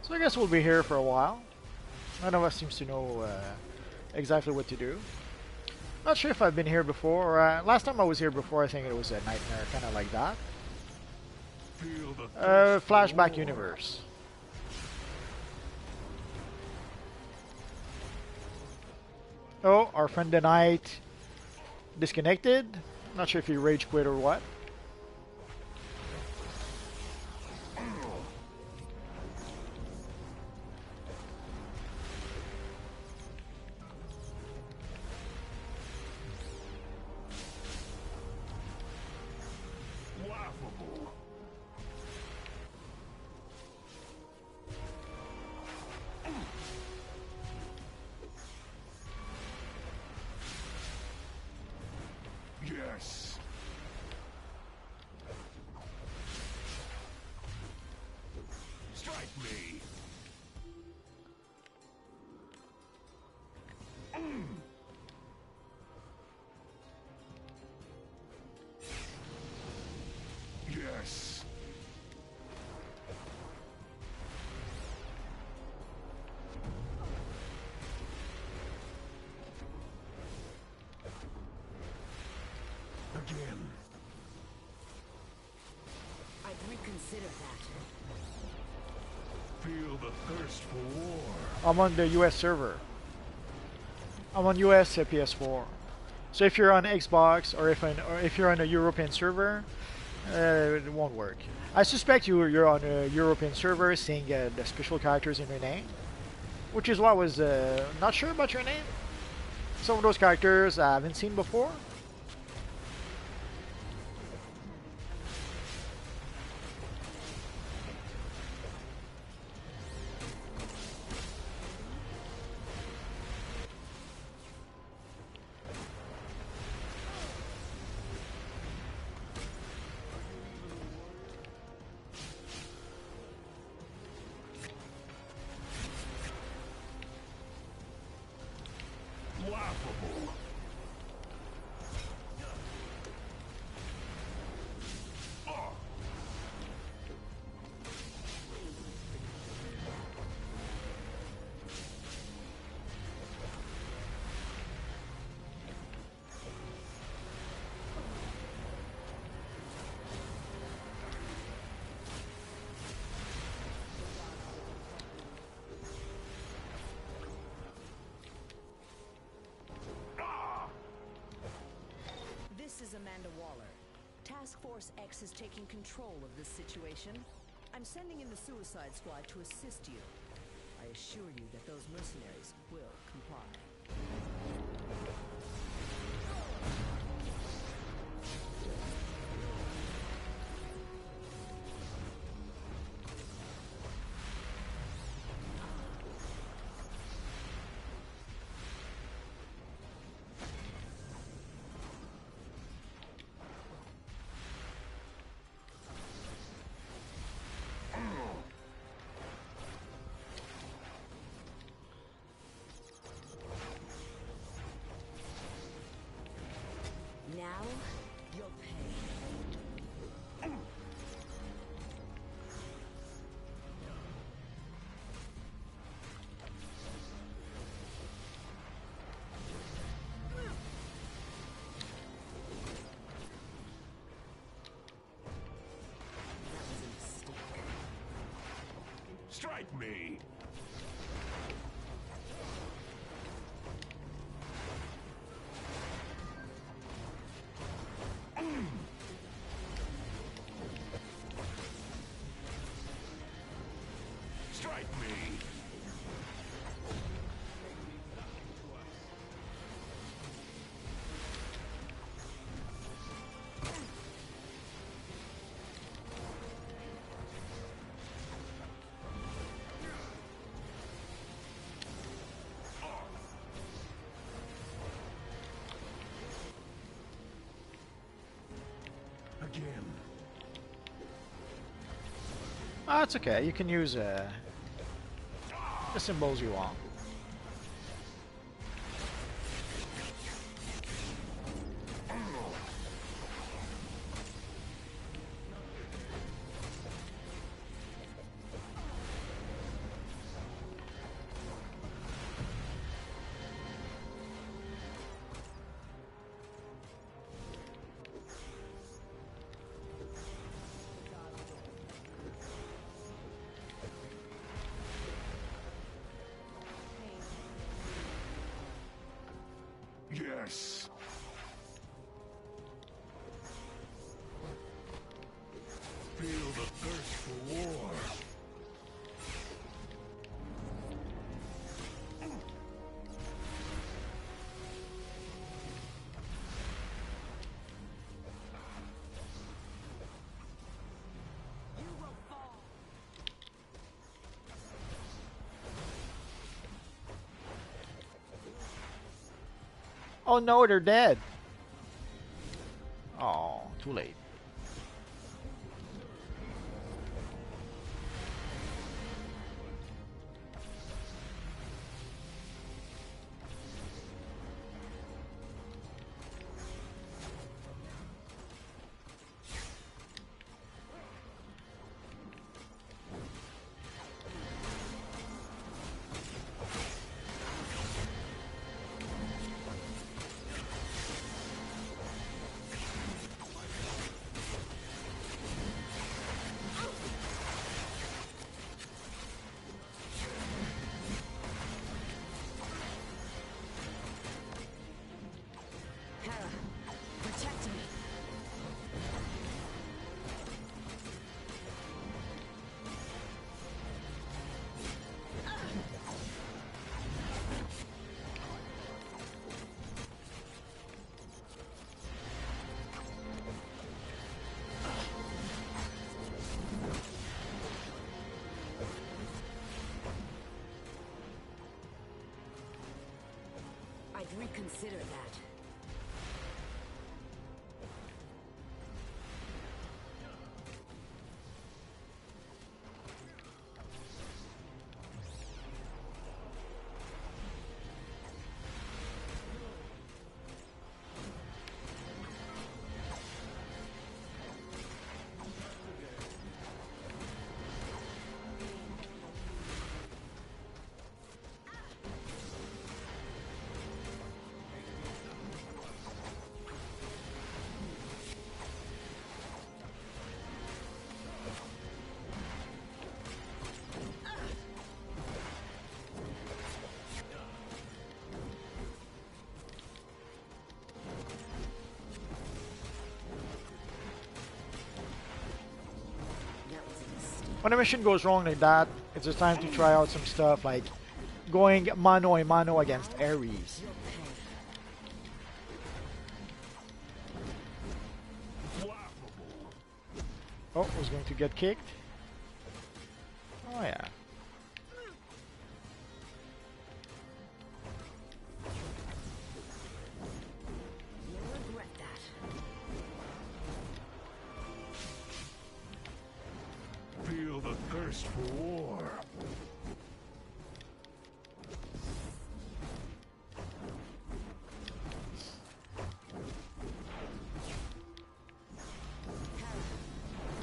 So I guess we'll be here for a while. None of us seems to know exactly what to do. Not sure if I've been here before. Last time I was here before, I think it was a nightmare, kind of like that. Flashback universe. Oh, our friend the Knight disconnected. Not sure if he rage quit or what. Yes. Strike me. Yes. Again. I'd reconsider that. Feel the thirst for war. I'm on the US server. I'm on US PS4. So if you're on Xbox or if you're on a European server, it won't work. I suspect you're on a European server seeing the special characters in your name, which is why I was not sure about your name. Some of those characters I haven't seen before. Laughable. This is Amanda Waller. Task Force X is taking control of this situation. I'm sending in the Suicide Squad to assist you. I assure you that those mercenaries will comply. Now, you'll pay. That was a mistake. Strike me. Strike me. Again. Ah, it's okay. You can use the symbols you want. Yes. Feel the thirst for war. You will fall. Oh no, they're dead. Oh, too late. consider that. When a mission goes wrong like that, it's just time to try out some stuff like going mano a mano against Ares. Oh, was going to get kicked. Oh yeah. You'll regret that. Feel the thirst for war.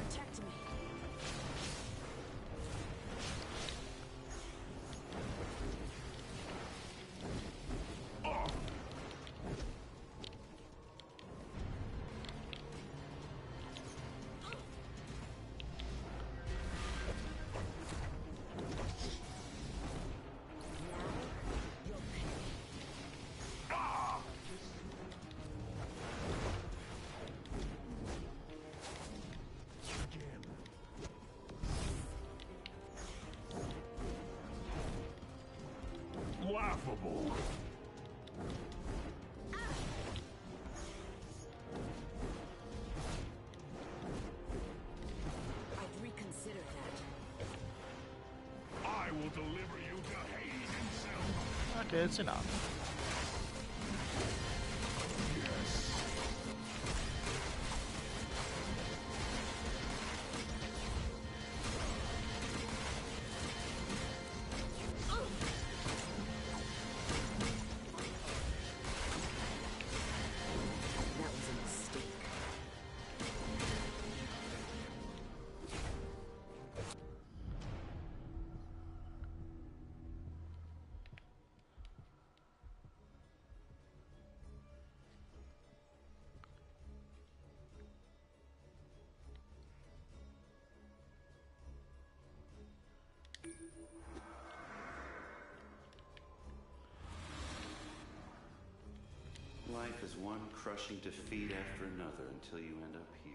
Protect me. Laughable. I'd reconsider that. I will deliver you to Hades himself. Okay, it's enough. That was a mistake. Life is one crushing defeat after another until you end up here.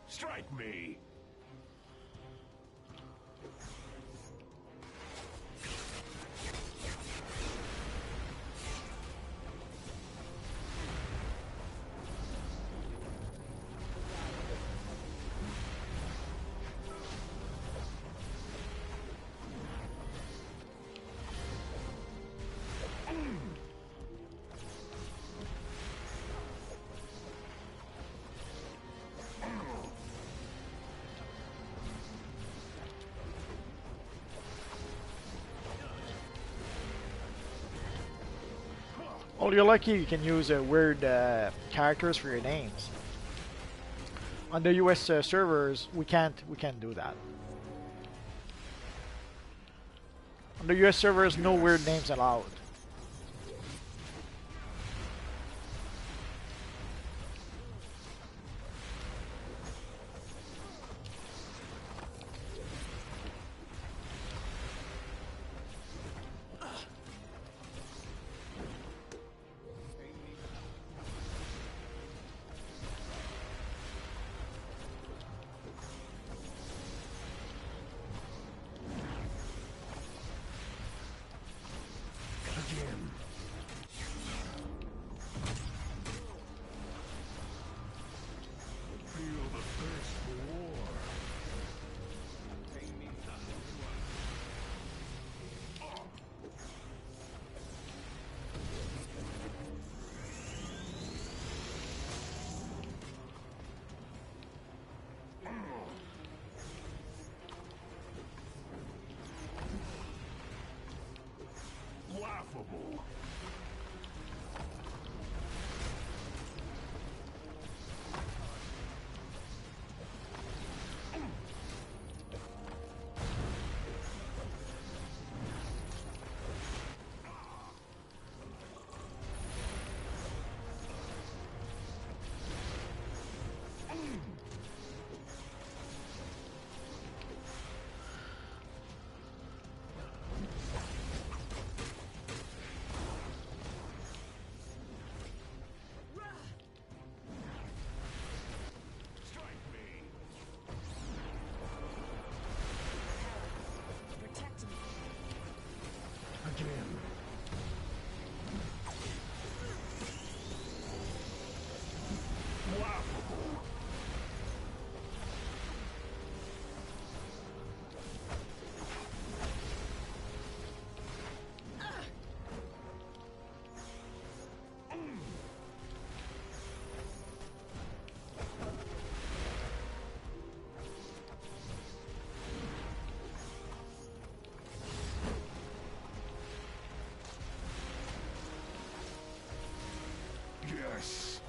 Strike me. Well, you're lucky you can use weird characters for your names. On the US servers, we can't do that. On the US servers, no weird names allowed. Yes.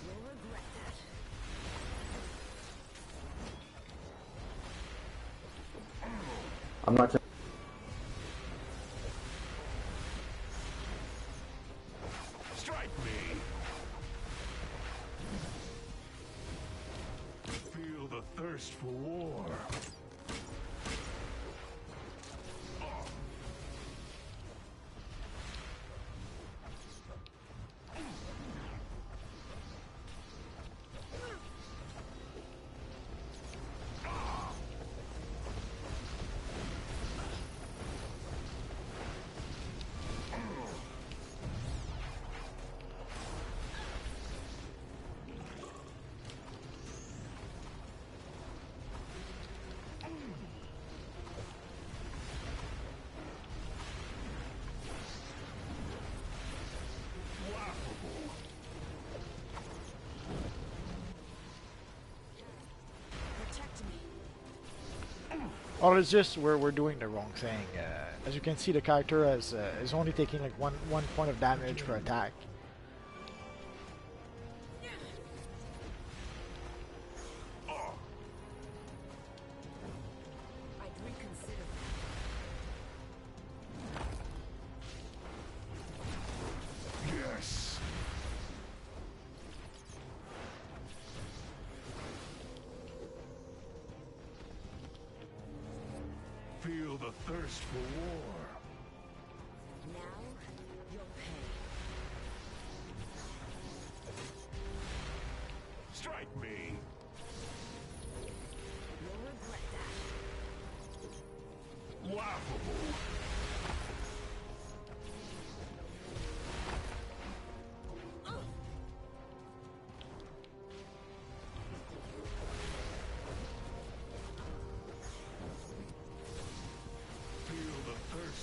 You'll regret that. I'm not. Strike me. Feel the thirst for war. Protect me. Or it's just we're doing the wrong thing. As you can see, the character is only taking like one point of damage per attack. I'd reconsider. Yes. Feel the thirst for war. Now, you'll pay. Strike me. You'll regret that. Laughable. Feel the thirst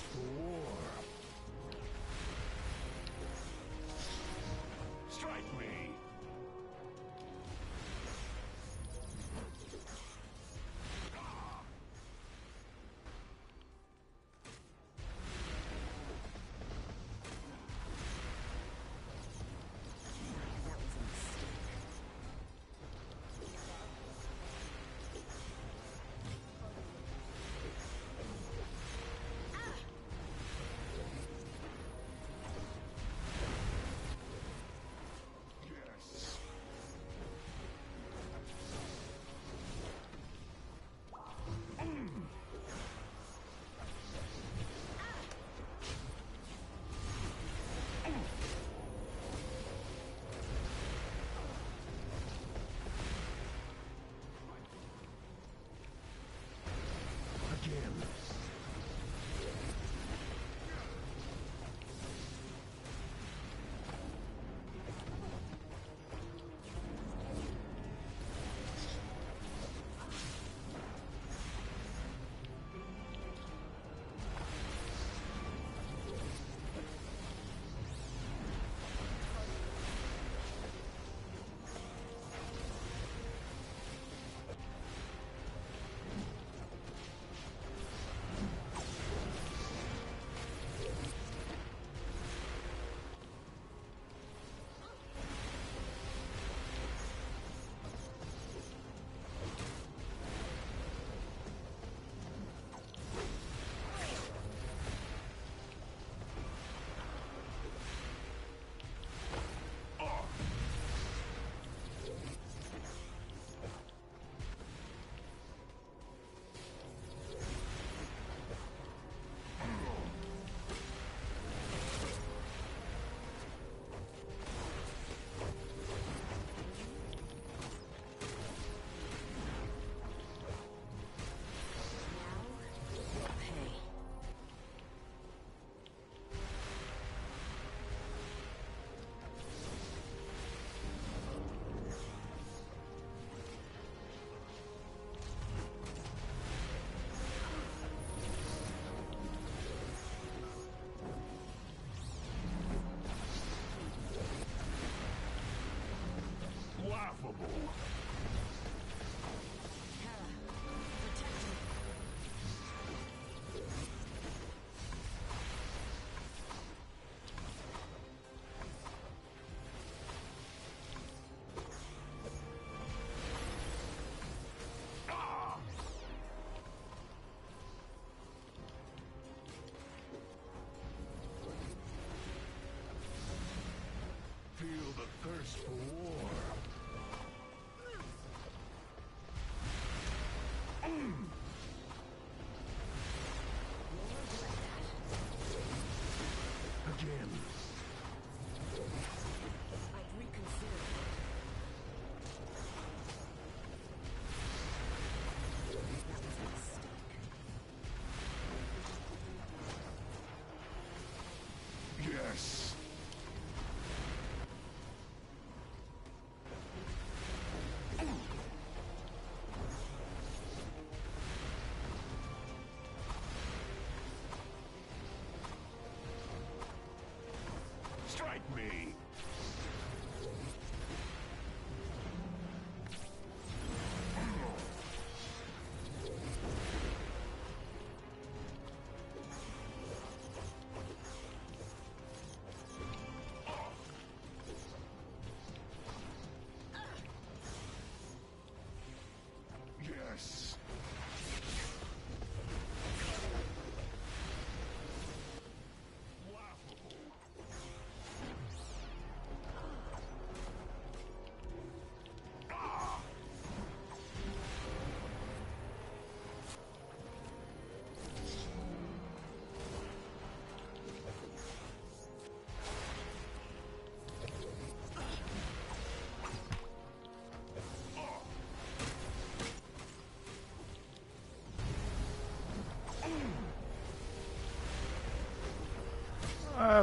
Yes.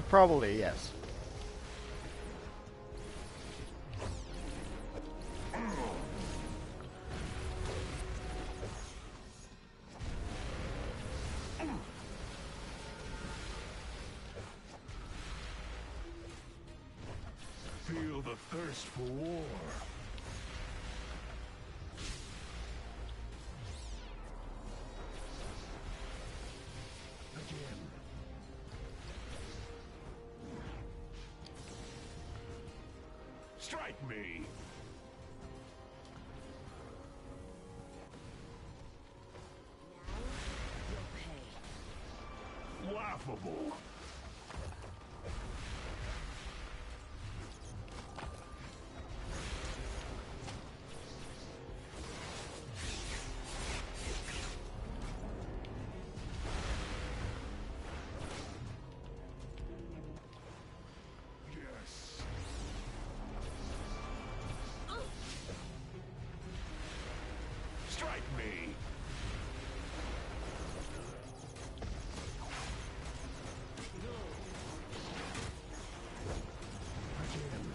Probably yes. Feel the thirst for war. Again. Strike me! Laughable. Yes. Strike me! Again.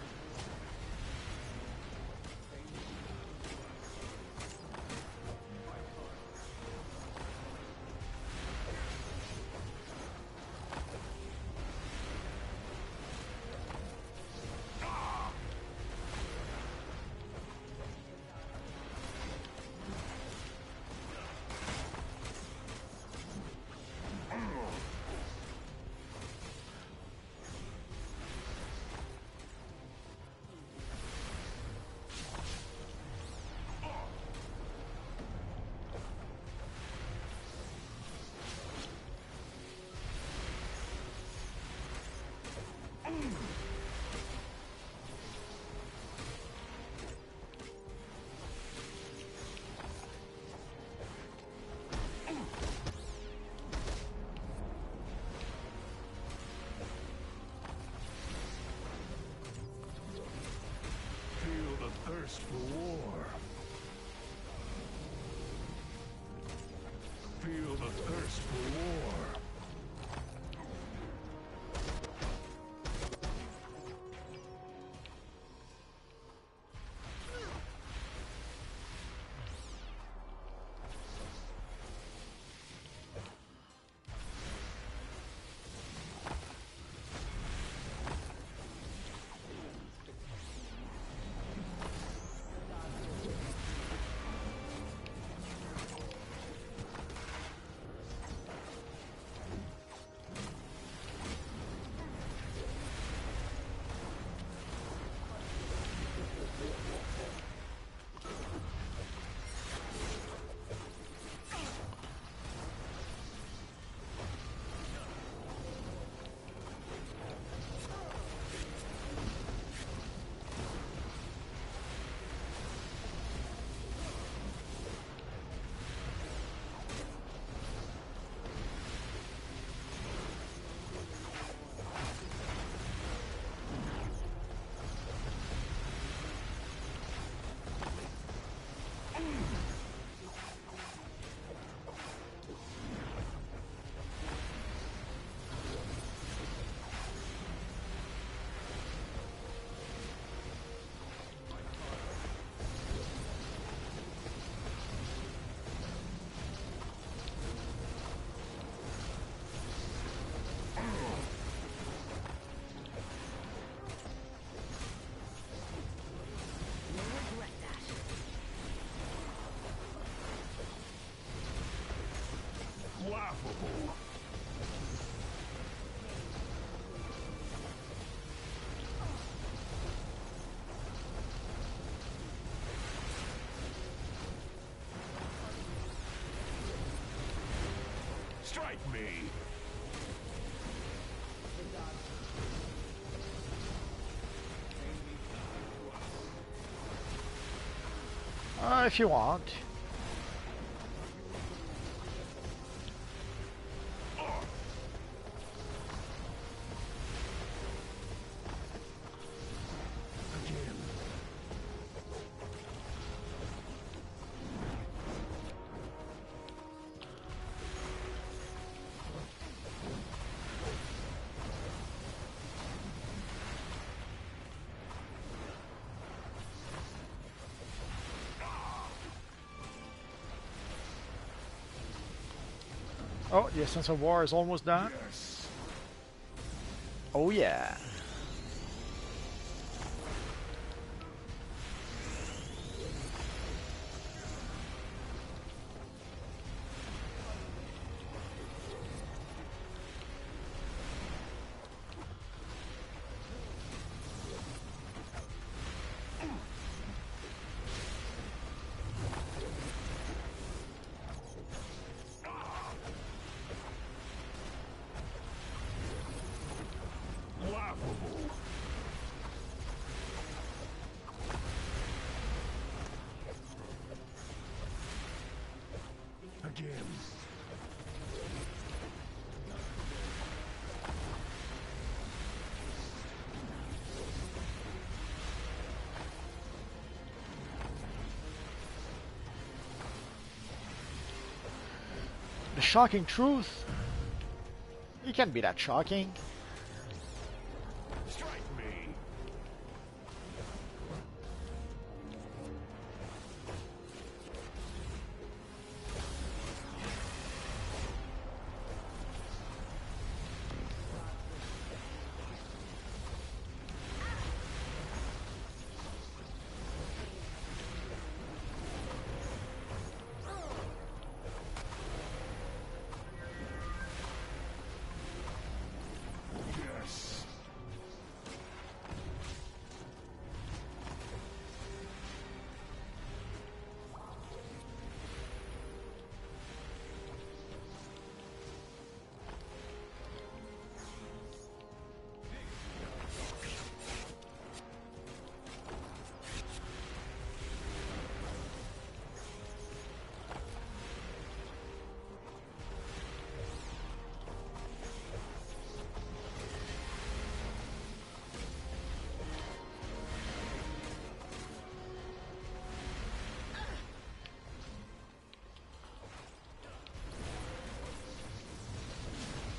Feel the thirst for war. Feel the thirst for war. Laughable. Strike me! If you want. Oh, the Essence of War is almost done. Yes. Oh yeah. Laughable. Again. The shocking truth. It can't be that shocking. Strike me. Yes.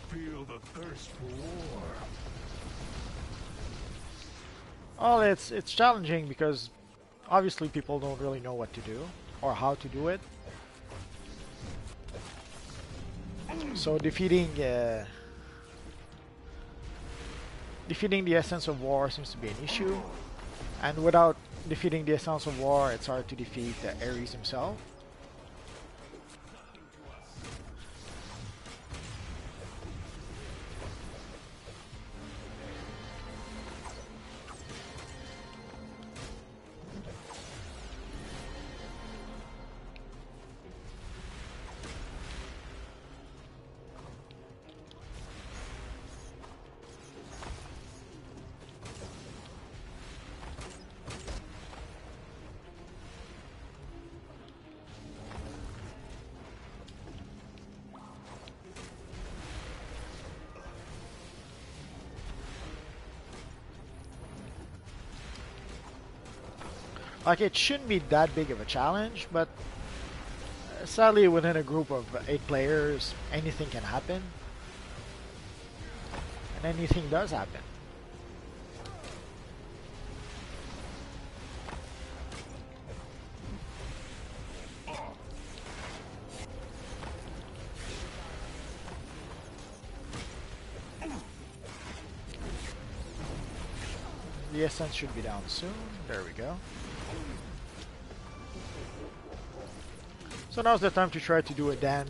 Feel the thirst for war. Well, it's challenging because obviously people don't really know what to do or how to do it. So defeating the Essence of War seems to be an issue, and without defeating the Essence of War, it's hard to defeat Ares himself. Like, it shouldn't be that big of a challenge, but sadly within a group of 8 players, anything can happen. And anything does happen. The Essence should be down soon. There we go. So now's the time to try to do a dent.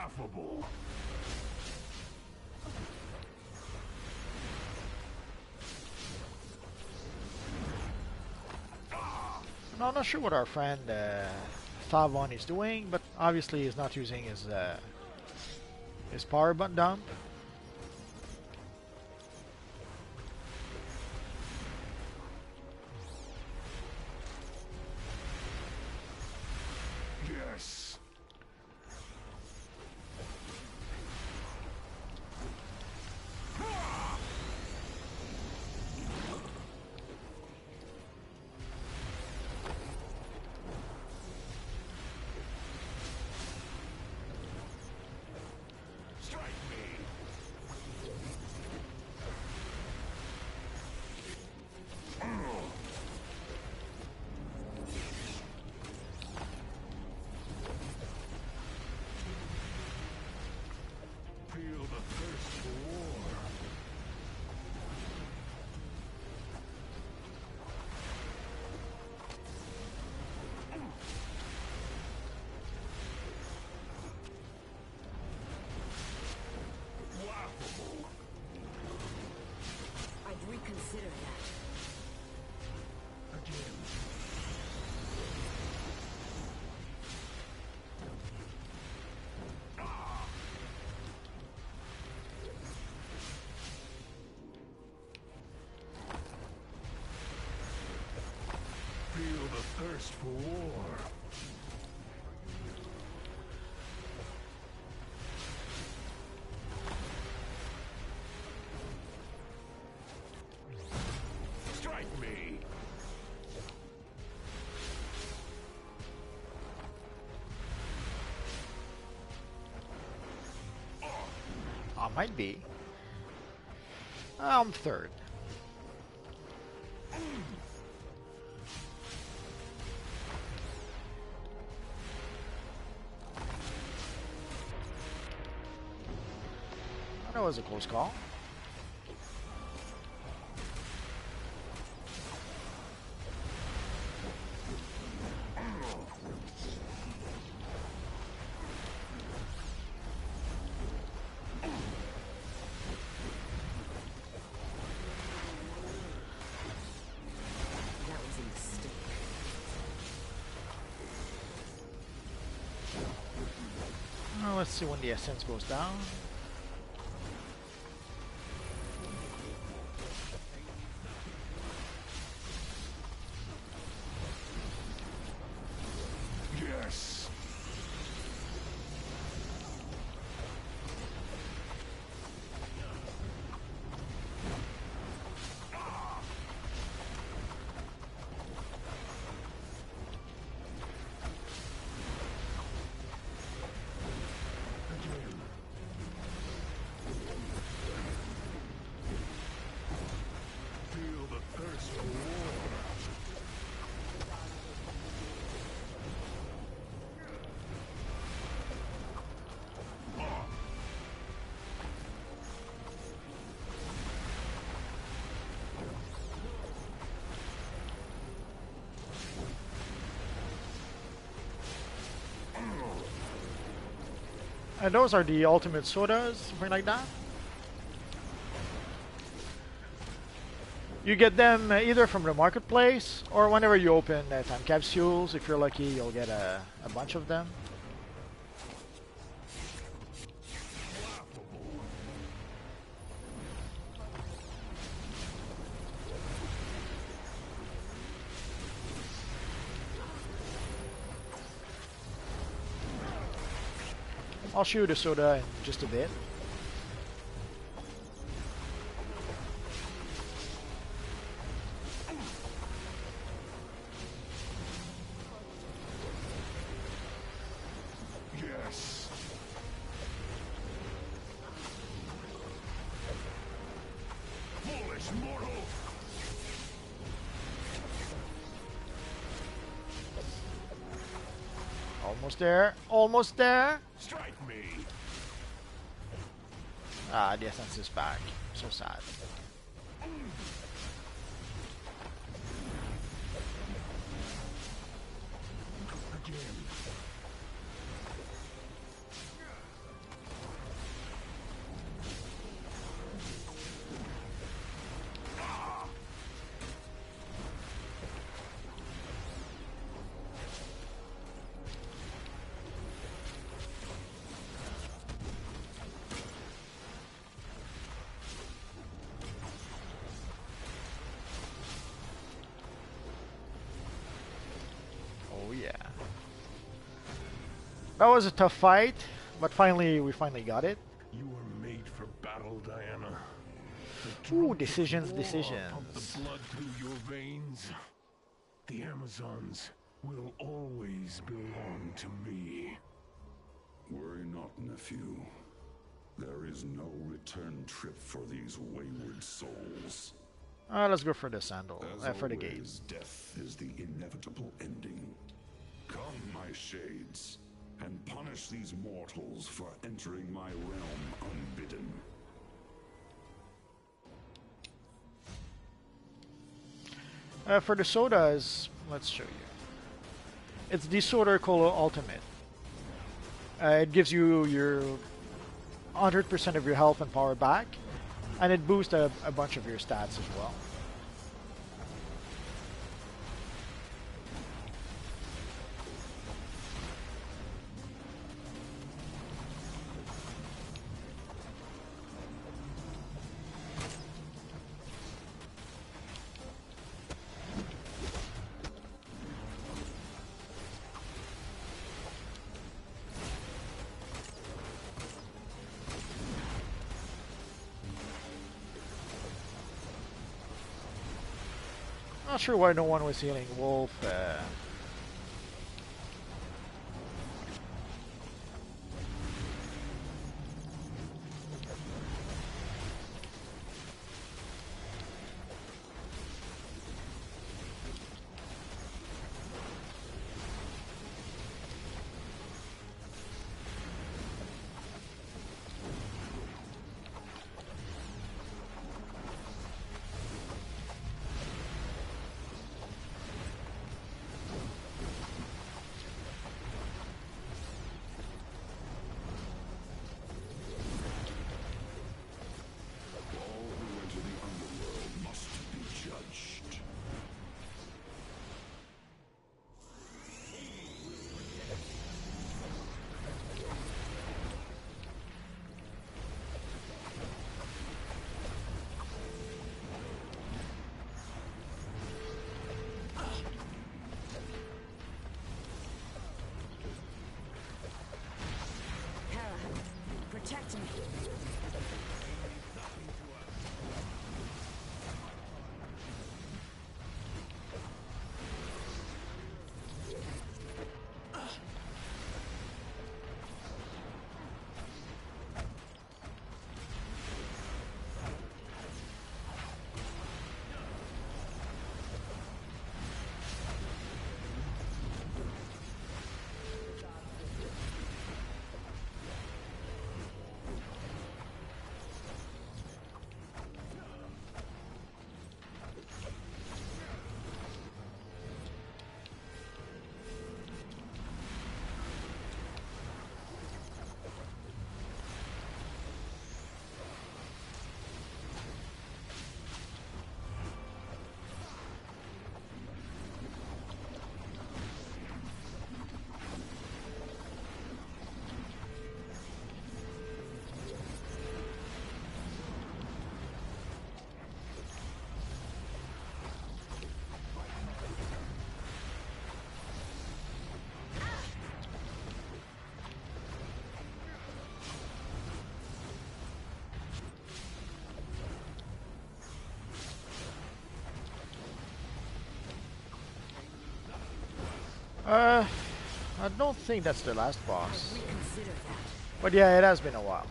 Laughable. I'm not sure what our friend Thavon is doing, but obviously he's not using his power button dump. Yes. Strike me. Feel the thirst for war. Laughable. I'd reconsider that. Again. Feel the thirst for war. Strike me. Might be. I'm third. That was a close call. That was a mistake. Let's see when the essence goes down. Yes. Again. Feel the thirst for war. And those are the ultimate sodas, something like that. You get them either from the marketplace or whenever you open time capsules. If you're lucky, you'll get a bunch of them. I'll shoot a soda in just a bit. Yes. Foolish mortal. Almost there. Almost there. Strike me. Ah, the essence is back. So sad. Again. That was a tough fight, but we finally got it. You were made for battle, Diana. Ooh, decisions. Pump the blood through your veins. The Amazons will always belong to me. Worry not, nephew. There is no return trip for these wayward souls. Let's go for the sandal, for the gate. Death is the inevitable ending. Come, my shades, and punish these mortals for entering my realm unbidden. For the sodas, let's show you. It's the Soda Cola Ultimate. It gives you your 100% of your health and power back, and it boosts a bunch of your stats as well. Not sure why no one was healing Wolf. Protect me. I don't think that's the last boss. But yeah, it has been a while.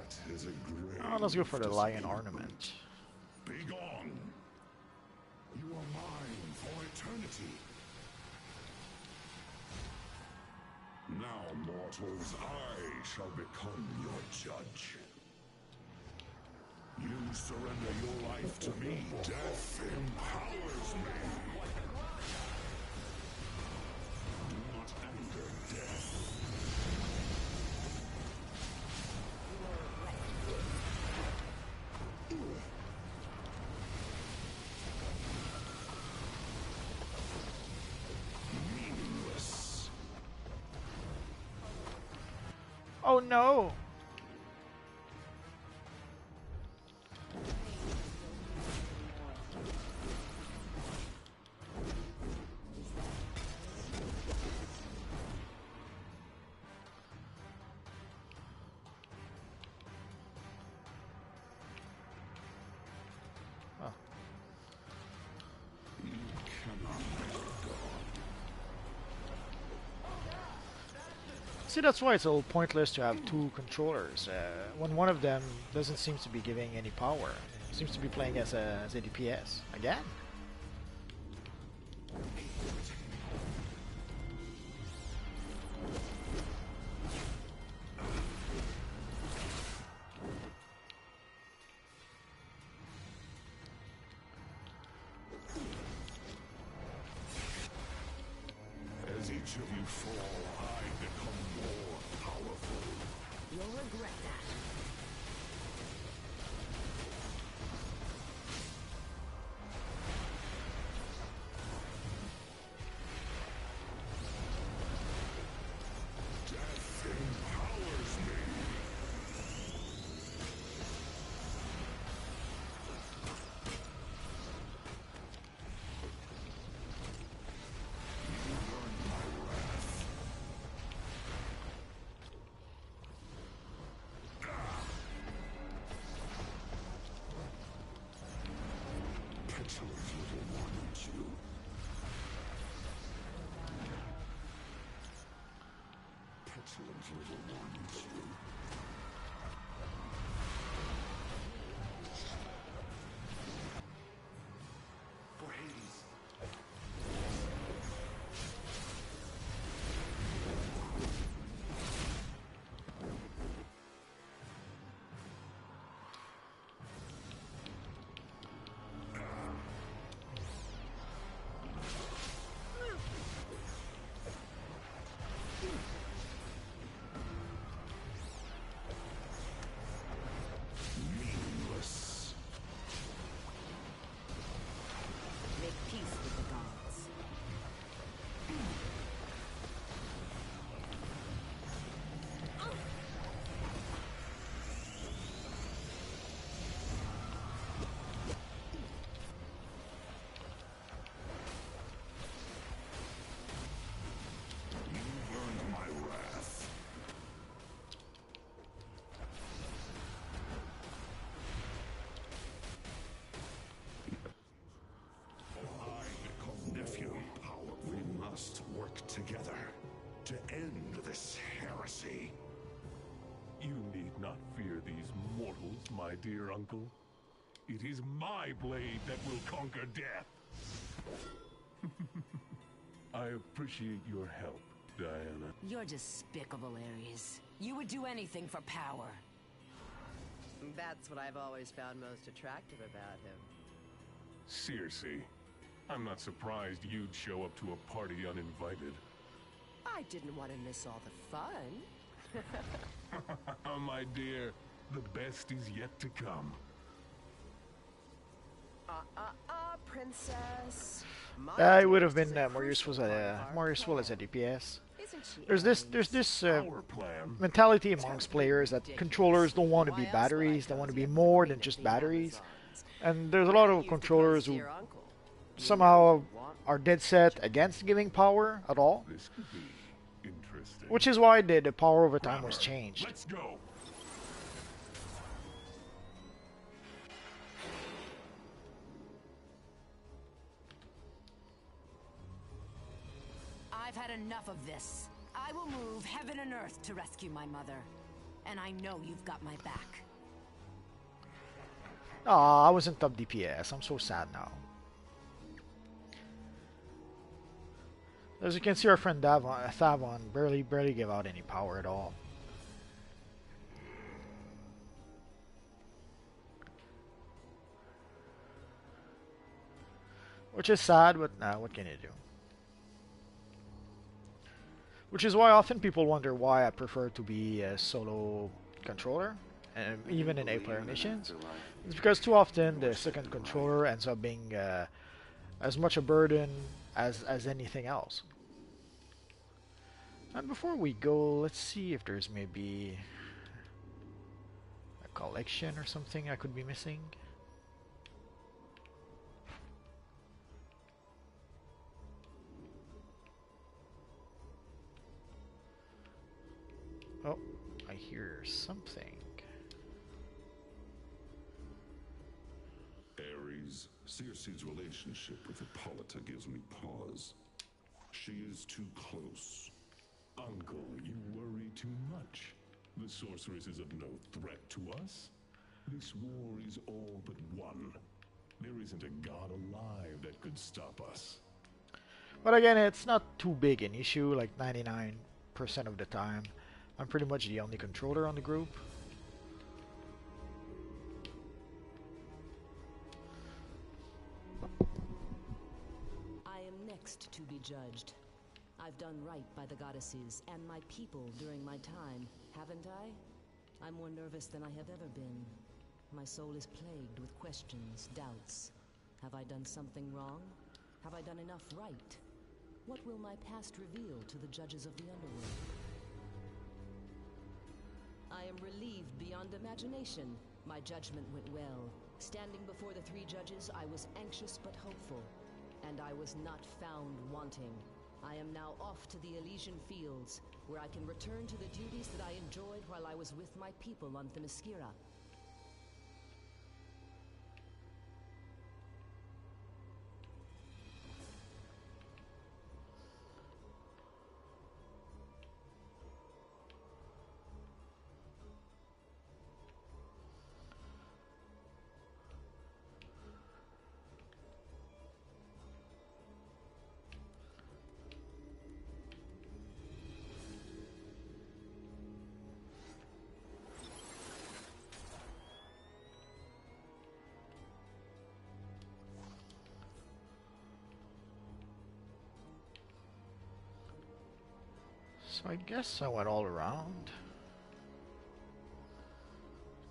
That is a grave Oh, let's go for the lion disappointment. ornament. Be gone. You are mine for eternity. Now, mortals, I shall become your judge. You surrender your life to me. Death empowers me. Do not anger death. Meaningless. Oh no! Oh. You cannot make a god. See, that's why it's a little pointless to have two controllers. When one of them doesn't seem to be giving any power. It seems to be playing as a DPS. Again? As each of you fall, I become more powerful. You'll regret that. Death empowers me. You earned my wrath. Petulant little one, aren't you? Petulant little one, aren't you? For Hades. Meaningless. Make peace with the gods. You've earned my wrath. I become nephew. Power. We must work together to end this heresy. You need not fear these mortals, my dear uncle. It is my blade that will conquer death. I appreciate your help, Diana. You're despicable, Ares. You would do anything for power. That's what I've always found most attractive about him. Circe, I'm not surprised you'd show up to a party uninvited. I didn't want to miss all the fun. My dear, the best is yet to come. Princess. It would have been more useful as a DPS. There's this Our plan. mentality amongst players that controllers don't want to be batteries. They want to be more than just batteries. And there's a lot of controllers who somehow are dead set against giving power at all. This could be interesting. Which is why the power over time was Hammer, changed. Let's go. I've had enough of this. I will move heaven and earth to rescue my mother. and I know you've got my back. Aw, I was in top DPS. I'm so sad now. As you can see, our friend Thavon barely gave out any power at all. Which is sad, but what can you do? Which is why often people wonder why I prefer to be a solo controller, even in 8-player missions. It's because too often the second controller ends up being as much a burden as anything else. And before we go, let's see if there's maybe a collection or something I could be missing. Oh, I hear something. Ares, Circe's relationship with Hippolyta gives me pause. She is too close. Uncle, you worry too much. The sorceress is of no threat to us. This war is all but won. There isn't a god alive that could stop us. But again, it's not too big an issue, like 99% of the time. I'm pretty much the only controller on the group. I am next to be judged. I've done right by the goddesses and my people during my time, haven't I? I'm more nervous than I have ever been. My soul is plagued with questions, doubts. Have I done something wrong? Have I done enough right? What will my past reveal to the judges of the underworld? I am relieved beyond imagination. My judgment went well. Standing before the 3 judges, I was anxious but hopeful. And I was not found wanting. I am now off to the Elysian Fields, where I can return to the duties that I enjoyed while I was with my people on Themyscira. So I guess I went all around,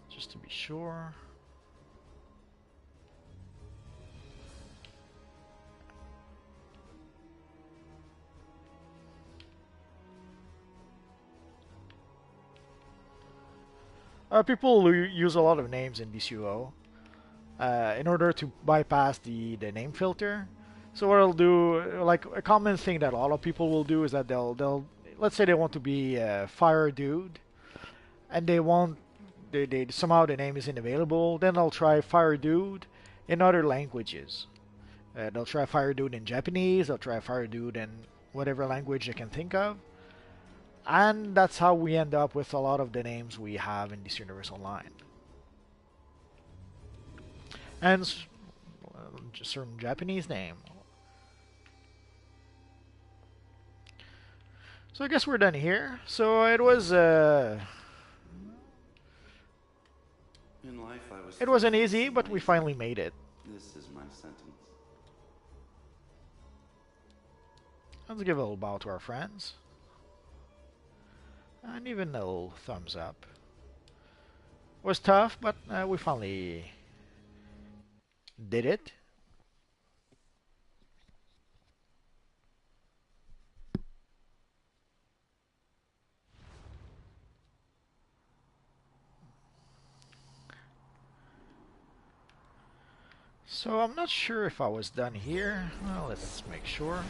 just to be sure. People use a lot of names in DCUO in order to bypass the name filter. So what I'll do, like a common thing that a lot of people will do, is that they'll let's say they want to be Fire Dude, and they somehow the name isn't available. Then they'll try Fire Dude in other languages. They'll try Fire Dude in Japanese. They'll try Fire Dude in whatever language they can think of. And that's how we end up with a lot of the names we have in this universe online. And just certain Japanese name. So I guess we're done here. So it was In life, I was it wasn't easy, but we finally made it. This is my sentence. Let's give a little bow to our friends. And even a little thumbs up. It was tough, but we finally did it. So I'm not sure if I was done here. Well, let's make sure.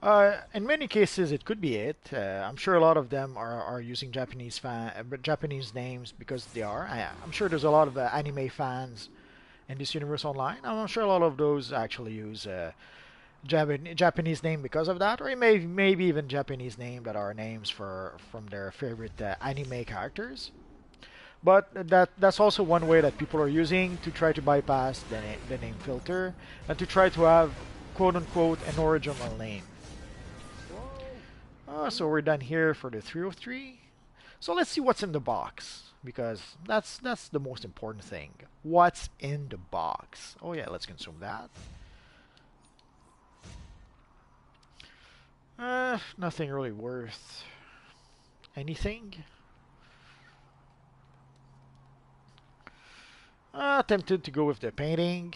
In many cases, it could be it. I'm sure a lot of them are using Japanese names because they are. I'm sure there's a lot of anime fans in this universe online. I'm sure a lot of those actually use Japanese name because of that, or maybe even Japanese name that are names from their favorite anime characters. But that's also one way that people are using to try to bypass the name filter and to try to have quote unquote an original name. So we're done here for the 303. So let's see what's in the box because that's the most important thing. What's in the box? Oh yeah, let's consume that. Nothing really worth anything. Tempted to go with the painting.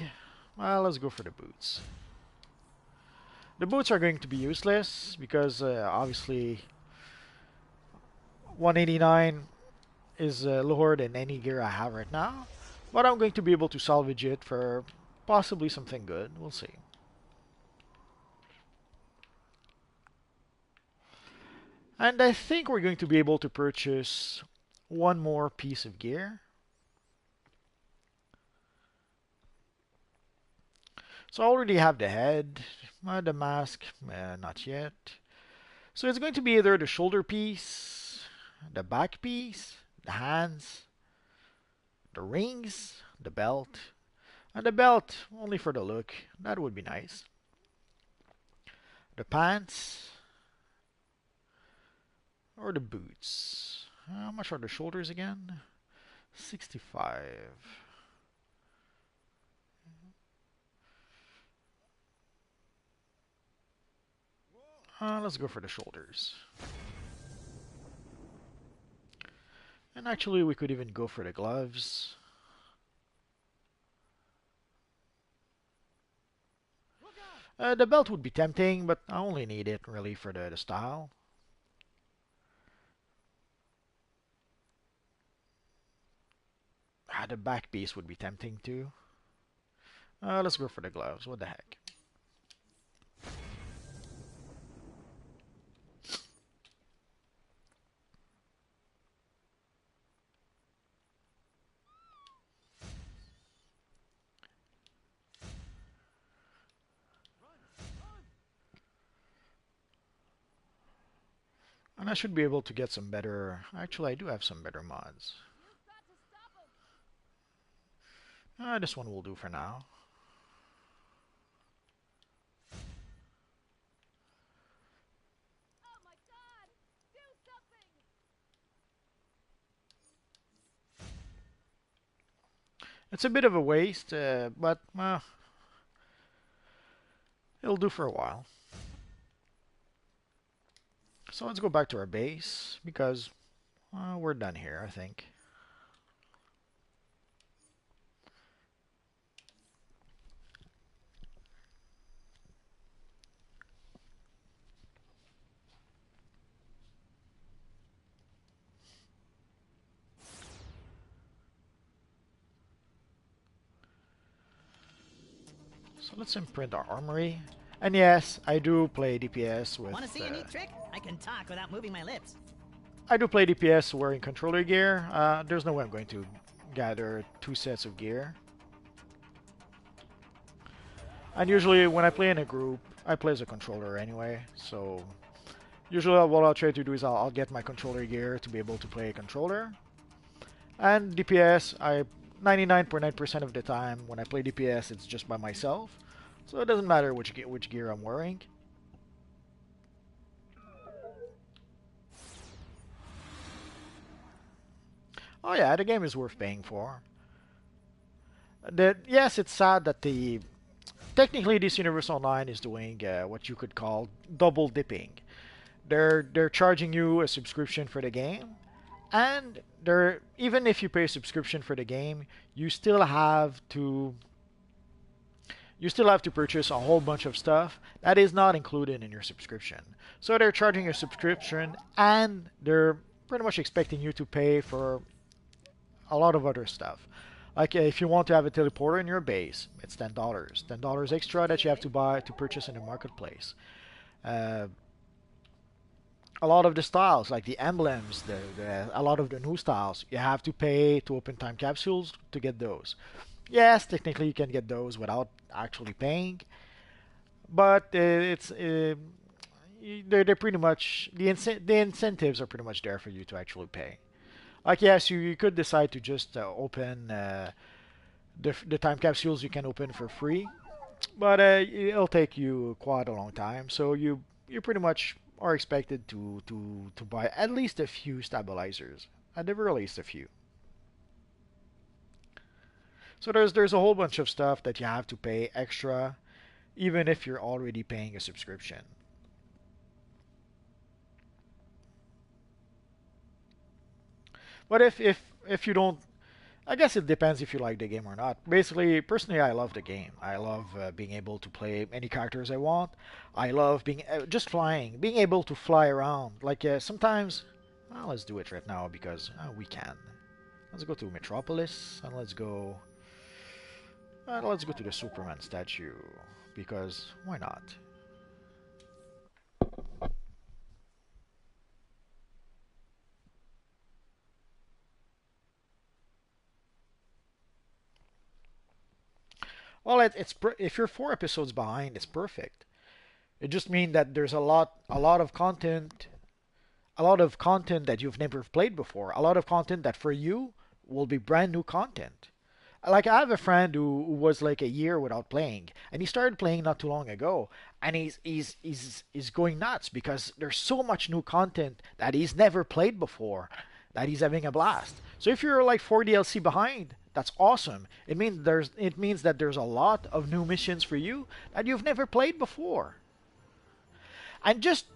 Let's go for the boots. The boots are going to be useless because obviously 189 is lower than any gear I have right now. But I'm going to be able to salvage it for possibly something good. We'll see. And I think we're going to be able to purchase one more piece of gear. So I already have the head, the mask, not yet. So it's going to be either the shoulder piece, the back piece, the hands, the rings, the belt, and the belt only for the look. That would be nice. The pants, or the boots. How much are the shoulders again? 65. Let's go for the shoulders. And actually, we could even go for the gloves. The belt would be tempting, but I only need it really for the style. The back piece would be tempting too. Let's go for the gloves. What the heck? And I should be able to get some better... Actually, I do have some better mods. This one will do for now. Oh my God! Do something! It's a bit of a waste, but it'll do for a while. So let's go back to our base because we're done here, I think. So let's imprint our armory. And yes, I do play DPS with... Want to see a neat trick? I can talk without moving my lips. I do play DPS wearing controller gear. There's no way I'm going to gather 2 sets of gear. And usually when I play in a group, I play as a controller anyway. So usually what I'll try to do is I'll get my controller gear to be able to play a controller. And DPS, 99.9% of the time when I play DPS, it's just by myself. So it doesn't matter which gear I'm wearing. Oh yeah, the game is worth paying for. Yes, it's sad that technically this Universe Online is doing what you could call double dipping. They're charging you a subscription for the game, and even if you pay a subscription for the game, you still have to purchase a whole bunch of stuff that is not included in your subscription. So they're charging a subscription and they're pretty much expecting you to pay for a lot of other stuff. Like if you want to have a teleporter in your base, it's $10. $10 extra that you have to buy to purchase in the marketplace. Uh, a lot of the styles, like the emblems, a lot of the new styles, you have to pay to open time capsules to get those. Yes, technically you can get those without actually paying, but they're pretty much the incentives are pretty much there for you to actually pay. Like yes, you could decide to just open the time capsules you can open for free, but it'll take you quite a long time. So you pretty much are expected to buy at least a few stabilizers, at the very least a few. So there's a whole bunch of stuff that you have to pay extra, even if you're already paying a subscription. But if you don't, I guess it depends if you like the game or not. Basically, personally, I love the game. I love being able to play any characters I want. I love being just flying, being able to fly around. Like sometimes, well, let's do it right now because we can. Let's go to Metropolis and let's go to the Superman statue because why not? Well, if you're 4 episodes behind, it's perfect. It just means that there's a lot of content that you've never played before, a lot of content that for you will be brand new content. Like I have a friend who was like a year without playing, and he started playing not too long ago, and he's going nuts because there's so much new content that he's never played before, that he's having a blast. So if you're like 4 DLC behind, that's awesome. It means that there's a lot of new missions for you that you've never played before. And just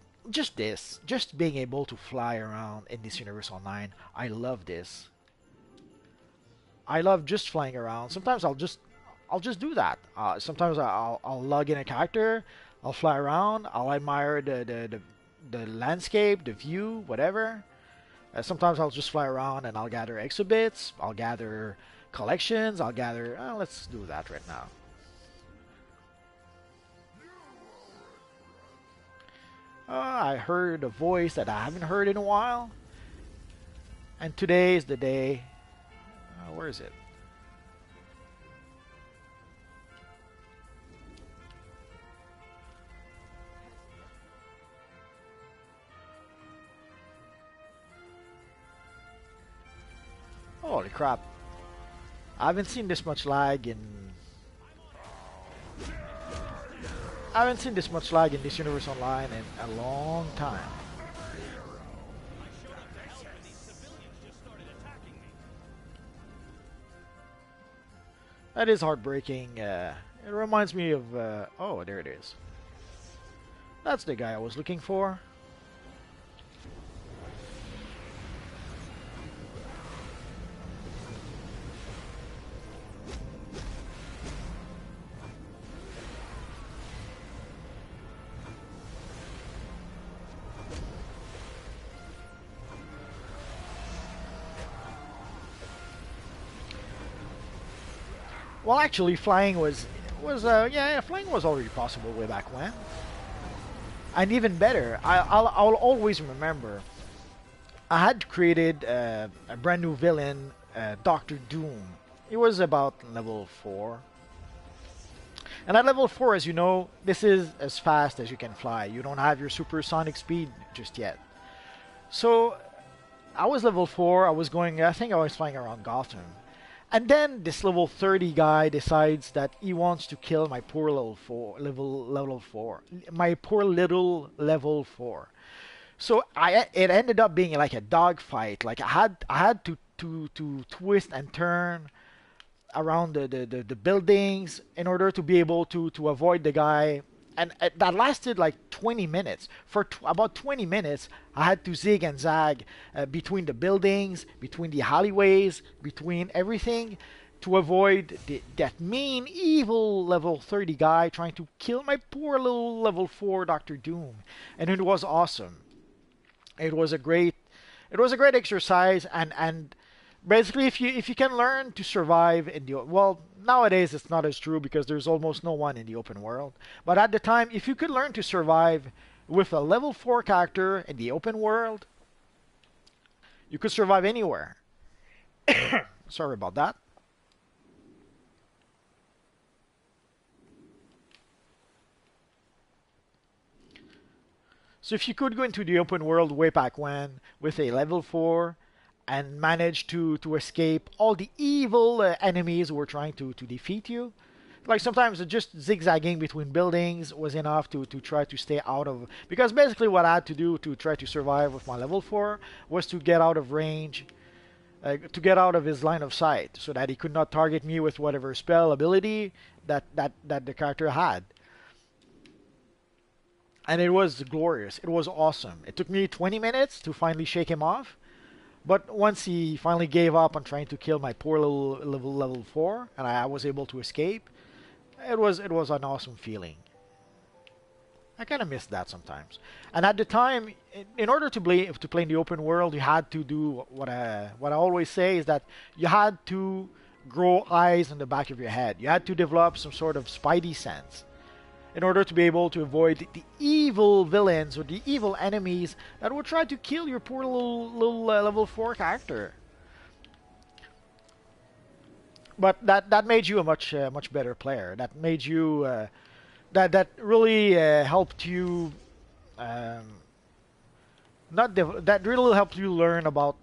being able to fly around in this universe online, I love this. I love just flying around. Sometimes I'll just do that. Sometimes I'll log in a character, I'll fly around, I'll admire the landscape, the view, whatever. Sometimes I'll just fly around and I'll gather exhibits, I'll gather collections, I'll gather. Let's do that right now. I heard a voice that I haven't heard in a while, and today is the day. Where is it? Holy crap. I haven't seen this much lag in this universe online in a long time. That is heartbreaking. It reminds me of oh, there it is. That's the guy I was looking for. Well, actually, flying was yeah, flying was already possible way back when. And even better, I'll always remember. I had created a brand new villain, Doctor Doom. It was about level 4. And at level 4, as you know, this is as fast as you can fly. You don't have your supersonic speed just yet. So I was level 4. I think I was flying around Gotham. And then this level 30 guy decides that he wants to kill my poor level 4. My poor little level 4. So it ended up being like a dogfight. Like I had to twist and turn around the buildings in order to be able to avoid the guy. And that lasted like 20 minutes. For about 20 minutes, I had to zig and zag between the buildings, between the alleyways, between everything to avoid that mean, evil level 30 guy trying to kill my poor little level 4 Doctor Doom. And it was awesome. It was a great exercise, and basically if you can learn to survive in the, well, nowadays it's not as true because there's almost no one in the open world, but at the time, if you could learn to survive with a level 4 character in the open world, you could survive anywhere. Sorry about that. So if you could go into the open world way back when with a level 4 and manage to escape all the evil enemies who were trying to defeat you, like sometimes just zigzagging between buildings was enough to try to stay out of, because basically what I had to do to try to survive with my level 4 was to get out of range, to get out of his line of sight so that he could not target me with whatever spell ability that the character had. And it was glorious. It was awesome. It took me 20 minutes to finally shake him off. But once he finally gave up on trying to kill my poor little level 4 and I was able to escape, it was an awesome feeling. I kind of miss that sometimes. And at the time, in order to play in the open world, you had to do what I always say is that you had to grow eyes on the back of your head. You had to develop some sort of spidey sense in order to be able to avoid the evil villains or the evil enemies that would try to kill your poor little level 4 character. But that made you a much better player. That made you that really helped you that really helped you learn about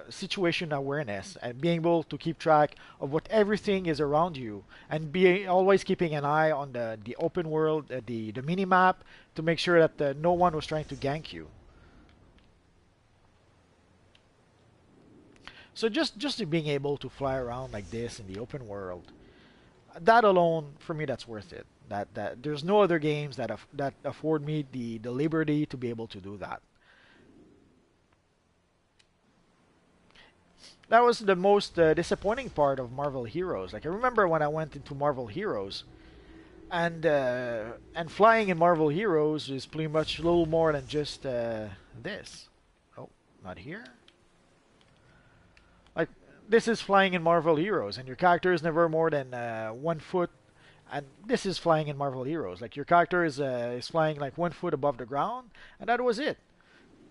situation awareness and being able to keep track of what everything is around you and be always keeping an eye on the open world, the mini map, to make sure that no one was trying to gank you. So just being able to fly around like this in the open world, that alone for me, that's worth it. That there's no other games that afford me the liberty to be able to do that. That was the most disappointing part of Marvel Heroes. Like I remember when I went into Marvel Heroes, and flying in Marvel Heroes is pretty much a little more than just this. Oh, not here. Like this is flying in Marvel Heroes, and your character is never more than 1 foot. And this is flying in Marvel Heroes. Like your character is flying like 1 foot above the ground, and that was it.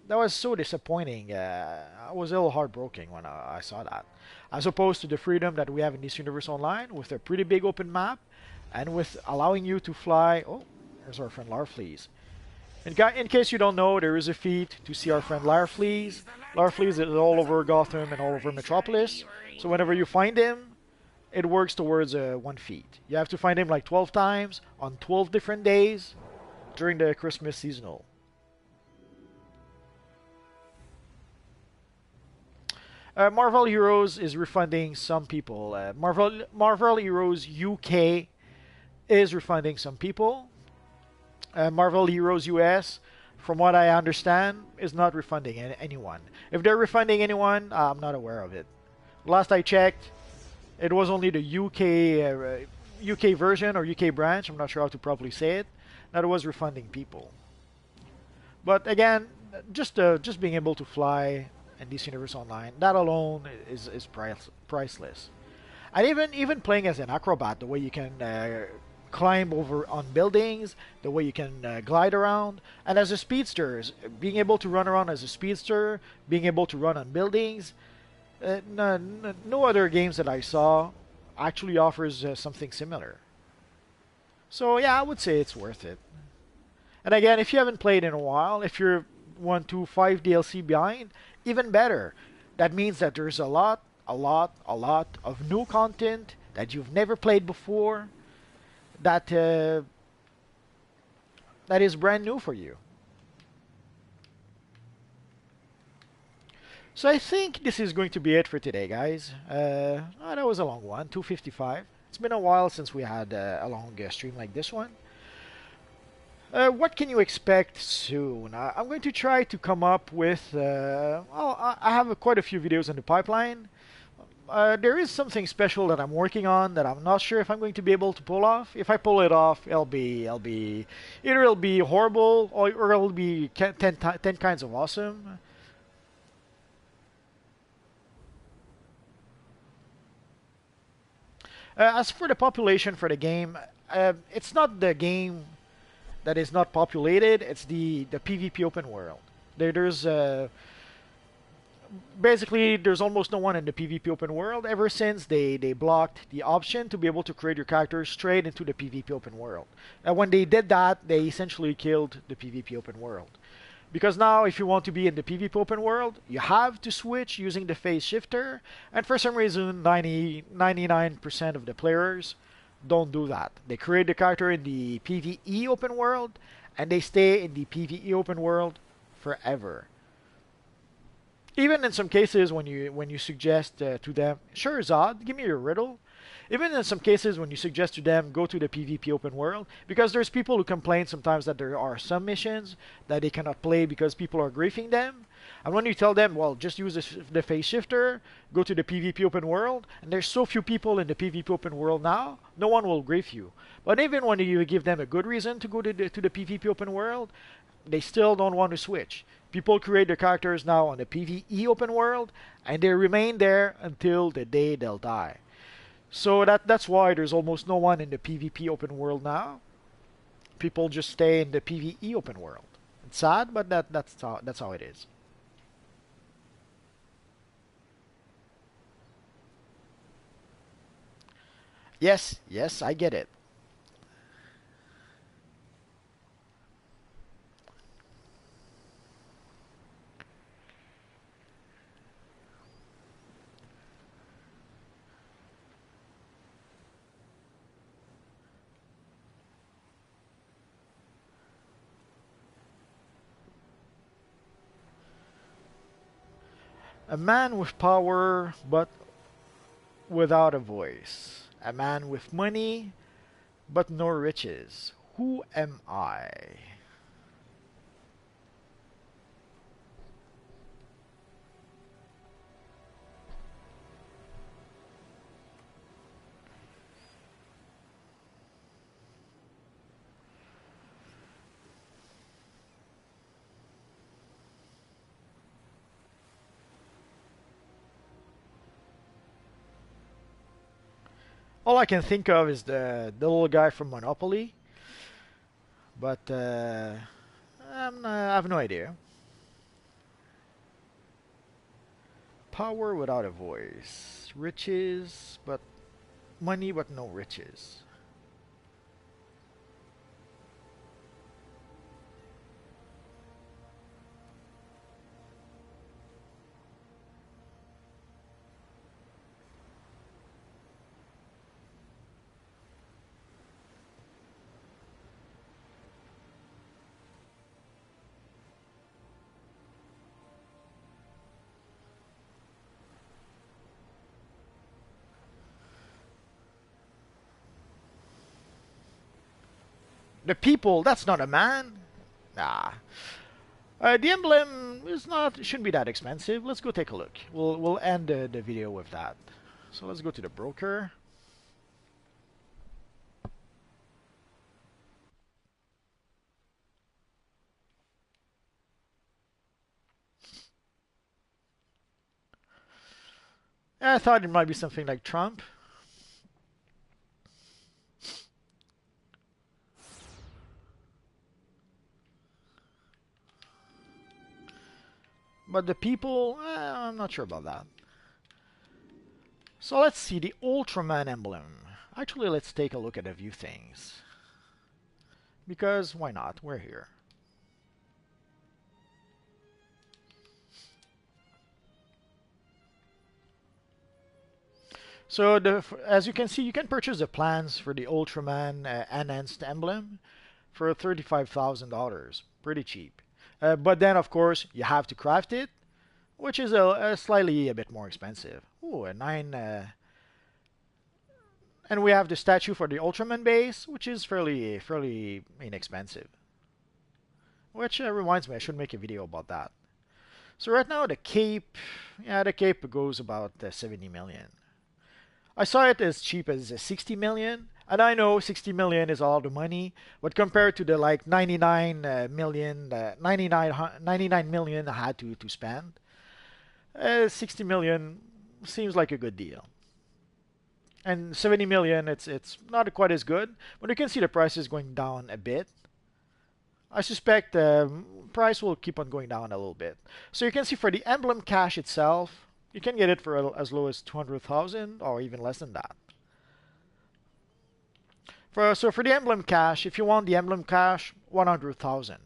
That was so disappointing. I was a little heartbroken when I saw that. As opposed to the freedom that we have in this universe online, with a pretty big open map, and with allowing you to fly. Oh, there's our friend Larfleeze. In case you don't know, there is a feat to see our friend Larfleeze. Larfleeze is all over Gotham and all over Metropolis. So whenever you find him, it works towards 1 feat. You have to find him like 12 times on 12 different days during the Christmas seasonal. Marvel Heroes is refunding some people. Marvel Heroes UK is refunding some people. Marvel Heroes US, from what I understand, is not refunding anyone. If they're refunding anyone, I'm not aware of it. Last I checked, it was only the UK version or UK branch. I'm not sure how to properly say it. That was refunding people. But again, just being able to fly in this universe online, that alone is priceless. And even playing as an acrobat, the way you can climb over on buildings, the way you can glide around, and as a speedster, being able to run around as a speedster, being able to run on buildings. No other games that I saw actually offers something similar. So yeah, I would say it's worth it. And again, if you haven't played in a while, if you're 1 to 5 DLC behind, even better. That means that there's a lot of new content that you've never played before, that is brand new for you. So I think this is going to be it for today, guys. That was a long one, 2:55. It's been a while since we had a long stream like this one. What can you expect soon? I'm going to try to come up with... I have quite a few videos in the pipeline. There is something special that I'm working on that I'm not sure if I'm going to be able to pull off. If I pull it off, either it'll be horrible or it'll be 10 kinds of awesome. As for the population for the game, it's not the game that is not populated, it's the PvP open world. There's basically there's almost no one in the PvP open world ever since they blocked the option to be able to create your character straight into the PvP open world. And when they did that, they essentially killed the PvP open world. Because now, if you want to be in the PvP open world, you have to switch using the phase shifter, and for some reason, 99% of the players don't do that. They create the character in the PvE open world, and they stay in the PvE open world forever. Even in some cases, when you suggest to them, sure, Zod, give me your riddle. Even in some cases, when you suggest to them, go to the PvP open world, because there's people who complain sometimes that there are some missions that they cannot play because people are griefing them. And when you tell them, well, just use the phase shifter, go to the PvP open world, and there's so few people in the PvP open world now, no one will grief you. But even when you give them a good reason to go to the PvP open world, they still don't want to switch. People create their characters now on the PvE open world, and they remain there until the day they'll die. So that's why there's almost no one in the PvP open world now. People just stay in the PvE open world. It's sad, but that's how it is. Yes, I get it. A man with power, but without a voice. A man with money, but no riches. Who am I? All I can think of is the little guy from Monopoly, but I have no idea. Power without a voice. Riches, but money, but no riches. The people, that's not a man. Nah. The emblem is not shouldn't be that expensive. Let's go take a look. We'll end the video with that. So let's go to the broker. I thought it might be something like Trump. But the people, I'm not sure about that. So let's see the Ultraman emblem. Actually, let's take a look at a few things. Because why not? We're here. So as you can see, you can purchase the plans for the Ultraman enhanced emblem for $35,000. Pretty cheap. But then, of course, you have to craft it, which is slightly a bit more expensive. Ooh, a 9... and we have the statue for the Ultraman base, which is fairly inexpensive. Which reminds me, I should make a video about that. So right now, the cape... Yeah, the cape goes about 70 million. I saw it as cheap as 60 million. And I know 60 million is a lot of money, but compared to the like 99 million I had to spend, 60 million seems like a good deal. And 70 million, it's not quite as good, but you can see the price is going down a bit. I suspect price will keep on going down a little bit. So you can see for the emblem cache itself, you can get it for as low as 200,000 or even less than that. So for the emblem cache, if you want the emblem cache, 100,000.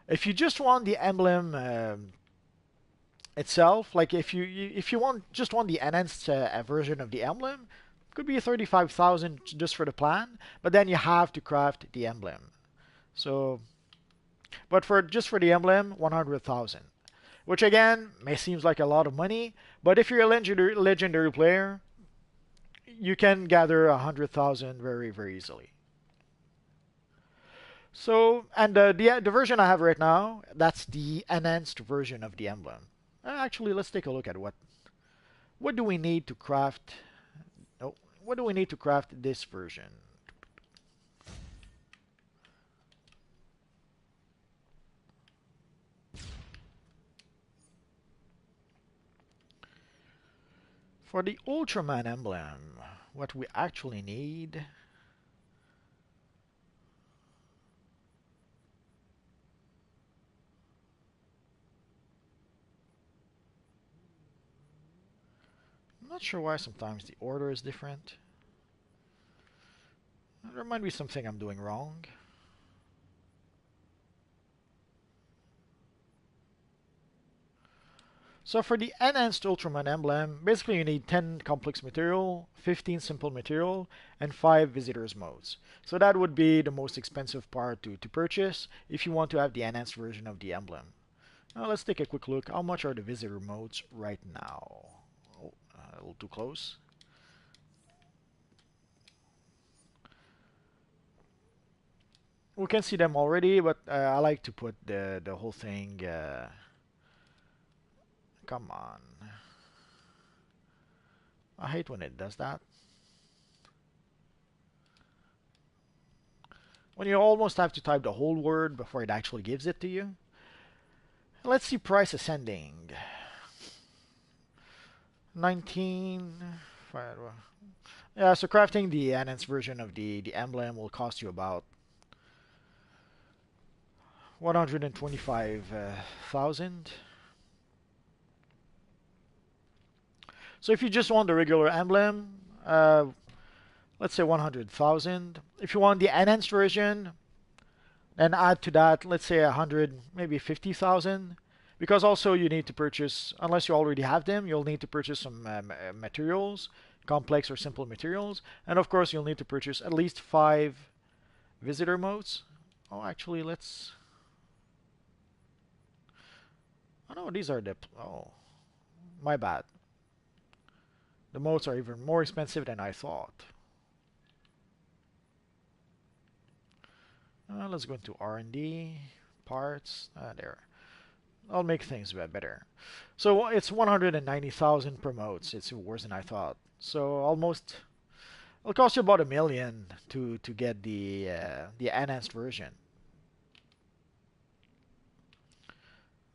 If you just want the emblem itself, like if you just want the enhanced version of the emblem, it could be 35,000 just for the plan, but then you have to craft the emblem. So, but just for the emblem, 100,000, which again may seems like a lot of money, but if you're a legendary player, you can gather 100,000 very easily. So, and the version I have right now, that's the enhanced version of the emblem. Actually, let's take a look at what do we need to craft. No, what do we need to craft this version? For the Ultraman emblem, what we actually need. I'm not sure why sometimes the order is different. There might be something I'm doing wrong. So for the enhanced Ultraman emblem, basically you need 10 complex material, 15 simple material, and 5 visitors modes. So that would be the most expensive part to purchase if you want to have the enhanced version of the emblem. Now let's take a quick look. How much are the visitor modes right now? Oh, a little too close. We can see them already, but I like to put the whole thing. Come on. I hate when it does that. When you almost have to type the whole word before it actually gives it to you. Let's see price ascending. 19. Yeah, so crafting the enhanced version of the emblem will cost you about 125,000. So if you just want the regular emblem, let's say 100,000. If you want the enhanced version, then add to that, let's say 100, maybe 50,000. Because also you need to purchase, unless you already have them, you'll need to purchase some materials, complex or simple materials. And of course, you'll need to purchase at least 5 visitor modes. Oh, actually, let's... Oh no, these are the... Oh, my bad. The modes are even more expensive than I thought. Let's go into R&D, parts, there. I'll make things better. So it's 190,000 per modes. It's worse than I thought. So almost, it'll cost you about $1 million to get the enhanced version.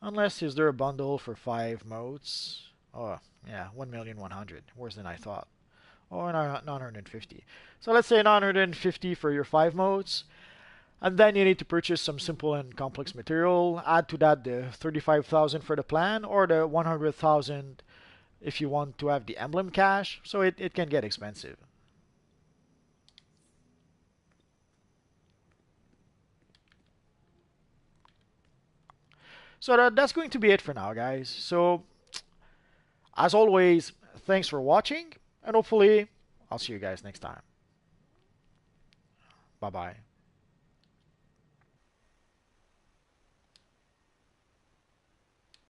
Unless is there a bundle for 5 modes? Oh yeah, 1,100,000. Worse than I thought. Oh, 950. So let's say 950 for your 5 modes. And then you need to purchase some simple and complex material. Add to that the 35,000 for the plan or the 100,000 if you want to have the emblem cache. So it can get expensive. So that's going to be it for now, guys. So as always, thanks for watching, and hopefully I'll see you guys next time. Bye-bye.